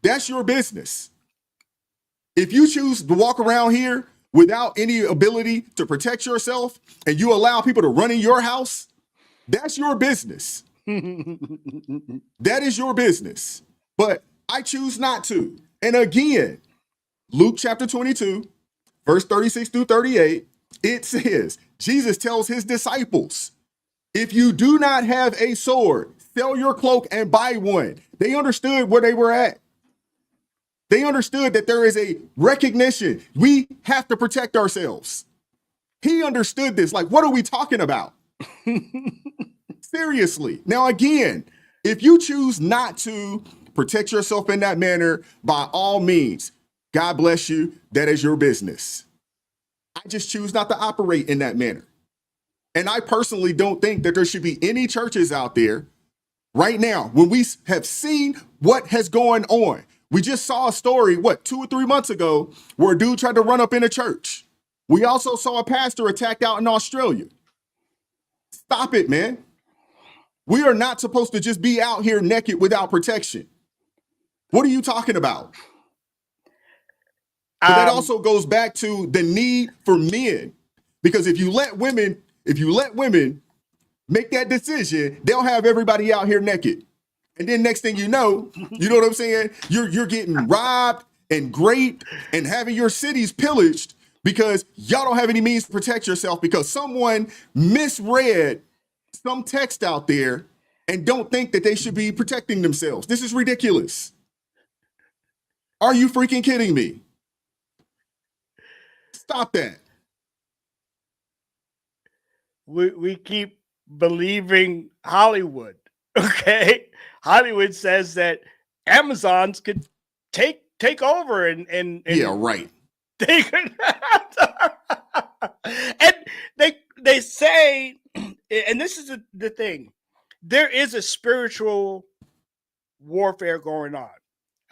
that's your business. If you choose to walk around here without any ability to protect yourself and you allow people to run in your house, that's your business. That is your business. But I choose not to. And again, Luke chapter 22, verse 36 through 38, it says, Jesus tells his disciples, if you do not have a sword, sell your cloak and buy one. They understood where they were at. They understood that there is a recognition. We have to protect ourselves. He understood this. Like, what are we talking about? Seriously. Now, again, if you choose not to protect yourself in that manner, by all means, God bless you. That is your business. I just choose not to operate in that manner. And I personally don't think that there should be any churches out there right now when we have seen what has gone on. We just saw a story, 2 or 3 months ago, where a dude tried to run up in a church. We also saw a pastor attacked out in Australia. Stop it, man. We are not supposed to just be out here naked without protection. What are you talking about? But that also goes back to the need for men, because if you let women make that decision, they'll have everybody out here naked. And then next thing you know what I'm saying? You're getting robbed and raped and having your cities pillaged because y'all don't have any means to protect yourself because someone misread some text out there and don't think that they should be protecting themselves. This is ridiculous. Are you freaking kidding me? Stop that. We keep believing Hollywood, okay? Hollywood says that Amazons could take over and yeah, right. They could, and they say, and this is the thing, there is a spiritual warfare going on.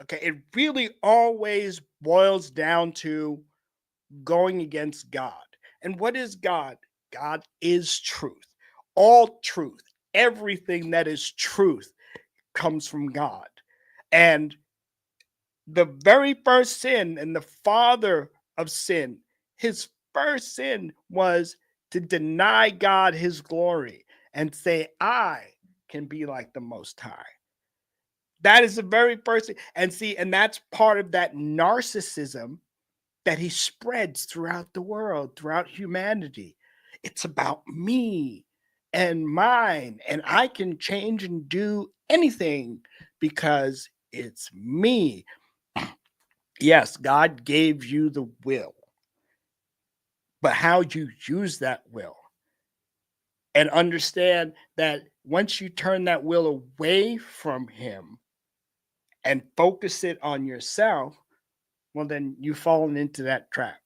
Okay, it really always boils down to going against God. And what is God? God is truth. All truth, everything that is truth comes from God. And the very first sin and the father of sin, his first sin was to deny God his glory and say, I can be like the Most High. That is the very first thing. And that's part of that narcissism that he spreads throughout the world, throughout humanity. It's about me and mine, and I can change and do anything because it's me. Yes, God gave you the will, but how you use that will, and understand that once you turn that will away from him and focus it on yourself, well, then you've fallen into that trap.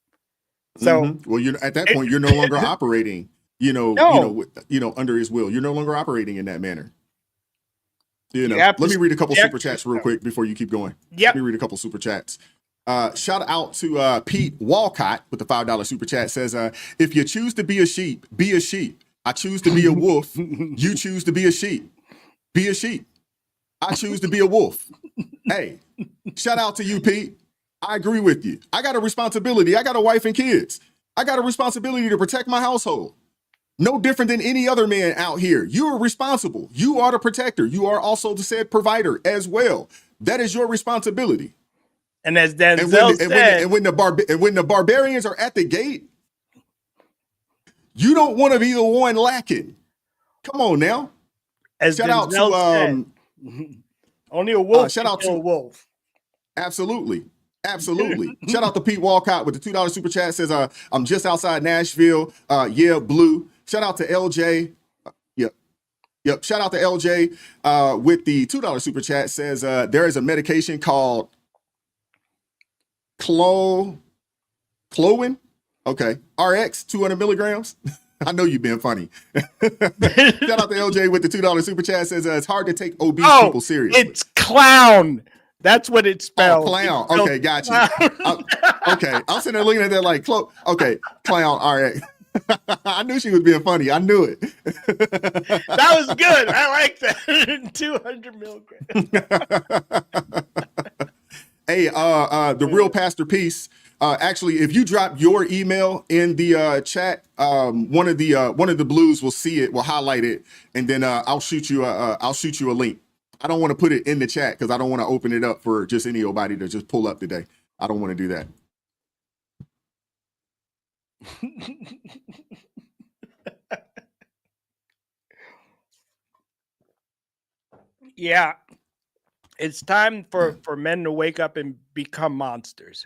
So, well, at that point, you're no longer operating, under his will. You're no longer operating in that manner. Let me read a couple super chats real quick before you keep going. Let me read a couple super chats. Shout out to Pete Walcott with the $5 super chat. Says, if you choose to be a sheep, be a sheep. I choose to be a wolf. You choose to be a sheep. Be a sheep. I choose to be a wolf. Hey, Shout out to you, Pete. I agree with you. I got a responsibility. I got a wife and kids. I got a responsibility to protect my household. No different than any other man out here. You are responsible. You are the protector. You are also the said provider as well. That is your responsibility. And as Denzel said, when the barbarians are at the gate, you don't want to be the one lacking. Come on now. As shout out to said, only a wolf. Shout out to a wolf. Absolutely. Shout out to Pete Walcott with the $2 super chat. Says I'm just outside Nashville. Yeah, blue. Shout out to LJ. Yep. Shout out to LJ with the $2 super chat. Says there is a medication called Cloin. Okay. RX 200 milligrams. I know you've been funny. Shout out to LJ with the $2 super chat. Says it's hard to take obese people seriously. It's clown. That's what it's spelled. Oh, clown. Okay, got you. Okay, I'm sitting there looking at that like, okay, clown. All right. I knew she was being funny. I knew it. That was good. I like that. 200 milligrams. Hey, the real Pastor Peace. Actually, if you drop your email in the chat, one of the blues will see it, will highlight it, and then I'll shoot you a link. I don't want to put it in the chat because I don't want to open it up for just anybody to just pull up today. I don't want to do that. Yeah, it's time for men to wake up and become monsters.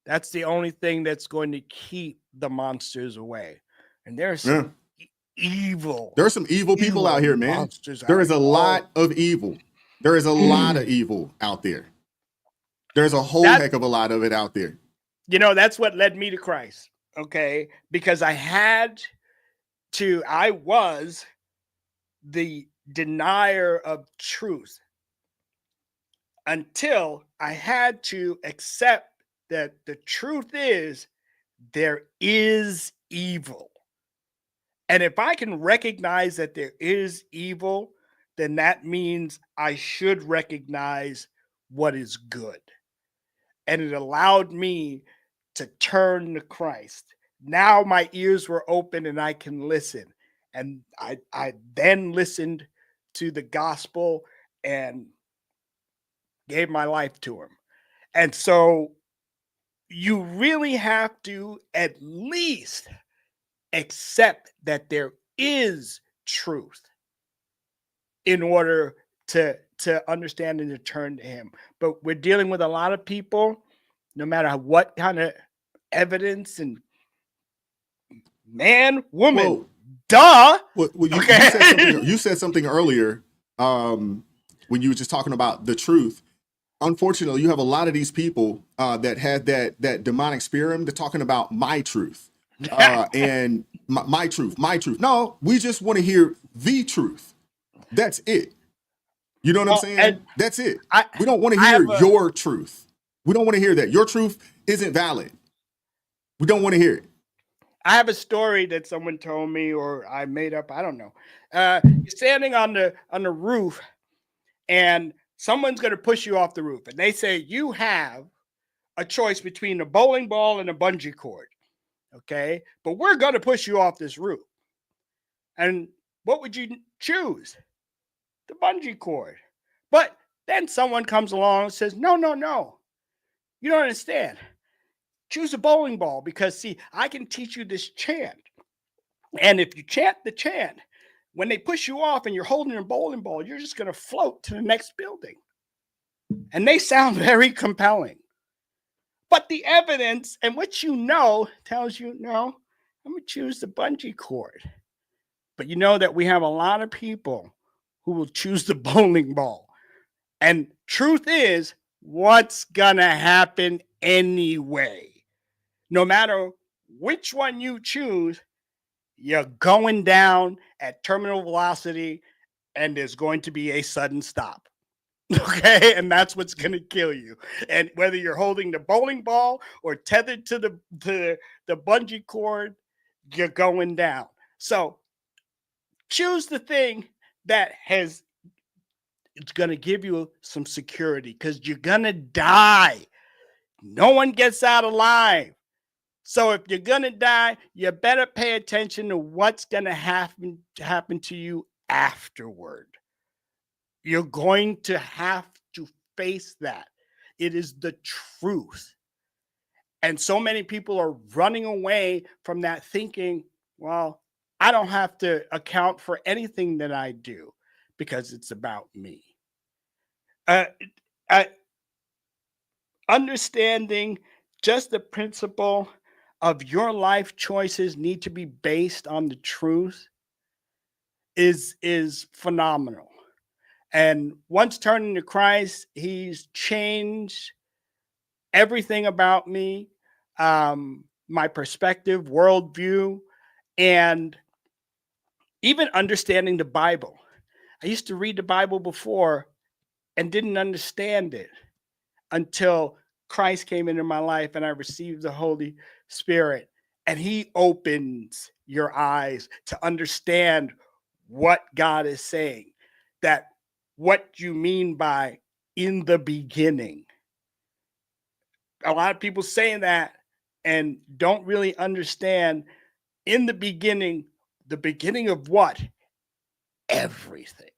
That's the only thing that's going to keep the monsters away. And there's some evil. There are some evil people out here, man. There is a lot of evil. There is a lot of evil out there. There's a whole heck of a lot of it out there. You know, that's what led me to Christ. Okay. Because I was the denier of truth until I had to accept that the truth is there is evil. And if I can recognize that there is evil, then that means I should recognize what is good. And it allowed me to turn to Christ. Now my ears were open and I can listen. And I then listened to the gospel and gave my life to him. And so you really have to at least accept that there is truth in order to understand and to turn to him. But we're dealing with a lot of people, no matter what kind of evidence and man, woman, you said something earlier when you were just talking about the truth. Unfortunately, you have a lot of these people that had that demonic spirit. They're talking about my truth and my truth. No, we just want to hear the truth. That's it. You know what I'm saying? That's it. We don't want to hear your truth. We don't want to hear that. Your truth isn't valid. We don't want to hear it. I have a story that someone told me or I made up. I don't know. You're standing on the roof and someone's going to push you off the roof. And they say you have a choice between a bowling ball and a bungee cord. Okay. But we're going to push you off this roof. And what would you choose? The bungee cord. But then someone comes along and says, no. You don't understand. Choose a bowling ball because, see, I can teach you this chant. And if you chant the chant, when they push you off and you're holding a bowling ball, you're just going to float to the next building. And they sound very compelling. But the evidence and what you know tells you, no, I'm going to choose the bungee cord. But you know that we have a lot of people who will choose the bowling ball. And truth is, what's going to happen anyway? No matter which one you choose, you're going down at terminal velocity and there's going to be a sudden stop. Okay. And that's what's going to kill you. And whether you're holding the bowling ball or tethered to the bungee cord, you're going down. So choose the thing that has it's going to give you some security because you're going to die. No one gets out alive. So if you're going to die, you better pay attention to what's going to happen to you afterward. You're going to have to face that. It is the truth. And so many people are running away from that thinking, well, I don't have to account for anything that I do because it's about me. Understanding just the principle of your life choices need to be based on the truth is phenomenal. And once turning to Christ, he's changed everything about me, my perspective, worldview, and even understanding the Bible. I used to read the Bible before and didn't understand it until Christ came into my life and I received the Holy Spirit. And he opens your eyes to understand what God is saying, that what you mean by in the beginning. A lot of people saying that and don't really understand in the beginning of what? Everything.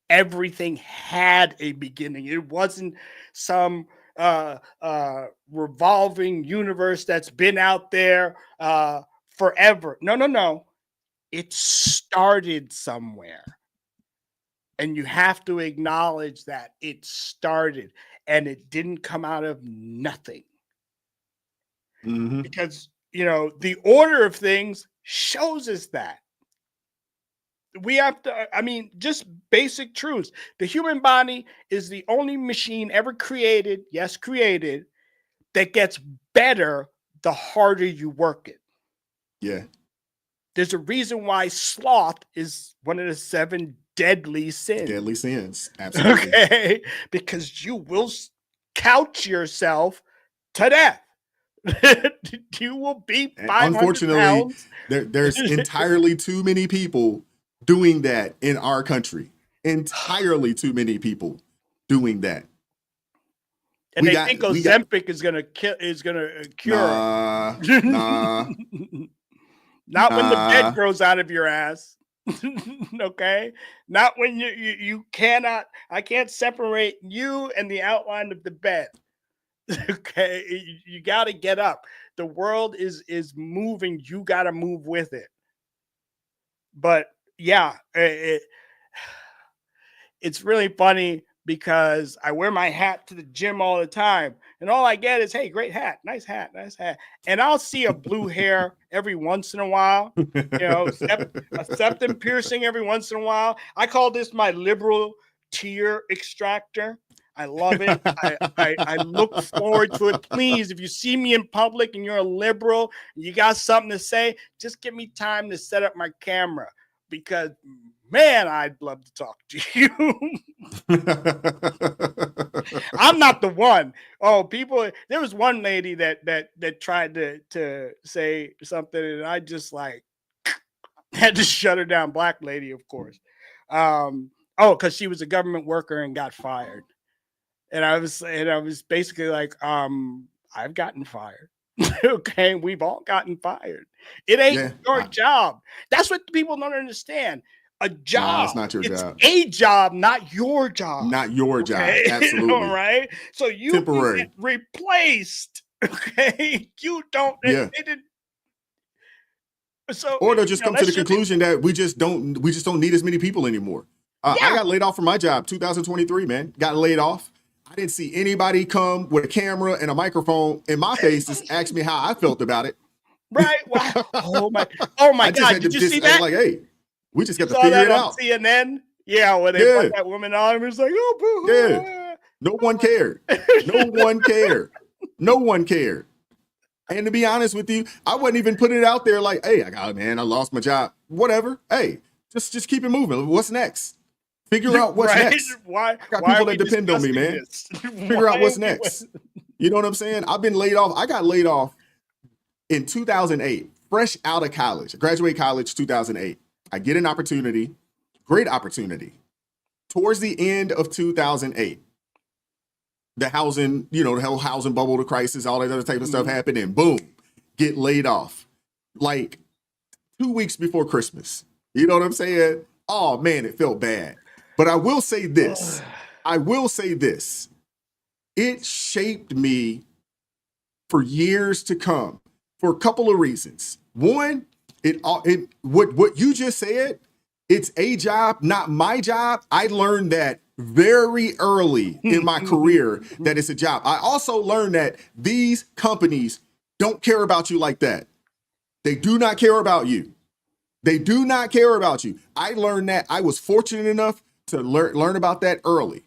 Everything had a beginning. It wasn't some revolving universe that's been out there forever. No. It started somewhere. And you have to acknowledge that it started and it didn't come out of nothing. Because, the order of things shows us that. We have to, just basic truths. The human body is the only machine ever created, that gets better the harder you work it. Yeah. There's a reason why sloth is one of the 7 deadly sins. Deadly sins. Absolutely. Okay. Because you will couch yourself to death. You will be 500 unfortunately, pounds. there's entirely too many people doing that in our country. Entirely too many people doing that. And they think Ozempic is gonna cure. Nah. Not when the bed grows out of your ass. Okay, not when you cannot. I can't separate you and the outline of the bed. Okay, you got to get up. The world is moving. You got to move with it. But yeah, it's really funny because I wear my hat to the gym all the time, and all I get is, "Hey, great hat, nice hat." And I'll see a blue hair every once in a while, a septum piercing every once in a while. I call this my liberal tear extractor. I love it. I look forward to it. Please, if you see me in public and you're a liberal, and you got something to say, just give me time to set up my camera because, man, I'd love to talk to you. I'm not the one. Oh, people, there was one lady that tried to say something and I just had to shut her down. Black lady, of course. Because she was a government worker and got fired. And I was basically like, I've gotten fired. Okay, we've all gotten fired. It ain't your job. That's what people don't understand. A job. No, it's not your job. A job, not your job. Not your job. Absolutely. All right. So you temporary get replaced. Okay. You don't. Yeah. They didn't. So, or they'll just come to the conclusion that we just don't need as many people anymore. I got laid off from my job 2023, man. Got laid off. I didn't see anybody come with a camera and a microphone in my face to ask me how I felt about it. Right. Wow. Oh my God. Did you see that? Like, hey, we just got to figure it out. CNN. Yeah. When they put that woman on, it was like, oh, boo-hoo. Yeah. No one cared. No one cared. No one cared. And to be honest with you, I wouldn't even put it out there like, hey, I lost my job. Whatever. Hey, just keep it moving. What's next? Figure out what's next. I got people that depend on me, man. Figure out what's next. You know what I'm saying? I've been laid off. I got laid off in 2008, fresh out of college. I graduated college 2008. I get an opportunity, great opportunity, towards the end of 2008, the housing, the whole housing bubble, the crisis, all that other type of stuff happened, and boom, get laid off. Like 2 weeks before Christmas. You know what I'm saying? Oh man, it felt bad. But I will say this. It shaped me for years to come for a couple of reasons. One, what you just said, it's a job, not my job. I learned that very early in my career that it's a job. I also learned that these companies don't care about you like that. They do not care about you. They do not care about you. I learned that. I was fortunate enough to learn about that early.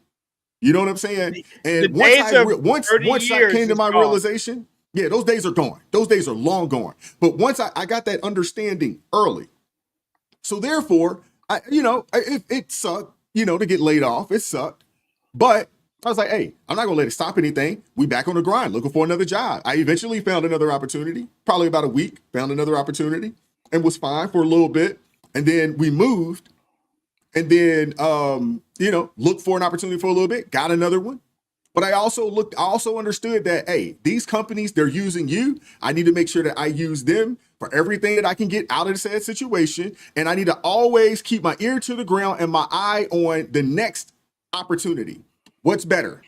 You know what I'm saying? And once I came to my realization, yeah, those days are gone. Those days are long gone. But once I got that understanding early, so therefore, it sucked, to get laid off. It sucked. But I was like, hey, I'm not going to let it stop anything. We back on the grind, looking for another job. I eventually found another opportunity, probably about a week, found another opportunity and was fine for a little bit. And then we moved and then, looked for an opportunity for a little bit, got another one. But I also understood that, hey, these companies, they're using you. I need to make sure that I use them for everything that I can get out of the said situation. And I need to always keep my ear to the ground and my eye on the next opportunity. What's better?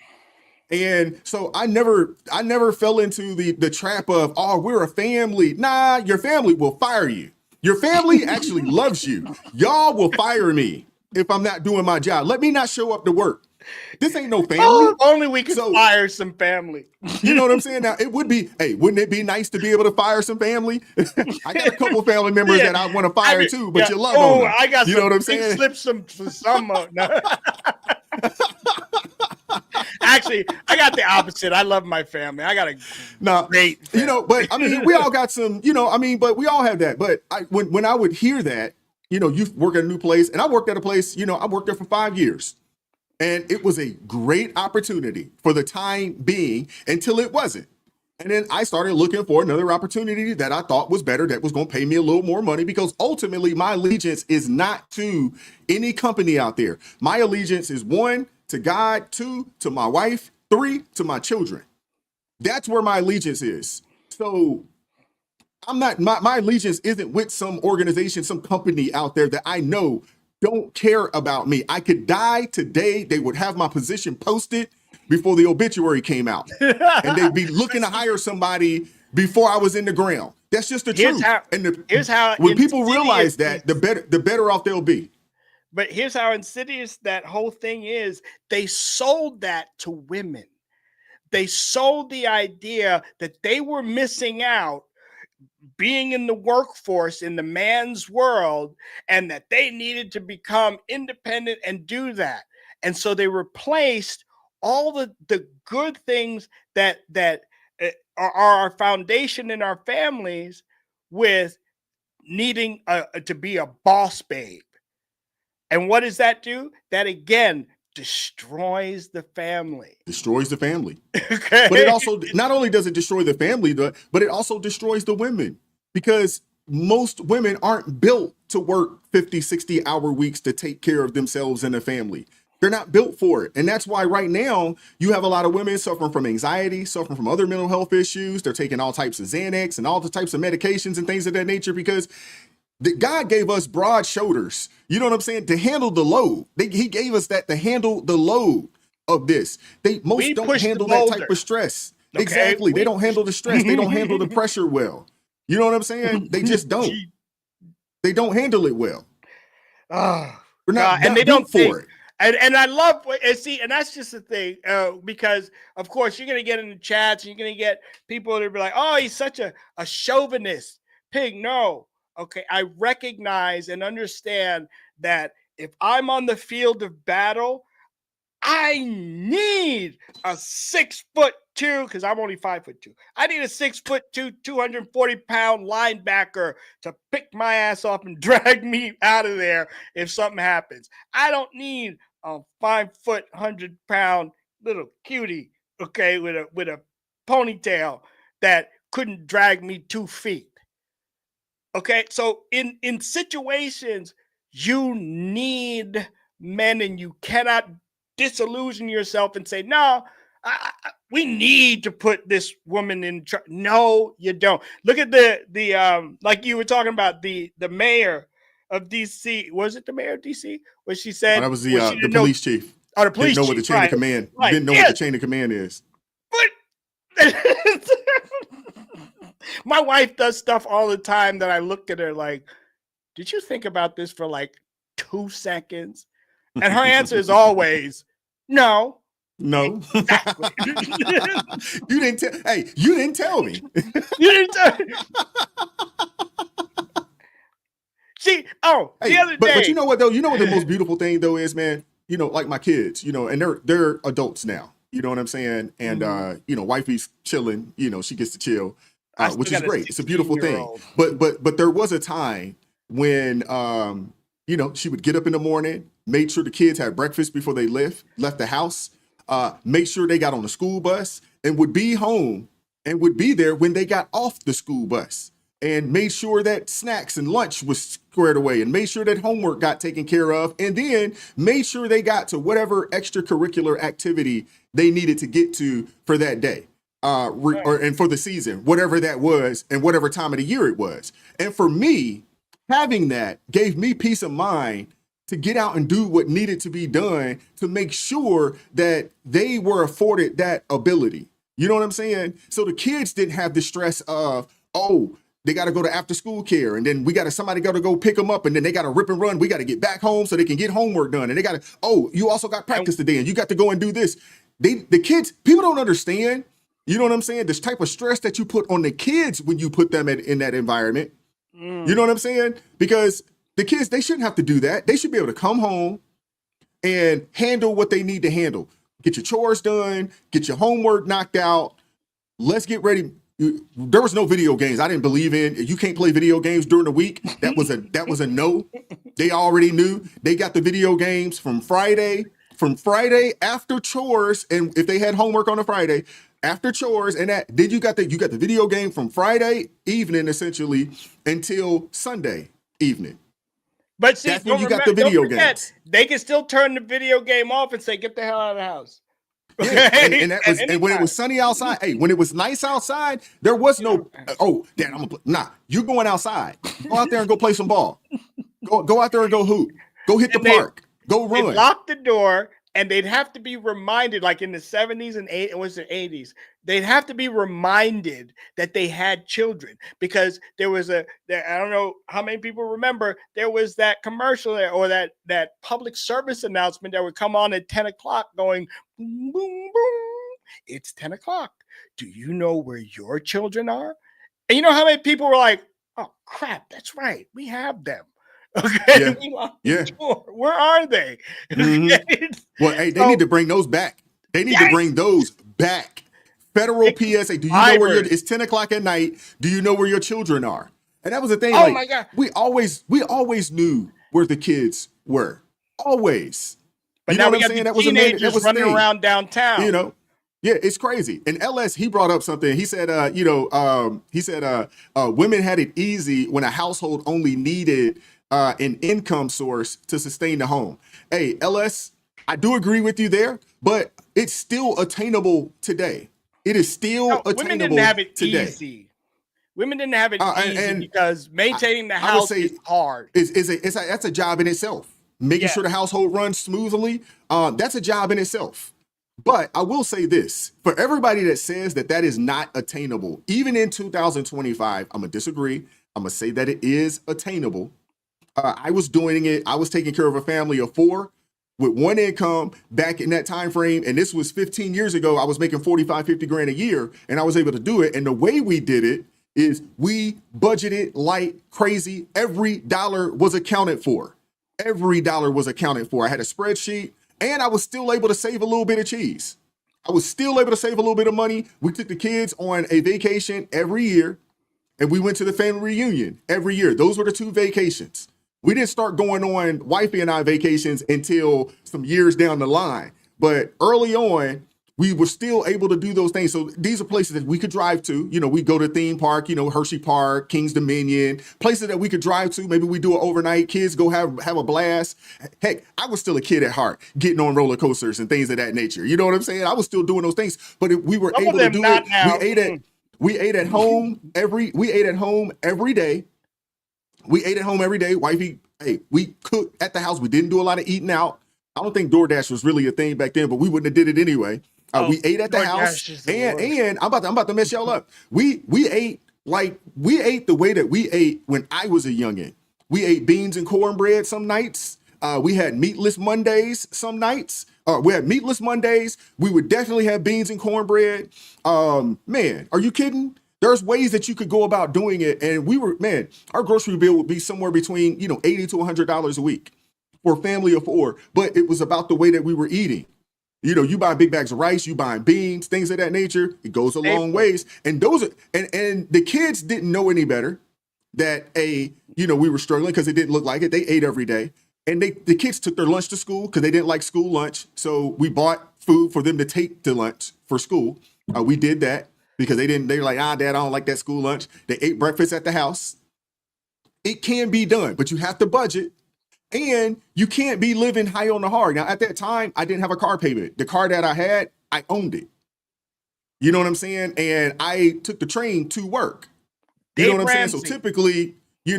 And so I never fell into the trap of, oh, we're a family. Nah, your family will fire you. Your family actually loves you. Y'all will fire me if I'm not doing my job. Let me not show up to work. This ain't no family. Oh, only we can fire some family. You know what I'm saying? Now, it would be, hey, wouldn't it be nice to be able to fire some family? I got a couple of family members that I want to fire too, but you love on them. I got you know what I'm saying? Slip some. No. Actually, I got the opposite. I love my family. I got a great family. But I mean, we all got some, but we all have that. But when I would hear that, you work at a new place, and I worked at a place, I worked there for 5 years. And it was a great opportunity for the time being until it wasn't. And then I started looking for another opportunity that I thought was better, that was going to pay me a little more money, because ultimately my allegiance is not to any company out there. My allegiance is 1, to God, 2, to my wife, 3, to my children. That's where my allegiance is. So I'm not, my allegiance isn't with some organization, some company out there that I know don't care about me. I could die today. They would have my position posted before the obituary came out. And they'd be looking to hire somebody before I was in the ground. That's just the truth. Here's how when people realize that, the better off they'll be. But here's how insidious that whole thing is. They sold that to women. They sold the idea that they were missing out being in the workforce in the man's world, and that they needed to become independent and do that. And so they replaced all the good things that are our foundation in our families with needing to be a boss babe. And what does that do? That again destroys the family. Destroys the family. Okay. But it also, not only does it destroy the family, but it also destroys the women, because most women aren't built to work 50, 60-hour weeks to take care of themselves and their family. They're not built for it. And that's why right now you have a lot of women suffering from anxiety, suffering from other mental health issues. They're taking all types of Xanax and all the types of medications and things of that nature, because God gave us broad shoulders, you know what I'm saying, to handle the load. He gave us that to handle the load of this. Most don't handle that type of stress. Okay? Exactly. They don't handle the stress. They don't handle the pressure well. You know what I'm saying? They just don't. They don't handle it well. Oh, we're not, and they don't for it. And I love, and see, and that's just the thing, because of course you're gonna get in the chats and you're gonna get people that be like, "Oh, he's such a chauvinist pig." No, okay, I recognize and understand that if I'm on the field of battle, I need a 6'2", because I'm only 5'2". I need a 6'2", 240-pound linebacker to pick my ass up and drag me out of there if something happens. I don't need a 5', 100-pound little cutie, okay, with a ponytail that couldn't drag me 2 feet. Okay, so in situations, you need men, and you cannot disillusion yourself and say, no, we need to put this woman in charge. No, you don't. Look at the like you were talking about the mayor of DC. Was it the mayor of DC? Where she said that was she the police chief. Oh, the police didn't know chief, what the chain of command. Right. Didn't know what the chain of command is. My wife does stuff all the time that I look at her like, did you think about this for like 2 seconds? And her answer is always, no. No. Exactly. You didn't tell. Hey, you didn't tell me. You didn't tell me. See, the other day. But you know what though? You know what the most beautiful thing though is, man? You know, like my kids, you know, and they're adults now. You know what I'm saying? And you know, wifey's chilling, you know, she gets to chill. Which is great. It's a beautiful thing. But there was a time when you know, she would get up in the morning, made sure the kids had breakfast before they left the house, make sure they got on the school bus, and would be home and would be there when they got off the school bus, and made sure that snacks and lunch was squared away, and made sure that homework got taken care of, and then made sure they got to whatever extracurricular activity they needed to get to for that day. And for the season, whatever that was, and whatever time of the year it was. And for me, having that gave me peace of mind to get out and do what needed to be done to make sure that they were afforded that ability. You know what I'm saying? So the kids didn't have the stress of, oh, they got to go to after school care, and then somebody got to go pick them up, and then they got to rip and run. We got to get back home so they can get homework done. And they got to, oh, you also got practice today, and you got to go and do this. The kids, people don't understand. You know what I'm saying? This type of stress that you put on the kids when you put them in that environment. You know what I'm saying? Because the kids, they shouldn't have to do that. They should be able to come home and handle what they need to handle. Get your chores done, get your homework knocked out. Let's get ready. There was no video games. I didn't believe in. You can't play video games during the week. That was a no. They already knew. They got the video games from Friday after chores, and if they had homework on a Friday, after chores, and that then you got the video game from Friday evening essentially until Sunday evening. But see, that's when you got the video games. They can still turn the video game off and say, "Get the hell out of the house." Yeah, and when it was sunny outside, hey, when it was nice outside, there was no, oh, Dad, I'm gonna play. Nah, you're going outside. Go out there and go play some ball. Go out there and go hoop. Go hit the park. Go run. They lock the door. And they'd have to be reminded, like in the 70s and 80s, they'd have to be reminded that they had children, because there was I don't know how many people remember, there was that commercial or that public service announcement that would come on at 10 o'clock going, boom, boom, boom. It's 10 o'clock. Do you know where your children are? And you know how many people were like, oh, crap, that's right. We have them. Okay. Yeah. Where are they? Mm-hmm. Well, hey, they need to bring those back. They need to bring those back. Federal PSA. Do you know where it's 10 o'clock at night? Do you know where your children are? And that was the thing. Oh my God. We always knew where the kids were. Always. But now we got the teenagers running around downtown. You know. Yeah, it's crazy. And LS, he brought up something. He said, women had it easy when a household only needed an income source to sustain the home. Hey, LS, I do agree with you there, but it's still attainable today. It is still attainable women didn't have it today. Easy. Women didn't have it easy because maintaining the house is hard. That's a job in itself. Making sure the household runs smoothly, that's a job in itself. But I will say this, for everybody that says that is not attainable, even in 2025, I'm going to disagree. I'm going to say that it is attainable. I was doing it. I was taking care of a family of 4 with one income back in that time frame. And this was 15 years ago. I was making 45, 50 grand a year, and I was able to do it. And the way we did it is we budgeted like crazy. Every dollar was accounted for. Every dollar was accounted for. I had a spreadsheet, and I was still able to save a little bit of cheese. I was still able to save a little bit of money. We took the kids on a vacation every year, and we went to the family reunion every year. Those were the 2 vacations. We didn't start going on wifey and I vacations until some years down the line. But early on, we were still able to do those things. So these are places that we could drive to. You know, we go to theme park, you know, Hershey Park, King's Dominion, places that we could drive to. Maybe we do it overnight. Kids go have a blast. Heck, I was still a kid at heart, getting on roller coasters and things of that nature. You know what I'm saying? I was still doing those things, but we were able to do it. Now. We ate at home every day. We ate at home every day. Wifey, hey, we cooked at the house. We didn't do a lot of eating out. I don't think DoorDash was really a thing back then, but we wouldn't have did it anyway. We ate at the house, and I'm about to mess y'all up. We ate the way that we ate when I was a youngin'. We ate beans and cornbread some nights. We had meatless Mondays some nights. We had meatless Mondays. We would definitely have beans and cornbread. Man, are you kidding? There's ways that you could go about doing it. And our grocery bill would be somewhere between, $80 to $100 a week for a family of 4. But it was about the way that we were eating. You buy big bags of rice, you buying beans, things of that nature. It goes a long ways. And and the kids didn't know any better that we were struggling because it didn't look like it. They ate every day. And the kids took their lunch to school because they didn't like school lunch. So we bought food for them to take to lunch for school. We did that because they were like, Dad, I don't like that school lunch. They ate breakfast at the house. It can be done, but you have to budget. And you can't be living high on the hard. Now, at that time, I didn't have a car payment. The car that I had, I owned it. You know what I'm saying? And I took the train to work. You know what I'm saying? So typically, I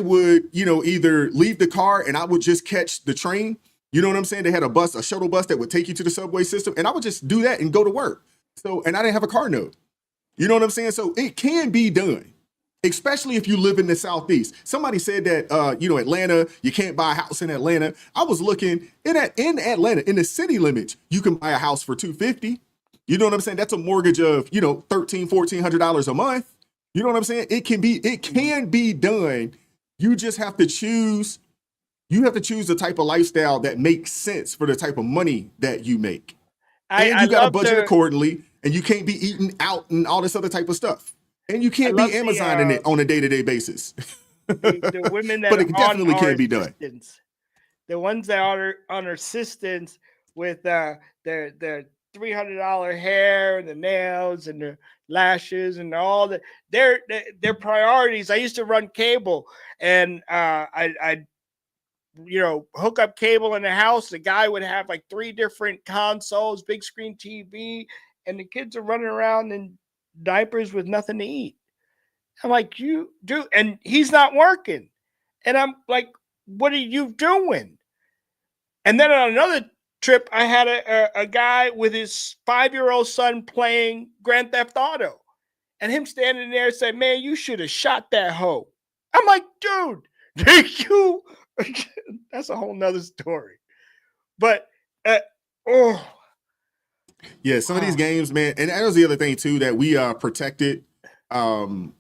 would, either leave the car and I would just catch the train. You know what I'm saying? They had a shuttle bus that would take you to the subway system. And I would just do that and go to work. And I didn't have a car note. You know what I'm saying? So it can be done. Especially if you live in the Southeast. Somebody said that, Atlanta, you can't buy a house in Atlanta. I was looking in Atlanta, in the city limits, you can buy a house for $250. You know what I'm saying? That's a mortgage of, $1,300, $1,400 a month. You know what I'm saying? It can be done. You just have to choose. You have to choose the type of lifestyle that makes sense for the type of money that you make. And you got to budget accordingly. And you can't be eating out and all this other type of stuff. And you can't be Amazoning it on a day-to-day basis. The women that but it definitely can be done. The ones that are on assistance with their $300 hair and the nails and the lashes and all that, their priorities. I used to run cable, and I hook up cable in the house. The guy would have like 3 different consoles, big screen TV, and the kids are running around in diapers with nothing to eat. I'm like, you do, and he's not working. And I'm like, what are you doing? And then on another trip, I had a guy with his 5-year-old son playing Grand Theft Auto, and him standing there saying, man, you should have shot that hoe. I'm like, dude, that's a whole nother story. But, yeah, some of these games, man, and that was the other thing too that we protected. I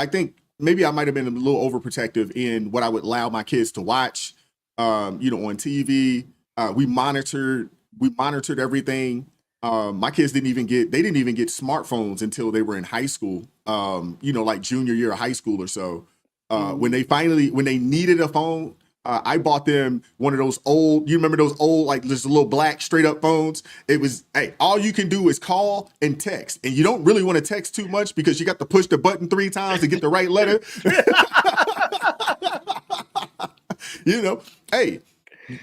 think maybe I might have been a little overprotective in what I would allow my kids to watch. On TV, we monitored everything. My kids didn't even get smartphones until they were in high school. Like junior year of high school or so. When they needed a phone. I bought them one of those old, you remember those old, like just little black straight up phones. It was, hey, all you can do is call and text. And you don't really want to text too much because you got to push the button 3 times to get the right letter. Hey,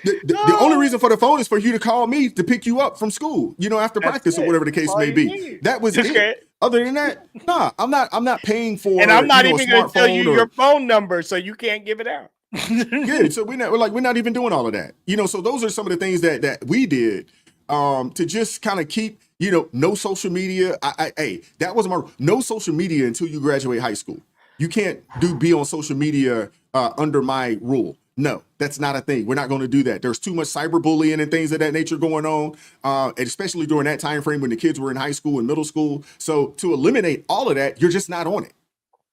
the only reason for the phone is for you to call me to pick you up from school, after practice or whatever the case may be. That was it. Other than that, nah, I'm not paying for, and I'm not even going to tell you your phone number, so you can't give it out. Yeah, so we're not even doing all of that. So those are some of the things that we did to just kind of keep, no social media. That wasn't no social media until you graduate high school. You can't be on social media under my rule. No, that's not a thing. We're not going to do that. There's too much cyberbullying and things of that nature going on, and especially during that time frame when the kids were in high school and middle school. So to eliminate all of that, you're just not on it.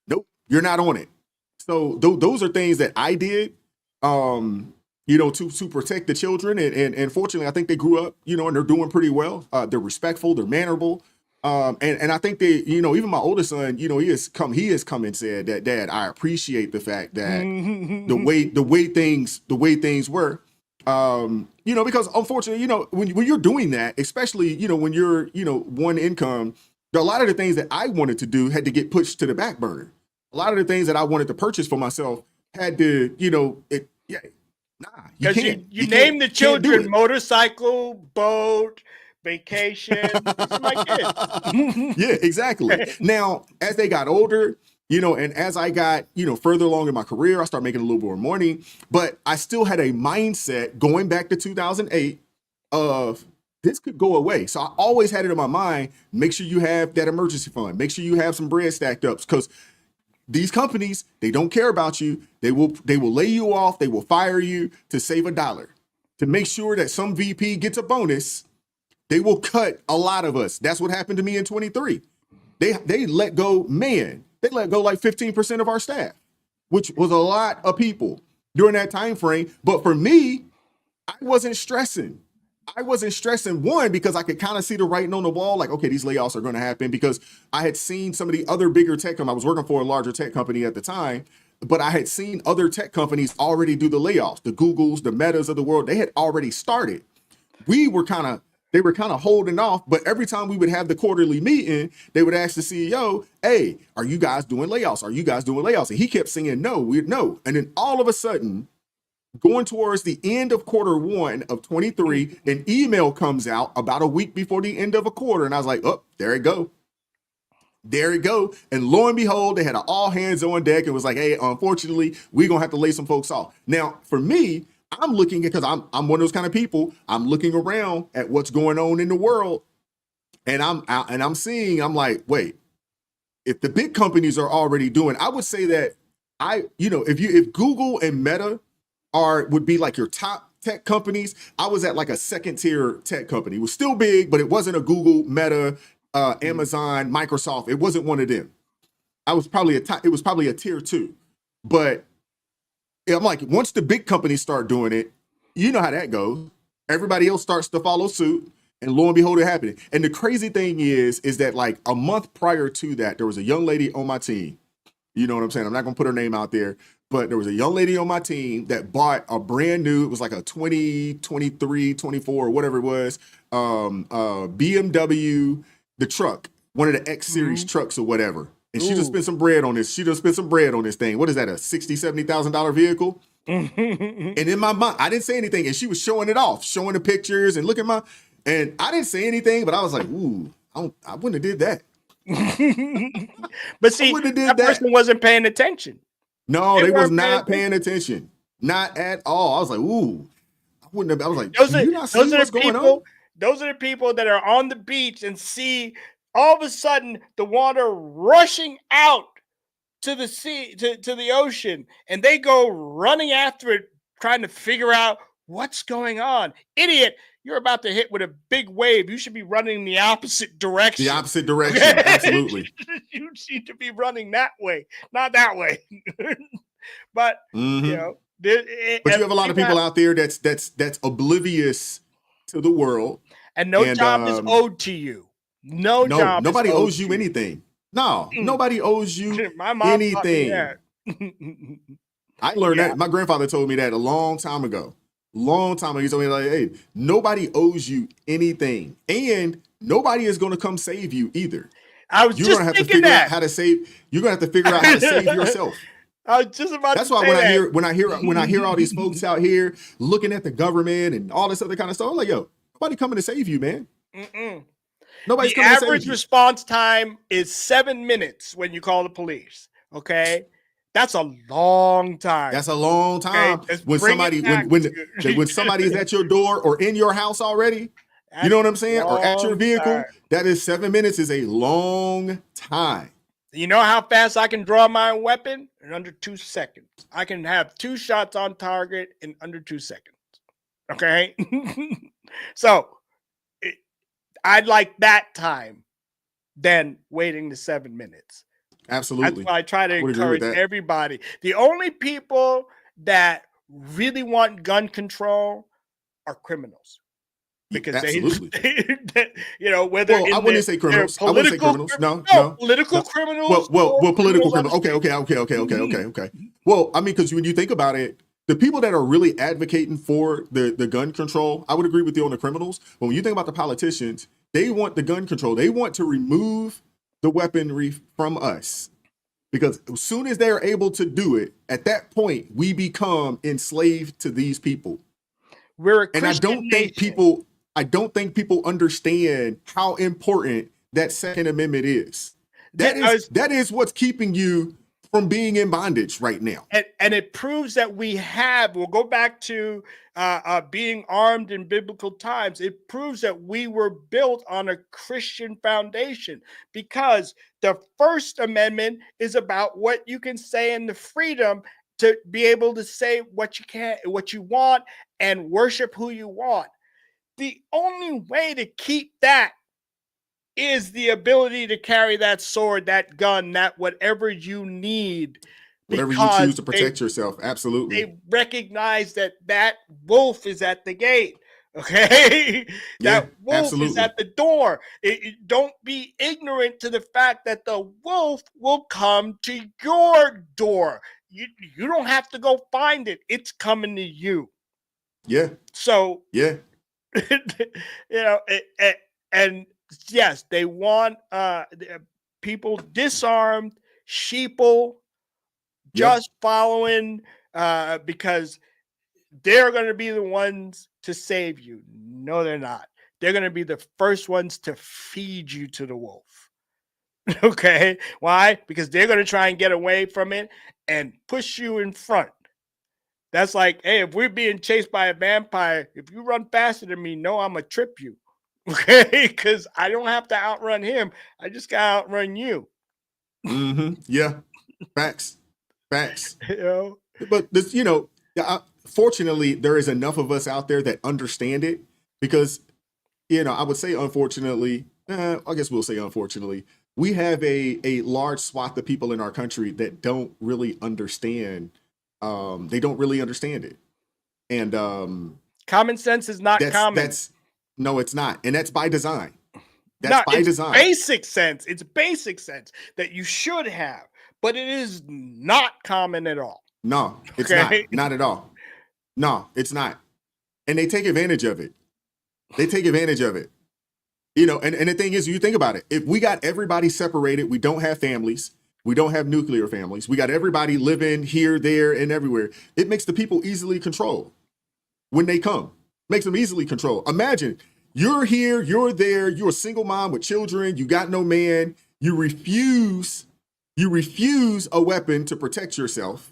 Nope, you're not on it. So those are things that I did, to protect the children. And fortunately, I think they grew up, and they're doing pretty well. They're respectful, they're mannerable. And I think they, even my oldest son, he has come and said that, Dad, I appreciate the fact that the way things were. Because unfortunately, when you're doing that, especially, when you're, one income, a lot of the things that I wanted to do had to get pushed to the back burner. A lot of the things that I wanted to purchase for myself had to, you Because can't. you name the can't do children it. motorcycle, boat, vacation. These are my kids. Yeah, exactly. Now, as they got older, and as I got, further along in my career, I started making a little more money, but I still had a mindset going back to 2008 of this could go away. So I always had it in my mind, make sure you have that emergency fund, make sure you have some bread stacked up, because these companies, they don't care about you. They will lay you off. They will fire you to save $1. To make sure that some VP gets a bonus, they will cut a lot of us. That's what happened to me in 23. They let go, they let go like 15% of our staff, which was a lot of people during that time frame. But for me, I wasn't stressing. One, because I could kind of see the writing on the wall, like, okay, these layoffs are going to happen, because I had seen some of the other bigger tech companies. I was working for a larger tech company at the time, but I had seen other tech companies already do the layoffs. The Googles, the Metas of the world, they had already started. They were kind of holding off, but every time we would have the quarterly meeting, they would ask the CEO, hey, are you guys doing layoffs? Are you guys doing layoffs? And he kept saying, no. And then all of a sudden, going towards the end of Q1 of 23, an email comes out about a week before the end of a quarter. And I was like, oh, there it go. And lo and behold, they had an all hands on deck and was like, hey, unfortunately, we're going to have to lay some folks off. Now, for me, I'm looking at, because I'm one of those kind of people, I'm looking around at what's going on in the world. And I'm seeing, I'm like, wait, if the big companies are already doing, I would say that if Google and Meta would be like your top tech companies, I was at like a second tier tech company. It was still big, but it wasn't a Google, Meta, Amazon, Microsoft. It wasn't one of them. It was probably a tier 2. But I'm like, once the big companies start doing it, you know how that goes. Everybody else starts to follow suit, and lo and behold, it happening. And the crazy thing is that like a month prior to that, there was a young lady on my team. You know what I'm saying? I'm not going to put her name out there, but there was a young lady on my team that bought a brand new, it was like a 2023, 24, or whatever it was, BMW, the truck, one of the X series trucks or whatever. And she just spent some bread on this. Thing. What is that, a $60,000, $70,000 vehicle? And in my mind, I didn't say anything. And she was showing it off, showing the pictures and look at and I didn't say anything, but I was like, ooh, I wouldn't have did that. But see, that person wasn't paying attention. No, they was not paying attention. Not at all. I was like, ooh, I wouldn't have. I was like, those are the people that are on the beach and see all of a sudden the water rushing out to the sea, to the ocean, and they go running after it, trying to figure out what's going on. Idiot, you're about to hit with a big wave. You should be running the opposite direction. The opposite direction, absolutely. You need to be running that way, not that way. But but you have a lot of people out there that's oblivious to the world, and no job is owed to you. No job. Nobody owes you anything. No, nobody owes you anything. I learned that. My grandfather told me that a long time ago. He told me, like, hey, nobody owes you anything, and nobody is going to come save you either. You're going to have to figure out how to save. You're going to have to figure out how to save yourself. I was just about. That's why when I hear all these folks out here looking at the government and all this other kind of stuff, I'm like, yo, nobody coming to save you, man. Nobody's coming to save you. The average response time is 7 minutes when you call the police. Okay. That's a long time. That's a long time. Okay? When somebody is at your door or in your house already, you know what I'm saying? Or at your vehicle, that is 7 minutes is a long time. You know how fast I can draw my weapon? In under 2 seconds. I can have 2 shots on target in under 2 seconds. Okay? So I'd like that time than waiting the 7 minutes. Absolutely. That's why I try to encourage everybody. The only people that really want gun control are criminals. Because whether I wouldn't say criminals. I wouldn't say criminals. No. Political criminals. Well, political criminals. Okay. Well, I mean, because when you think about it, the people that are really advocating for the gun control, I would agree with you on the criminals. But when you think about the politicians, they want the gun control. They want to remove the weaponry from us. Because as soon as they're able to do it, at that point, we become enslaved to these people. We're a and Christian I don't think people understand how important that Second Amendment is. That is what's keeping you from being in bondage right now. And it proves that we'll go back to being armed in biblical times. It proves that we were built on a Christian foundation, because the First Amendment is about what you can say and the freedom to be able to say what you want and worship who you want. The only way to keep that is the ability to carry that sword, that gun, that whatever you need. Whatever you choose to protect yourself. Absolutely. They recognize that wolf is at the gate. Okay. That wolf is at the door. Don't be ignorant to the fact that the wolf will come to your door. You don't have to go find it. It's coming to you. Yeah. So, and yes, they want people disarmed, sheeple, just following, because they're going to be the ones to save you. No, they're not. They're going to be the first ones to feed you to the wolf. Okay. Why? Because they're going to try and get away from it and push you in front. That's like, hey, if we're being chased by a vampire, if you run faster than me, no, I'm going to trip you. Okay. Because I don't have to outrun him. I just got to outrun you. Yeah. Facts. You know? But this, fortunately, there is enough of us out there that understand it, because, I would say, unfortunately, I guess we'll say unfortunately, we have a large swath of people in our country that don't really understand. They don't really understand it. And common sense is not common. No, it's not. And that's by design. That's by design. Basic sense. It's basic sense that you should have, but it is not common at all. No, it's not. Not at all. No, it's not. And they take advantage of it. And the thing is, you think about it. If we got everybody separated, we don't have families. We don't have nuclear families. We got everybody living here, there, and everywhere. It makes the people easily controlled when they come. Makes them easily controlled. Imagine you're here, you're there, you're a single mom with children, you got no man, you refuse a weapon to protect yourself.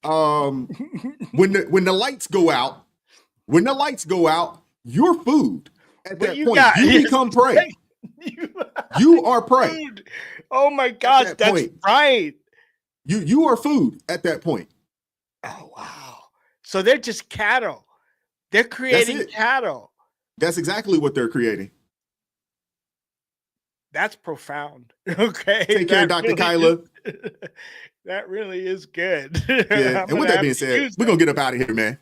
When the lights go out, you're food. At that point, you become prey. You are prey. Oh my gosh, that's right. You are food at that point. Oh wow. So they're just cattle. They're creating cattle. That's exactly what they're creating. That's profound. Okay. Take care, Dr. Kyla. That really is good. Yeah. And with that being said, we're going to get up out of here, man.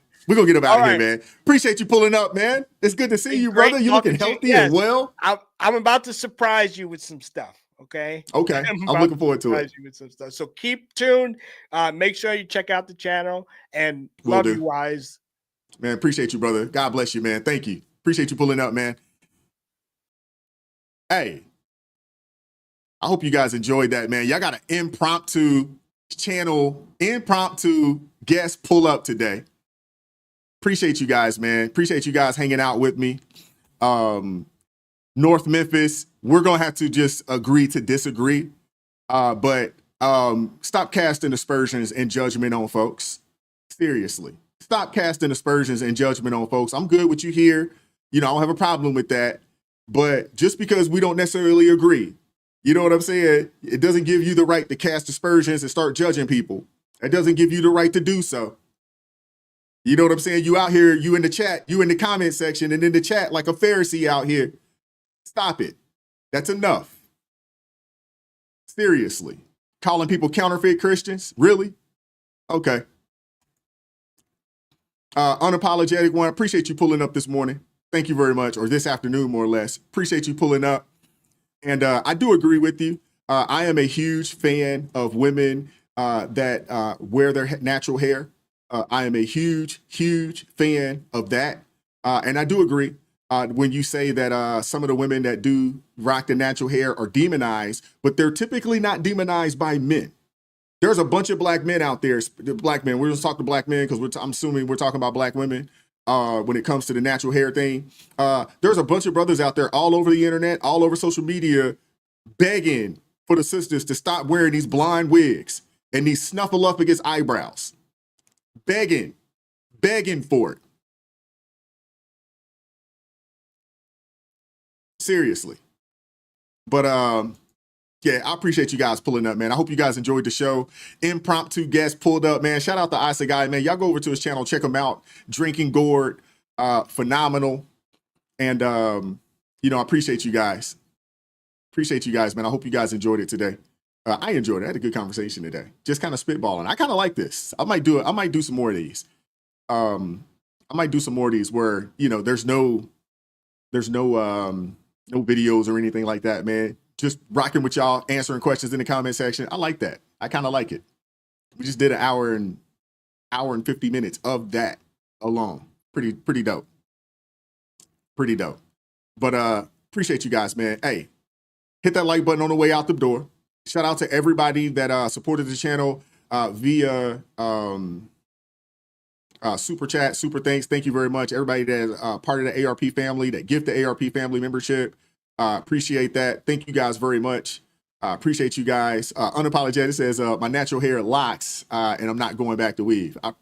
Appreciate you pulling up, man. It's good to see you, brother. You looking healthy and well. I'm about to surprise you with some stuff. Okay. Okay. I'm looking forward to it. You with some stuff. So keep tuned. Make sure you check out the channel, and love you, Wise. Man, appreciate you, brother. God bless you, man. Thank you. Appreciate you pulling up, man. Hey, I hope you guys enjoyed that, man. Y'all got an impromptu guest pull up today. Appreciate you guys, man. Appreciate you guys hanging out with me. North Memphis, we're going to have to just agree to disagree. But stop casting aspersions and judgment on folks. Seriously. Stop casting aspersions and judgment on folks. I'm good with you here. I don't have a problem with that. But just because we don't necessarily agree, you know what I'm saying? It doesn't give you the right to cast aspersions and start judging people. It doesn't give you the right to do so. You know what I'm saying? You out here, you in the chat, you in the comment section and in the chat like a Pharisee out here. Stop it. That's enough. Seriously. Calling people counterfeit Christians? Really? Okay. Unapologetic one. Appreciate you pulling up this morning. Thank you very much. Or this afternoon, more or less. Appreciate you pulling up. And I do agree with you. I am a huge fan of women that wear their natural hair. I am a huge, huge fan of that. And I do agree when you say that some of the women that do rock the natural hair are demonized, but they're typically not demonized by men. There's a bunch of black men out there, black men. We're just talking to black men because I'm assuming we're talking about black women when it comes to the natural hair thing. There's a bunch of brothers out there all over the internet, all over social media, begging for the sisters to stop wearing these blonde wigs and these snuffleupagus eyebrows. Begging for it. Seriously. But yeah, I appreciate you guys pulling up, man. I hope you guys enjoyed the show. Impromptu guest pulled up, man. Shout out to Isa Guy, man. Y'all go over to his channel, check him out. Drinking Gourd, phenomenal. And you know, I appreciate you guys. Appreciate you guys, man. I hope you guys enjoyed it today. I enjoyed it. I had a good conversation today. Just kind of spitballing. I kind of like this. I might do some more of these. I might do some more of these where, you know, there's no videos or anything like that, man. Just rocking with y'all, answering questions in the comment section. I like that. I kind of like it. We just did an hour and 50 minutes of that alone. Pretty dope. Pretty dope. But appreciate you guys, man. Hey, hit that like button on the way out the door. Shout out to everybody that supported the channel via super chat, super thanks. Thank you very much. Everybody that is part of the ARP family, that gift the ARP family membership. Appreciate that. Thank you guys very much. Appreciate you guys. Unapologetic says, my natural hair locks and I'm not going back to weave. I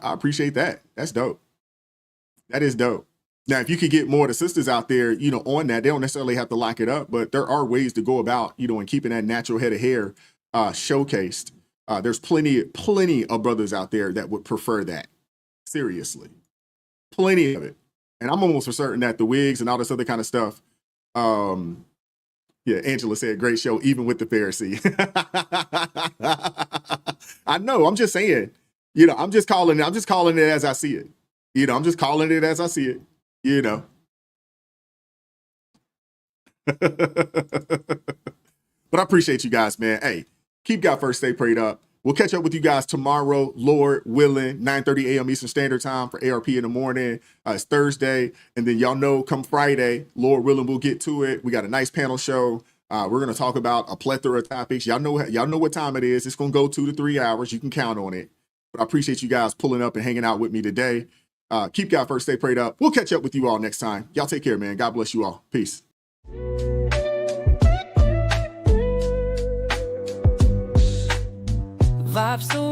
appreciate that. That's dope. That is dope. Now, if you could get more of the sisters out there, you know, on that, they don't necessarily have to lock it up, but there are ways to go about, you know, and keeping that natural head of hair showcased. There's plenty of brothers out there that would prefer that. Seriously. Plenty of it. And I'm almost for certain that the wigs and all this other kind of stuff, yeah, Angela said, great show, even with the Pharisee. I know, I'm just saying, you know, I'm just calling it as I see it. You know, I'm just calling it as I see it, you know. But I appreciate you guys, man. Hey, keep God first, stay prayed up. We'll catch up with you guys tomorrow, Lord willing, 9:30 a.m. Eastern Standard Time for ARP in the morning. It's Thursday. And then y'all know come Friday, Lord willing, we'll get to it. We got a nice panel show. We're going to talk about a plethora of topics. Y'all know what time it is. It's going to go 2 to 3 hours. You can count on it. But I appreciate you guys pulling up and hanging out with me today. Keep God first, stay prayed up. We'll catch up with you all next time. Y'all take care, man. God bless you all. Peace. Vibes so